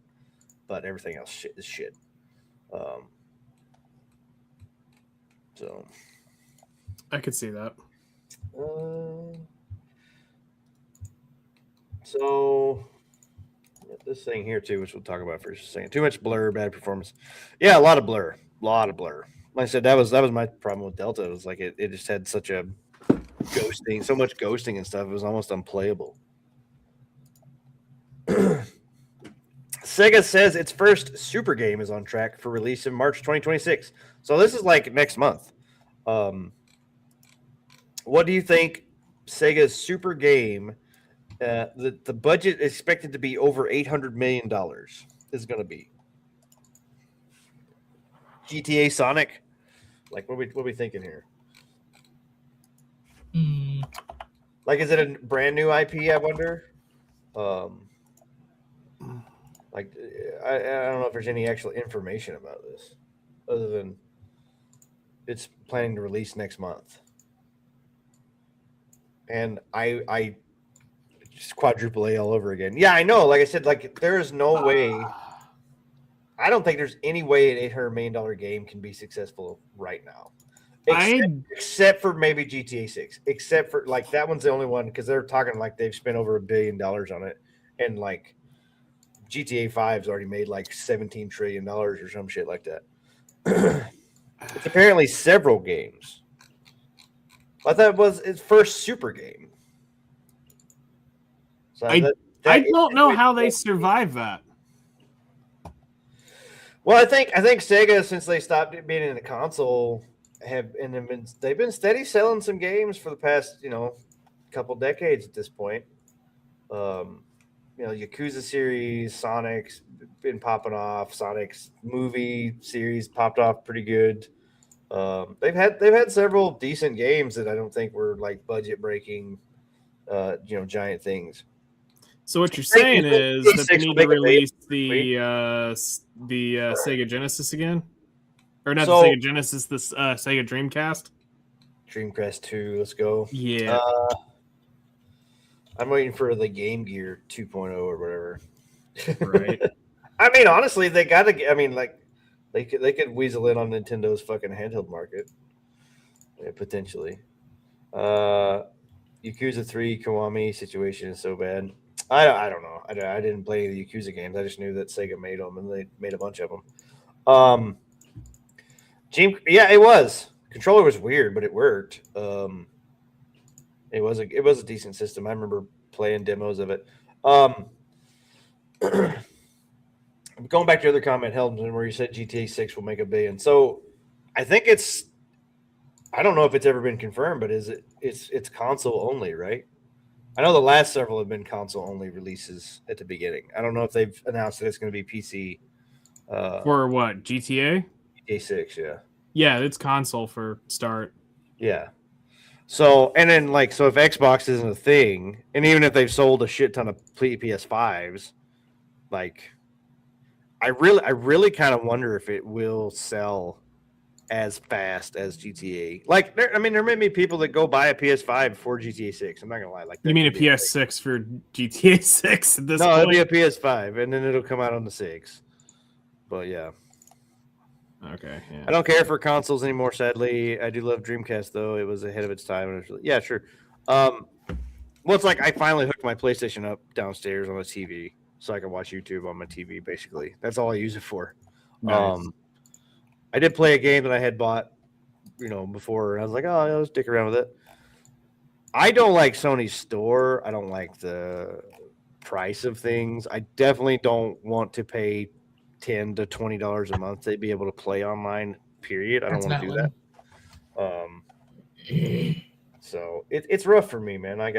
But everything else is shit. So. I could see that. So. This thing here, too, which we'll talk about for a second. Too much blur, bad performance. Yeah, a lot of blur. Like I said, that was my problem with Delta. It was like it just had such a ghosting, so much ghosting and stuff. It was almost unplayable. Sega says its first Super game is on track for release in March 2026. So this is like next month. What do you think Sega's Super game, the budget is expected to be over $800 million, is going to be? GTA Sonic? Like, what are we thinking here? Like, is it a brand new IP, I wonder? Like, I don't know if there's any actual information about this other than it's planning to release next month. And I just quadruple A all over again. Yeah, I know. Like I said, like there is no way. I don't think there's any way an $800 million game can be successful right now. Except for maybe GTA 6. Except for like that one's the only one because they're talking like they've spent over $1 billion on it. And like GTA 5's already made like $17 trillion or some shit like that. It's apparently several games. I thought it was its first super game. So I don't know how they survive that. Well, I think Sega, since they stopped being in the console, they've been steady selling some games for the past couple decades at this point. Yakuza series, Sonic's been popping off. Sonic's movie series popped off pretty good. They've had several decent games that I don't think were like budget breaking, giant things. So what you're saying is that they need to release the Sega Genesis again, or not the Sega Genesis, the Sega Dreamcast. Dreamcast 2, let's go. Yeah. I'm waiting for the Game Gear 2.0 or whatever. Right. I mean, honestly, they gotta. I mean, like, they could weasel in on Nintendo's fucking handheld market, potentially. Yakuza 3 Kiwami situation is so bad. I don't know. I didn't play the Yakuza games. I just knew that Sega made them, and they made a bunch of them. It was. Controller was weird, but it worked. It was a decent system. I remember playing demos of it. Going back to your other comment, Helmsman, where you said GTA 6 will make $1 billion. So I think I don't know if it's ever been confirmed, but it's console only, right? I know the last several have been console only releases at the beginning. I don't know if they've announced that it's going to be PC. For what? GTA 6, yeah. Yeah, it's console for start. Yeah. So, and then so if Xbox isn't a thing, and even if they've sold a shit ton of PS5s, I really kind of wonder if it will sell as fast as GTA. There may be people that go buy a PS5 for GTA 6. I'm not gonna lie. You mean a PS6 for GTA 6 at this point? No, it'll be a PS5, and then it'll come out on the 6. But yeah. Okay. Yeah. I don't care for consoles anymore, sadly. I do love Dreamcast, though. It was ahead of its time. And yeah, sure. Well, it's like I finally hooked my PlayStation up downstairs on the TV so I can watch YouTube on my TV, basically. That's all I use it for. Nice. I did play a game that I had bought, before, and I was like, oh, let's dick around with it. I don't like Sony's store. I don't like the price of things. I definitely don't want to pay $10 to $20 a month to be able to play online, period. I don't want to do that. So it's rough for me, man. I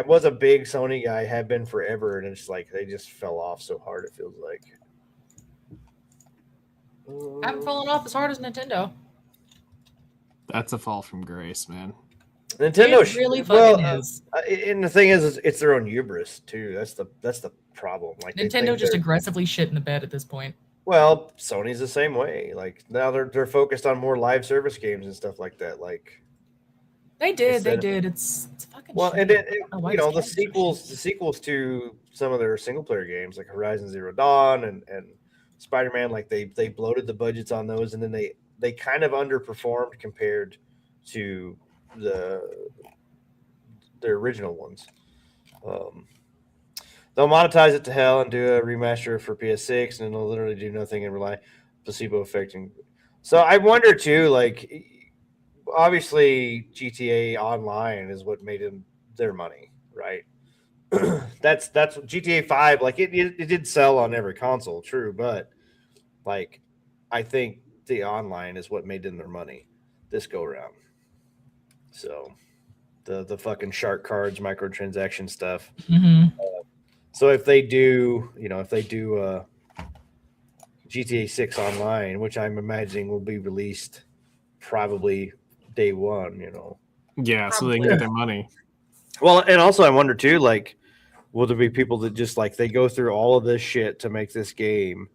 was a big Sony guy, have been forever, and it's like they just fell off so hard, it feels like. Haven't fallen off as hard as Nintendo. That's a fall from grace, man. Nintendo It really fucking is. And the thing is it's their own hubris too. That's the problem. Nintendo just aggressively shit in the bed at this point. Well, Sony's the same way. Now they're focused on more live service games and stuff like that. They did. It's fucking well, shit. and the sequels to some of their single player games like Horizon Zero Dawn and Spider-Man, they bloated the budgets on those, and then they kind of underperformed compared to the original ones. They'll monetize it to hell and do a remaster for PS6, and then they'll literally do nothing and rely placebo affecting. So I wonder too, obviously GTA Online is what made them their money, right? that's GTA 5. It did sell on every console, true, but I think the online is what made them their money this go around. So the fucking shark cards, microtransaction stuff. Mm-hmm. So if they do GTA 6 online, which I'm imagining will be released probably day one, Yeah, so they can get their money. Well, and also I wonder too, will there be people that just they go through all of this shit to make this game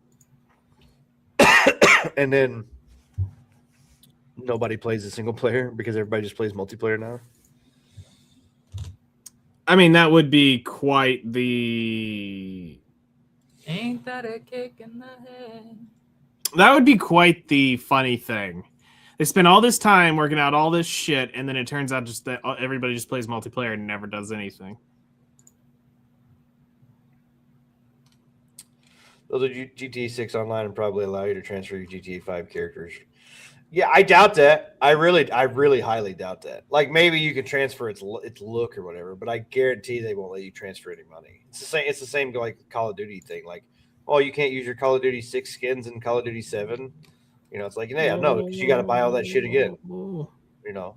and then nobody plays a single player because everybody just plays multiplayer now? I mean, that would be quite the... Ain't that a kick in the head? That would be quite the funny thing. They spend all this time working out all this shit, and then it turns out just that everybody just plays multiplayer and never does anything. They'll do GTA 6 online and probably allow you to transfer your GTA 5 characters. Yeah, I doubt that. I really highly doubt that. Like maybe you can transfer its look or whatever, but I guarantee they won't let you transfer any money. It's the same. It's the same like Call of Duty thing. Like, oh, you can't use your Call of Duty 6 skins in Call of Duty 7. You know, it's like yeah, no, because you got to buy all that shit again. You know,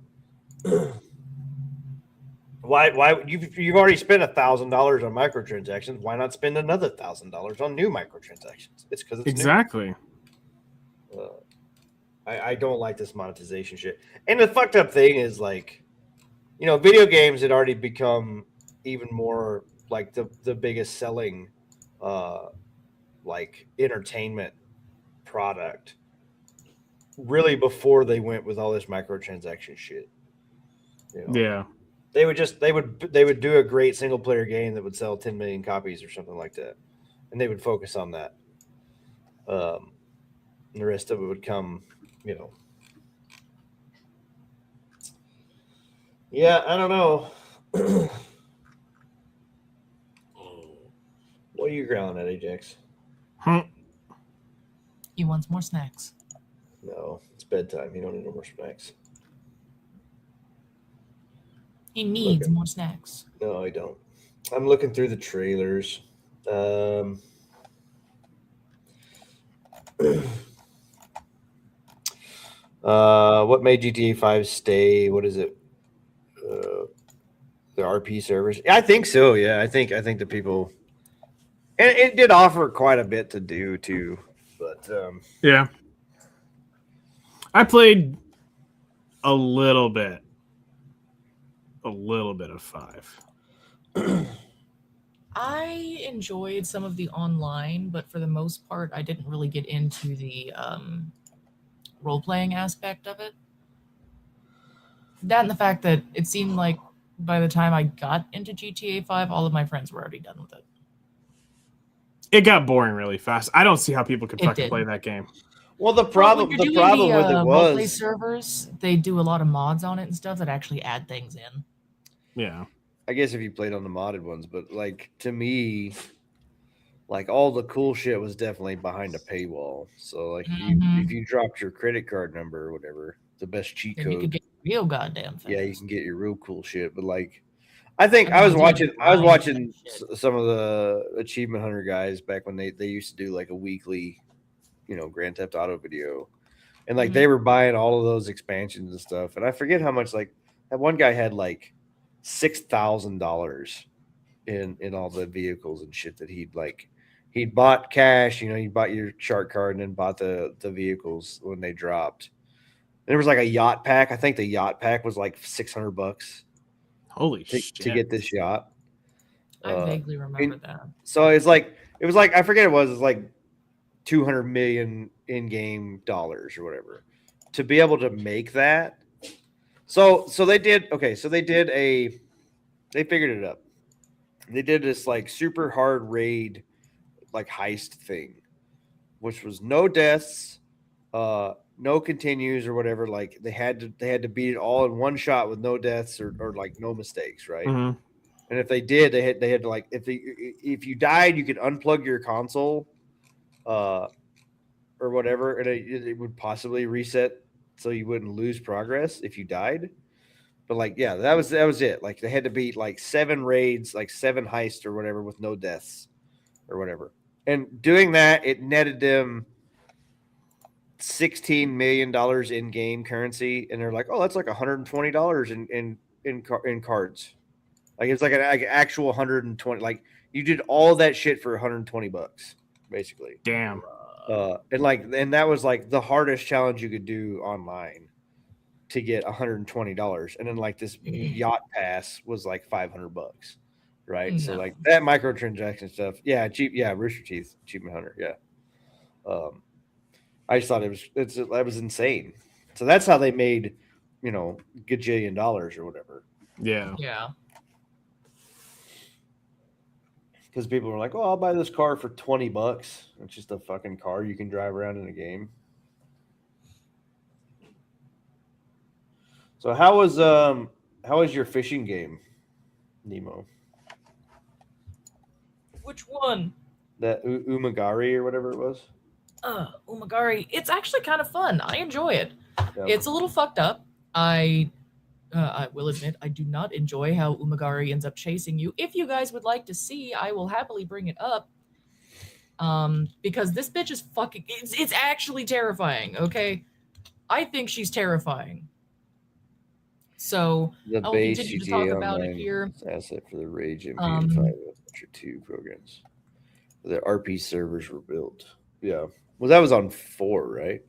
why you've already spent $1,000 on microtransactions? Why not spend another $1,000 on new microtransactions? It's because it's Exactly. new. I don't like this monetization shit. And the fucked up thing is like, you know, video games had already become even more like the biggest selling like entertainment product really before they went with all this microtransaction shit. You know? Yeah. They would do a great single player game that would sell 10 million copies or something like that. And they would focus on that. And the rest of it would come, you know. Yeah, I don't know. What are you growling at, Ajax? He wants more snacks. No, it's bedtime. You don't need no more snacks. He needs Okay. more snacks. No, I don't. I'm looking through the trailers. What made GTA 5 stay? What is it? The RP servers? Yeah, I think so. Yeah, I think the people, and it did offer quite a bit to do too. But Yeah. I played a little bit of 5. I enjoyed some of the online, but for the most part, I didn't really get into the role-playing aspect of it. That and the fact that it seemed like by the time I got into GTA 5, all of my friends were already done with it. It got boring really fast. I don't see how people could It fucking did. play that game. well, the Well, problem when you're with doing it roleplay was servers, they do a lot of mods on it and stuff that actually add things in. Yeah. I guess if you played on the modded ones, but like to me, like all the cool shit was definitely behind a paywall. So like Mhm. if you dropped your credit card number or whatever, the best cheat Then you could code, get real goddamn things. yeah, you can get your real cool shit. But like, I think I I was mean, it's like watching grind shit. some of the Achievement Hunter guys back when they used to do like a weekly, you know, Grand Theft Auto video, and like Mhm. they were buying all of those expansions and stuff. And I forget how much. Like that one guy had like $6,000 in all the vehicles and shit that he'd bought cash. You know, you bought your shark card and then bought the vehicles when they dropped. And there was like a yacht pack. I think the yacht pack was like $600 Holy to shit. get this yacht. I vaguely remember that. So it was like I forget it was like 200 million in-game dollars or whatever to be able to make that. So they did they figured it up. They did this like super hard raid like heist thing, which was no deaths, no continues or whatever. Like they had to beat it all in one shot with no deaths or like no mistakes, right? Mhm. And if they did, they had to like if you died, you could unplug your console, or whatever, and it would possibly reset so you wouldn't lose progress if you died. But like, yeah, that was it. Like they had to beat like 7 raids, like 7 heists or whatever with no deaths or whatever. And doing that, it netted them $16 million in game currency, and they're like, oh, that's like $120 in cards. Like it's like an actual 120. Like you did all that shit for $120, basically. Damn. And that was like the hardest challenge you could do online to get $120. And then like this yacht pass was like $500, right? So No. like that microtransaction stuff, yeah, cheap, yeah, Rooster Teeth, Achievement Hunter, yeah. I just thought that was insane. So that's how they made, you know, gajillion dollars or whatever. Yeah. Yeah. Because people were like, "Oh, I'll buy this car for $20. It's just a fucking car you can drive around in a game." So how was your fishing game, Nemo? Which one? That Umagari or whatever it was. Umagari. It's actually kind of fun. I enjoy it. Yeah. It's a little fucked up. I will admit I do not enjoy how Umagari ends up chasing you. If you guys would like to see, I will happily bring it up. Because this bitch is fucking. It's actually terrifying. Okay, I think she's terrifying. So The I will base continue to GTA talk about it Online here. asset for the Rage MP Um, and 5 Adventure 2 programs. The RP servers were built. Yeah. Well, that was on 4, right?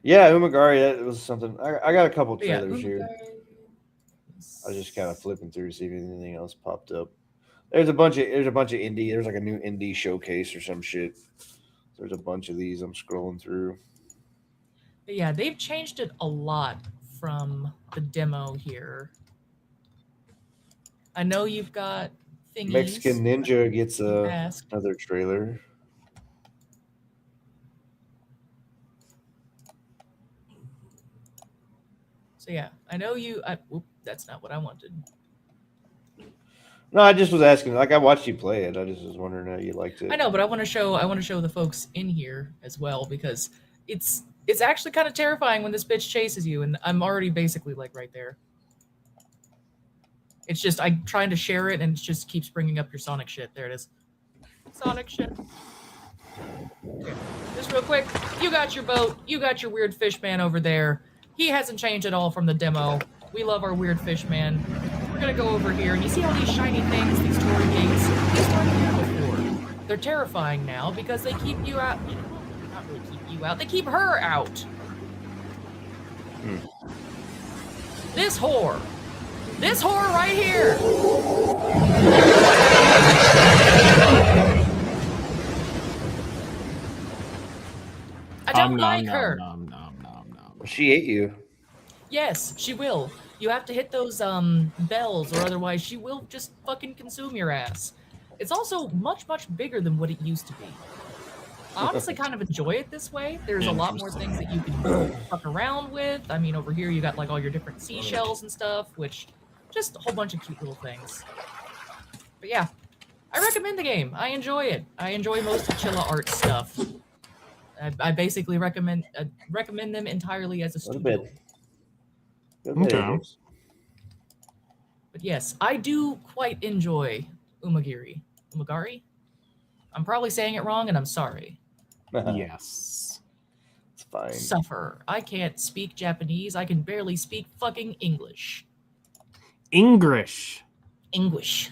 Yeah, Umagari, that was something. I got a couple But yeah, trailers here. Umagari. I was just kind of flipping through to see if anything else popped up. There's a bunch of indie. There's like a new indie showcase or some shit. There's a bunch of these I'm scrolling through. But yeah, they've changed it a lot from the demo here. I know you've got thingies. Mexican Ninja gets Ask. another trailer. So yeah, I know you. That's not what I wanted. No, I just was asking. Like, I watched you play it. I just was wondering how you liked it. I know, but I want to show the folks in here as well because it's actually kind of terrifying when this bitch chases you, and I'm already basically like right there. It's just I'm trying to share it, and it just keeps bringing up your Sonic shit. There it is, Sonic shit. Okay. Just real quick, you got your boat, you got your weird fish man over there. He hasn't changed at all from the demo. We love our weird fish man. We're gonna go over here, and you see all these shiny things, these torii gates? These weren't here before. They're terrifying now because they keep you out. Not really keep you out. They keep her out. This whore right here. I don't like her. She ate you. Yes, she will. You have to hit those bells, or otherwise she will just fucking consume your ass. It's also much bigger than what it used to be. I honestly kind of enjoy it this way. There's a lot more things that you can fuck around with. I mean, over here you got like all your different seashells and stuff, which just a whole bunch of cute little things. But yeah, I recommend the game. I enjoy it. I enjoy most of Chilla Art stuff. I basically recommend them entirely as a Go to studio. bed. Go to bed, Okay. James. But yes, I do quite enjoy Umagiri. Umagari? I'm probably saying it wrong, and I'm sorry. Yes. It's fine. Suffer. I can't speak Japanese. I can barely speak fucking English. English. English.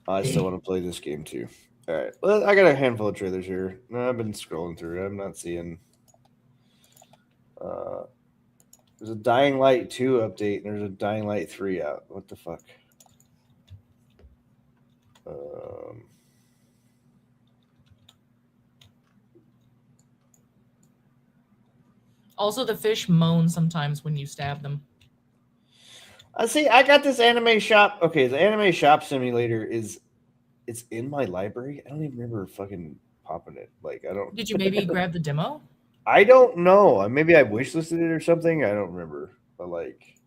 I still want to play this game too. All right. Well, I got a handful of trailers here. No, I've been scrolling through. I'm not seeing. There's a Dying Light 2 update, and there's a Dying Light 3 out. What the fuck? Also, the fish moan sometimes when you stab them. I see. I got this anime shop. Okay, the anime shop simulator it's in my library. I don't even remember fucking popping it. Like, I don't. Did you maybe grab the demo? I don't know. Maybe I wishlisted it or something. I don't remember. But like,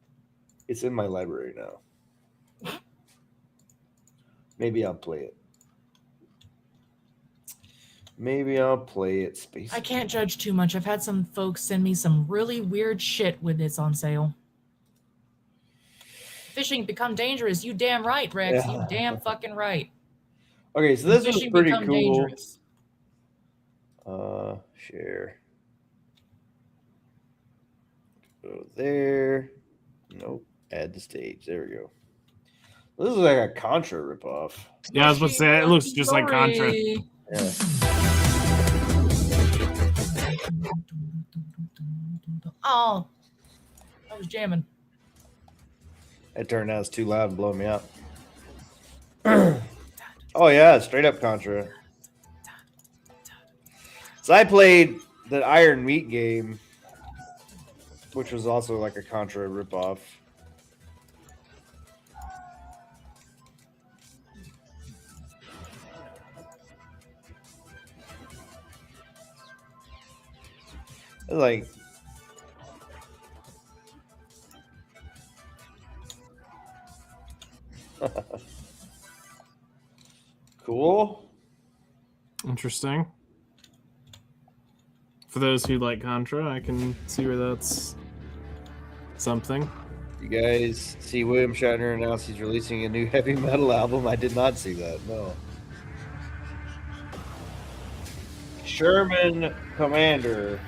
it's in my library now. Maybe I'll play it. Maybe I'll play it. Space. I can't judge too much. I've had some folks send me some really weird shit when it's on sale. Fishing become dangerous. You damn right, Rex. Yeah. You damn fucking right. Okay, so this is Fishing pretty become cool. dangerous. Share. Go there. Nope. Add the stage. There we go. This is like a Contra ripoff. Yeah, I was about to say it looks just like Contra. Yeah. Oh, I was jamming. It turned out it's too loud and blowing me up. Oh yeah, straight up Contra. So I played the Iron Meat game, which was also like a Contra ripoff. Like, Cool. Interesting. For those who like Contra, I can see where that's something. You guys see William Shatner announce he's releasing a new heavy metal album? I did not see that. No. Sherman Commander.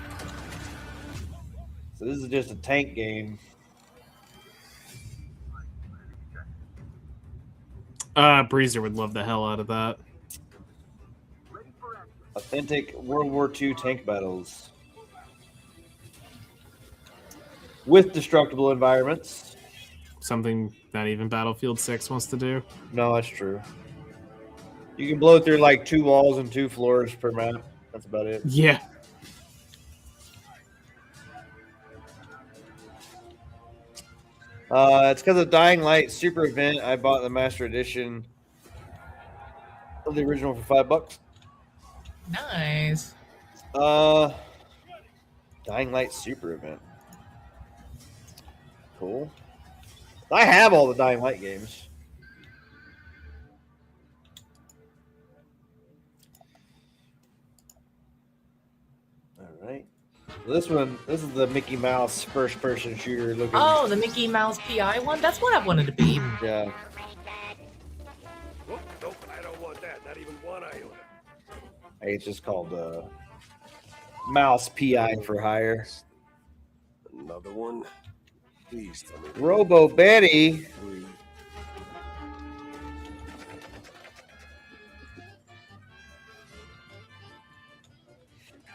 So this is just a tank game. Breezer would love the hell out of that. Authentic World War II tank battles. With destructible environments. Something not even Battlefield 6 wants to do. No, that's true. You can blow through like 2 walls and 2 floors per map. That's about it. Yeah. It's because of Dying Light Super Event. I bought the Master Edition of the original for $5. Nice. Dying Light Super Event. Cool. I have all the Dying Light games. All right. So this is the Mickey Mouse first-person shooter looking. Oh, the Mickey Mouse PI one? That's what I wanted to be. Yeah. Oh, nope, I don't want that. Not even one iota. Hey, it's just called Mouse PI for hire. Another one. Please tell me. Robo Betty.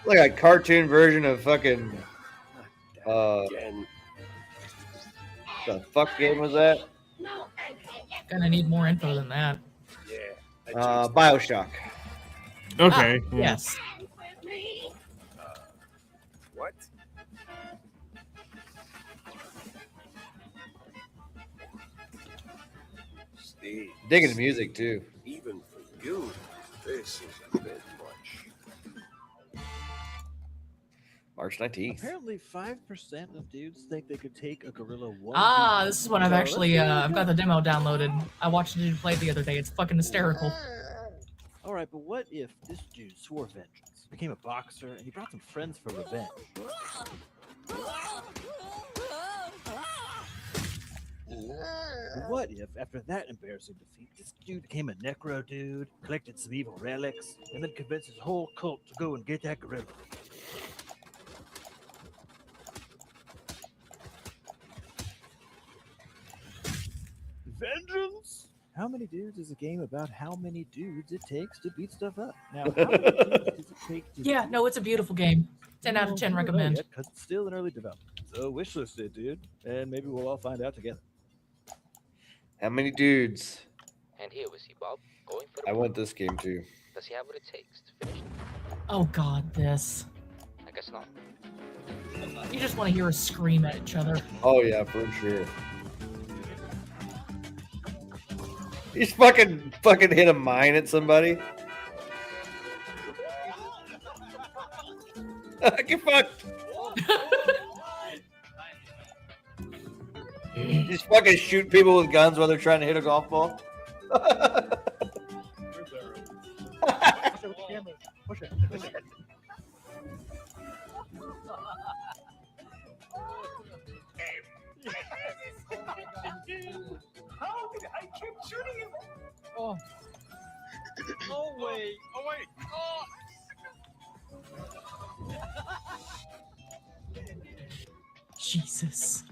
Like a cartoon version of fucking Again. the fuck game was that? Gonna need more info than that. Yeah. BioShock. Okay. Ah, yeah. Yes. What? Steve, Digging the music too. even for you, this is a bit much. March 19th. Apparently, 5% of dudes think they could take a gorilla one. Ah, this is one I've So actually, let's see I've got the demo downloaded. I watched a dude play the other day. It's fucking hysterical. All right, but what if this dude swore vengeance, became a boxer, and he brought some friends for revenge? What if, after that embarrassing defeat, this dude became a necro dude, collected some evil relics, and then convinced his whole cult to go and get that gorilla? Vengeance? How many dudes is a game about how many dudes it takes to beat stuff up? Now, how many dudes does it take to Yeah, no, it's a beautiful game. 10 out of 10 recommend. Because it's still in early development. So wishlist it, dude, and maybe we'll all find out together. How many dudes? And here we see Bob going for the I want this game too. Does he have what it takes to finish? Oh god, this. I guess not. You just want to hear us scream at each other. Oh yeah, for sure. He's fucking hit a mine at somebody. Get fucked. Just fucking shoot people with guns while they're trying to hit a golf ball. How did I keep shooting him? Oh. Oh, wait. Oh, wait. Jesus.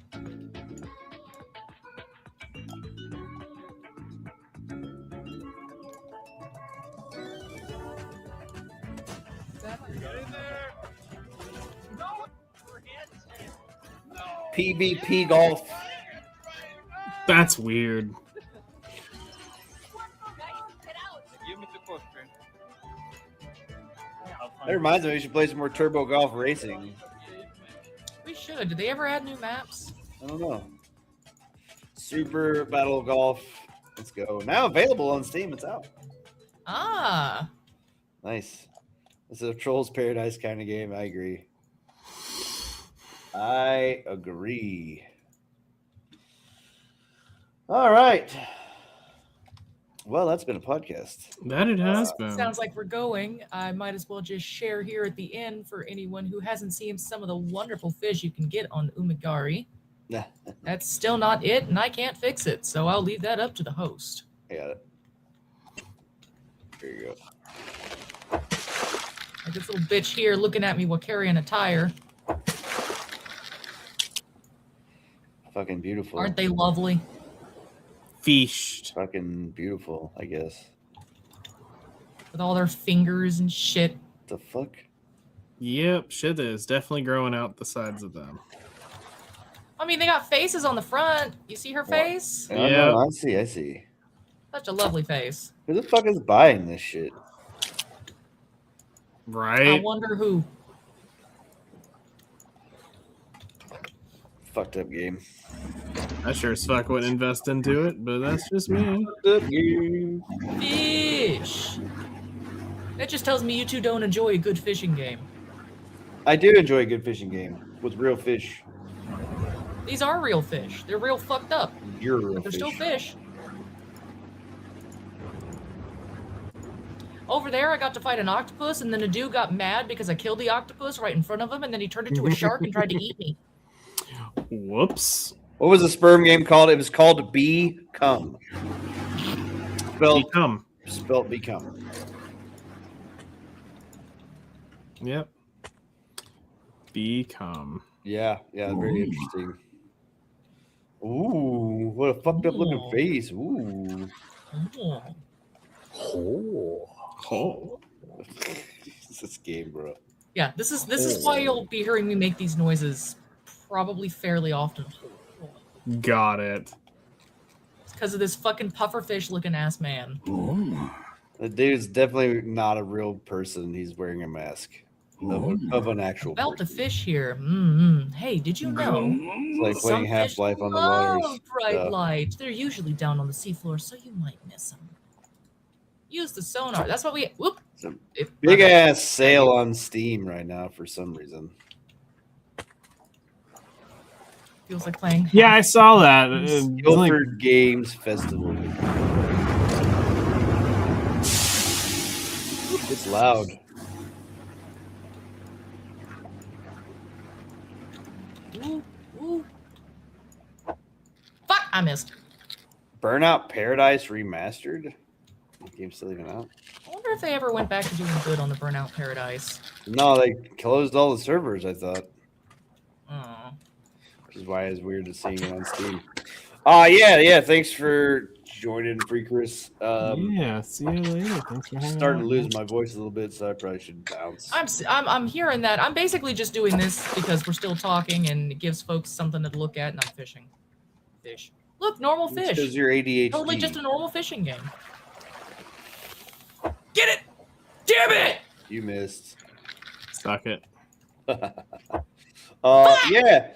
PvP golf. That's weird. That reminds me, we should play some more Turbo Golf Racing. We should. Did they ever add new maps? I don't know. Super Battle Golf. Let's go. Now available on Steam. It's out. Ah. Nice. This is a Trolls Paradise kind of game. I agree. I agree. All right. Well, that's been a podcast. That it has been. Sounds like we're going. I might as well just share here at the end for anyone who hasn't seen some of the wonderful fish you can get on Umigari. That's still not it, and I can't fix it, so I'll leave that up to the host. I got it. There you go. Like this little bitch here looking at me while carrying a tire. Fucking beautiful. Aren't they lovely? Feast. Fucking beautiful, I guess. With all their fingers and shit. The fuck? Yep, shit is definitely growing out the sides of them. I mean, they got faces on the front. You see her face? I know, I see. Such a lovely face. Who the fuck is buying this shit? I Right? wonder who. Fucked up game. I sure as fuck wouldn't invest into it, but that's just me. Fucked up game. Fish. That just tells me you two don't enjoy a good fishing game. I do enjoy a good fishing game with real fish. These are real fish. They're real fucked up. You're a real But they're fish. still fish. Over there, I got to fight an octopus, and then a dude got mad because I killed the octopus right in front of him, and then he turned into a shark and tried to eat me. Whoops. What was the sperm game called? It was called Become. Become. Spelled Become. Yep. Become. Yeah, very interesting. Ooh, what a fucked up looking Ooh. face. Ooh. Oh. Oh. This game, bro. Yeah, this is why you'll be hearing me make these noises probably fairly often. Got it. It's because of this fucking pufferfish looking ass man. The dude's definitely not a real person. He's wearing a mask of an actual About the person. fish here. Mm-hmm. Hey, did you know? It's like Some playing fish Half-Life on the water. love bright light. They're usually down on the seafloor, so you might miss them. Use the sonar. That's what we. Whoop. Some It- big ass sale on Steam right now for some reason. Feels like playing. Yeah, I saw that. Guilford Games Festival. It's loud. Ooh, ooh. Fuck! I missed. Burnout Paradise Remastered. The game's still even out. I wonder if they ever went back to doing good on the Burnout Paradise. No, they closed all the servers, I thought. Oh. Which is why it's weird to seeing it on Steam. Yeah. Thanks for joining, Free Chris. Yeah, see you later. Thanks for hanging Starting to out. lose my voice a little bit, so I probably should bounce. I'm hearing that. I'm basically just doing this because we're still talking and it gives folks something to look at, and I'm fishing. Fish. Look, normal fish. Because you're ADHD. Totally just a normal fishing game. Get it! Damn it! You missed. Suck it. Yeah.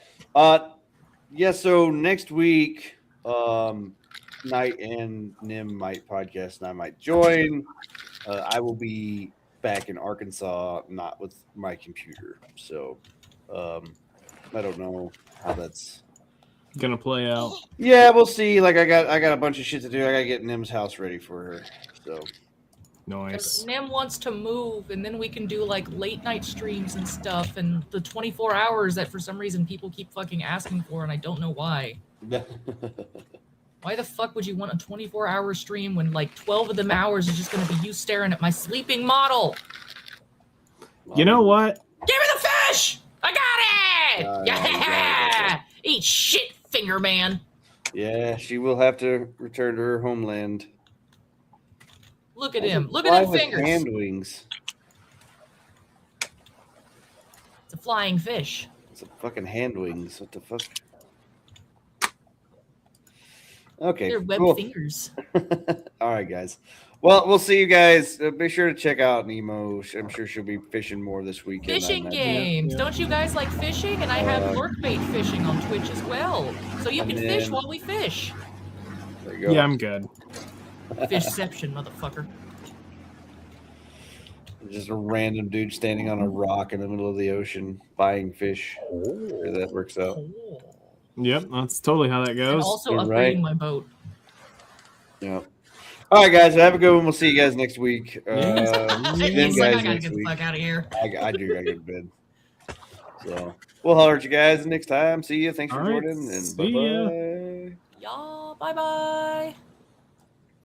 So next week, Knight and Nim might podcast, and I might join. I will be back in Arkansas, not with my computer. So, I don't know how that's Gonna play out. Yeah, we'll see. Like I got a bunch of shit to do. I gotta get Nim's house ready for her. So Nice. Nim wants to move, and then we can do like late night streams and stuff, and the 24 hours that for some reason people keep fucking asking for, and I don't know why. Why the fuck would you want a 24-hour stream when like 12 of them hours is just gonna be you staring at my sleeping model? You know what? Give me the fish! I got it! Yeah! Eat shit, finger man. Yeah, she will have to return to her homeland. Look at him. Look Fly at them with fingers. hand wings. It's a flying fish. It's a fucking hand wings. What the fuck? Okay, They're web cool. fingers. All right, guys. Well, we'll see you guys. Be sure to check out Nemo. I'm sure she'll be fishing more this weekend. I Fishing imagine. games. Don't you guys like fishing? And I have lurk bait fishing on Twitch as well. So you And can fish then- while we fish. There you go. Yeah, I'm good. Fishception, motherfucker. Just a random dude standing on a rock in the middle of the ocean buying fish. Sure that works out. Yep, that's totally how that And goes. also You're upgrading right. my boat. Yeah. All right, guys. Have a good one. We'll see you guys next week. Yeah. See them He's like, I guys gotta next get the week. fuck out of here. I do. I go to bed. So we'll holler at you guys next time. See you. Thanks for All right, joining. And see ya. bye-bye. Y'all, bye bye.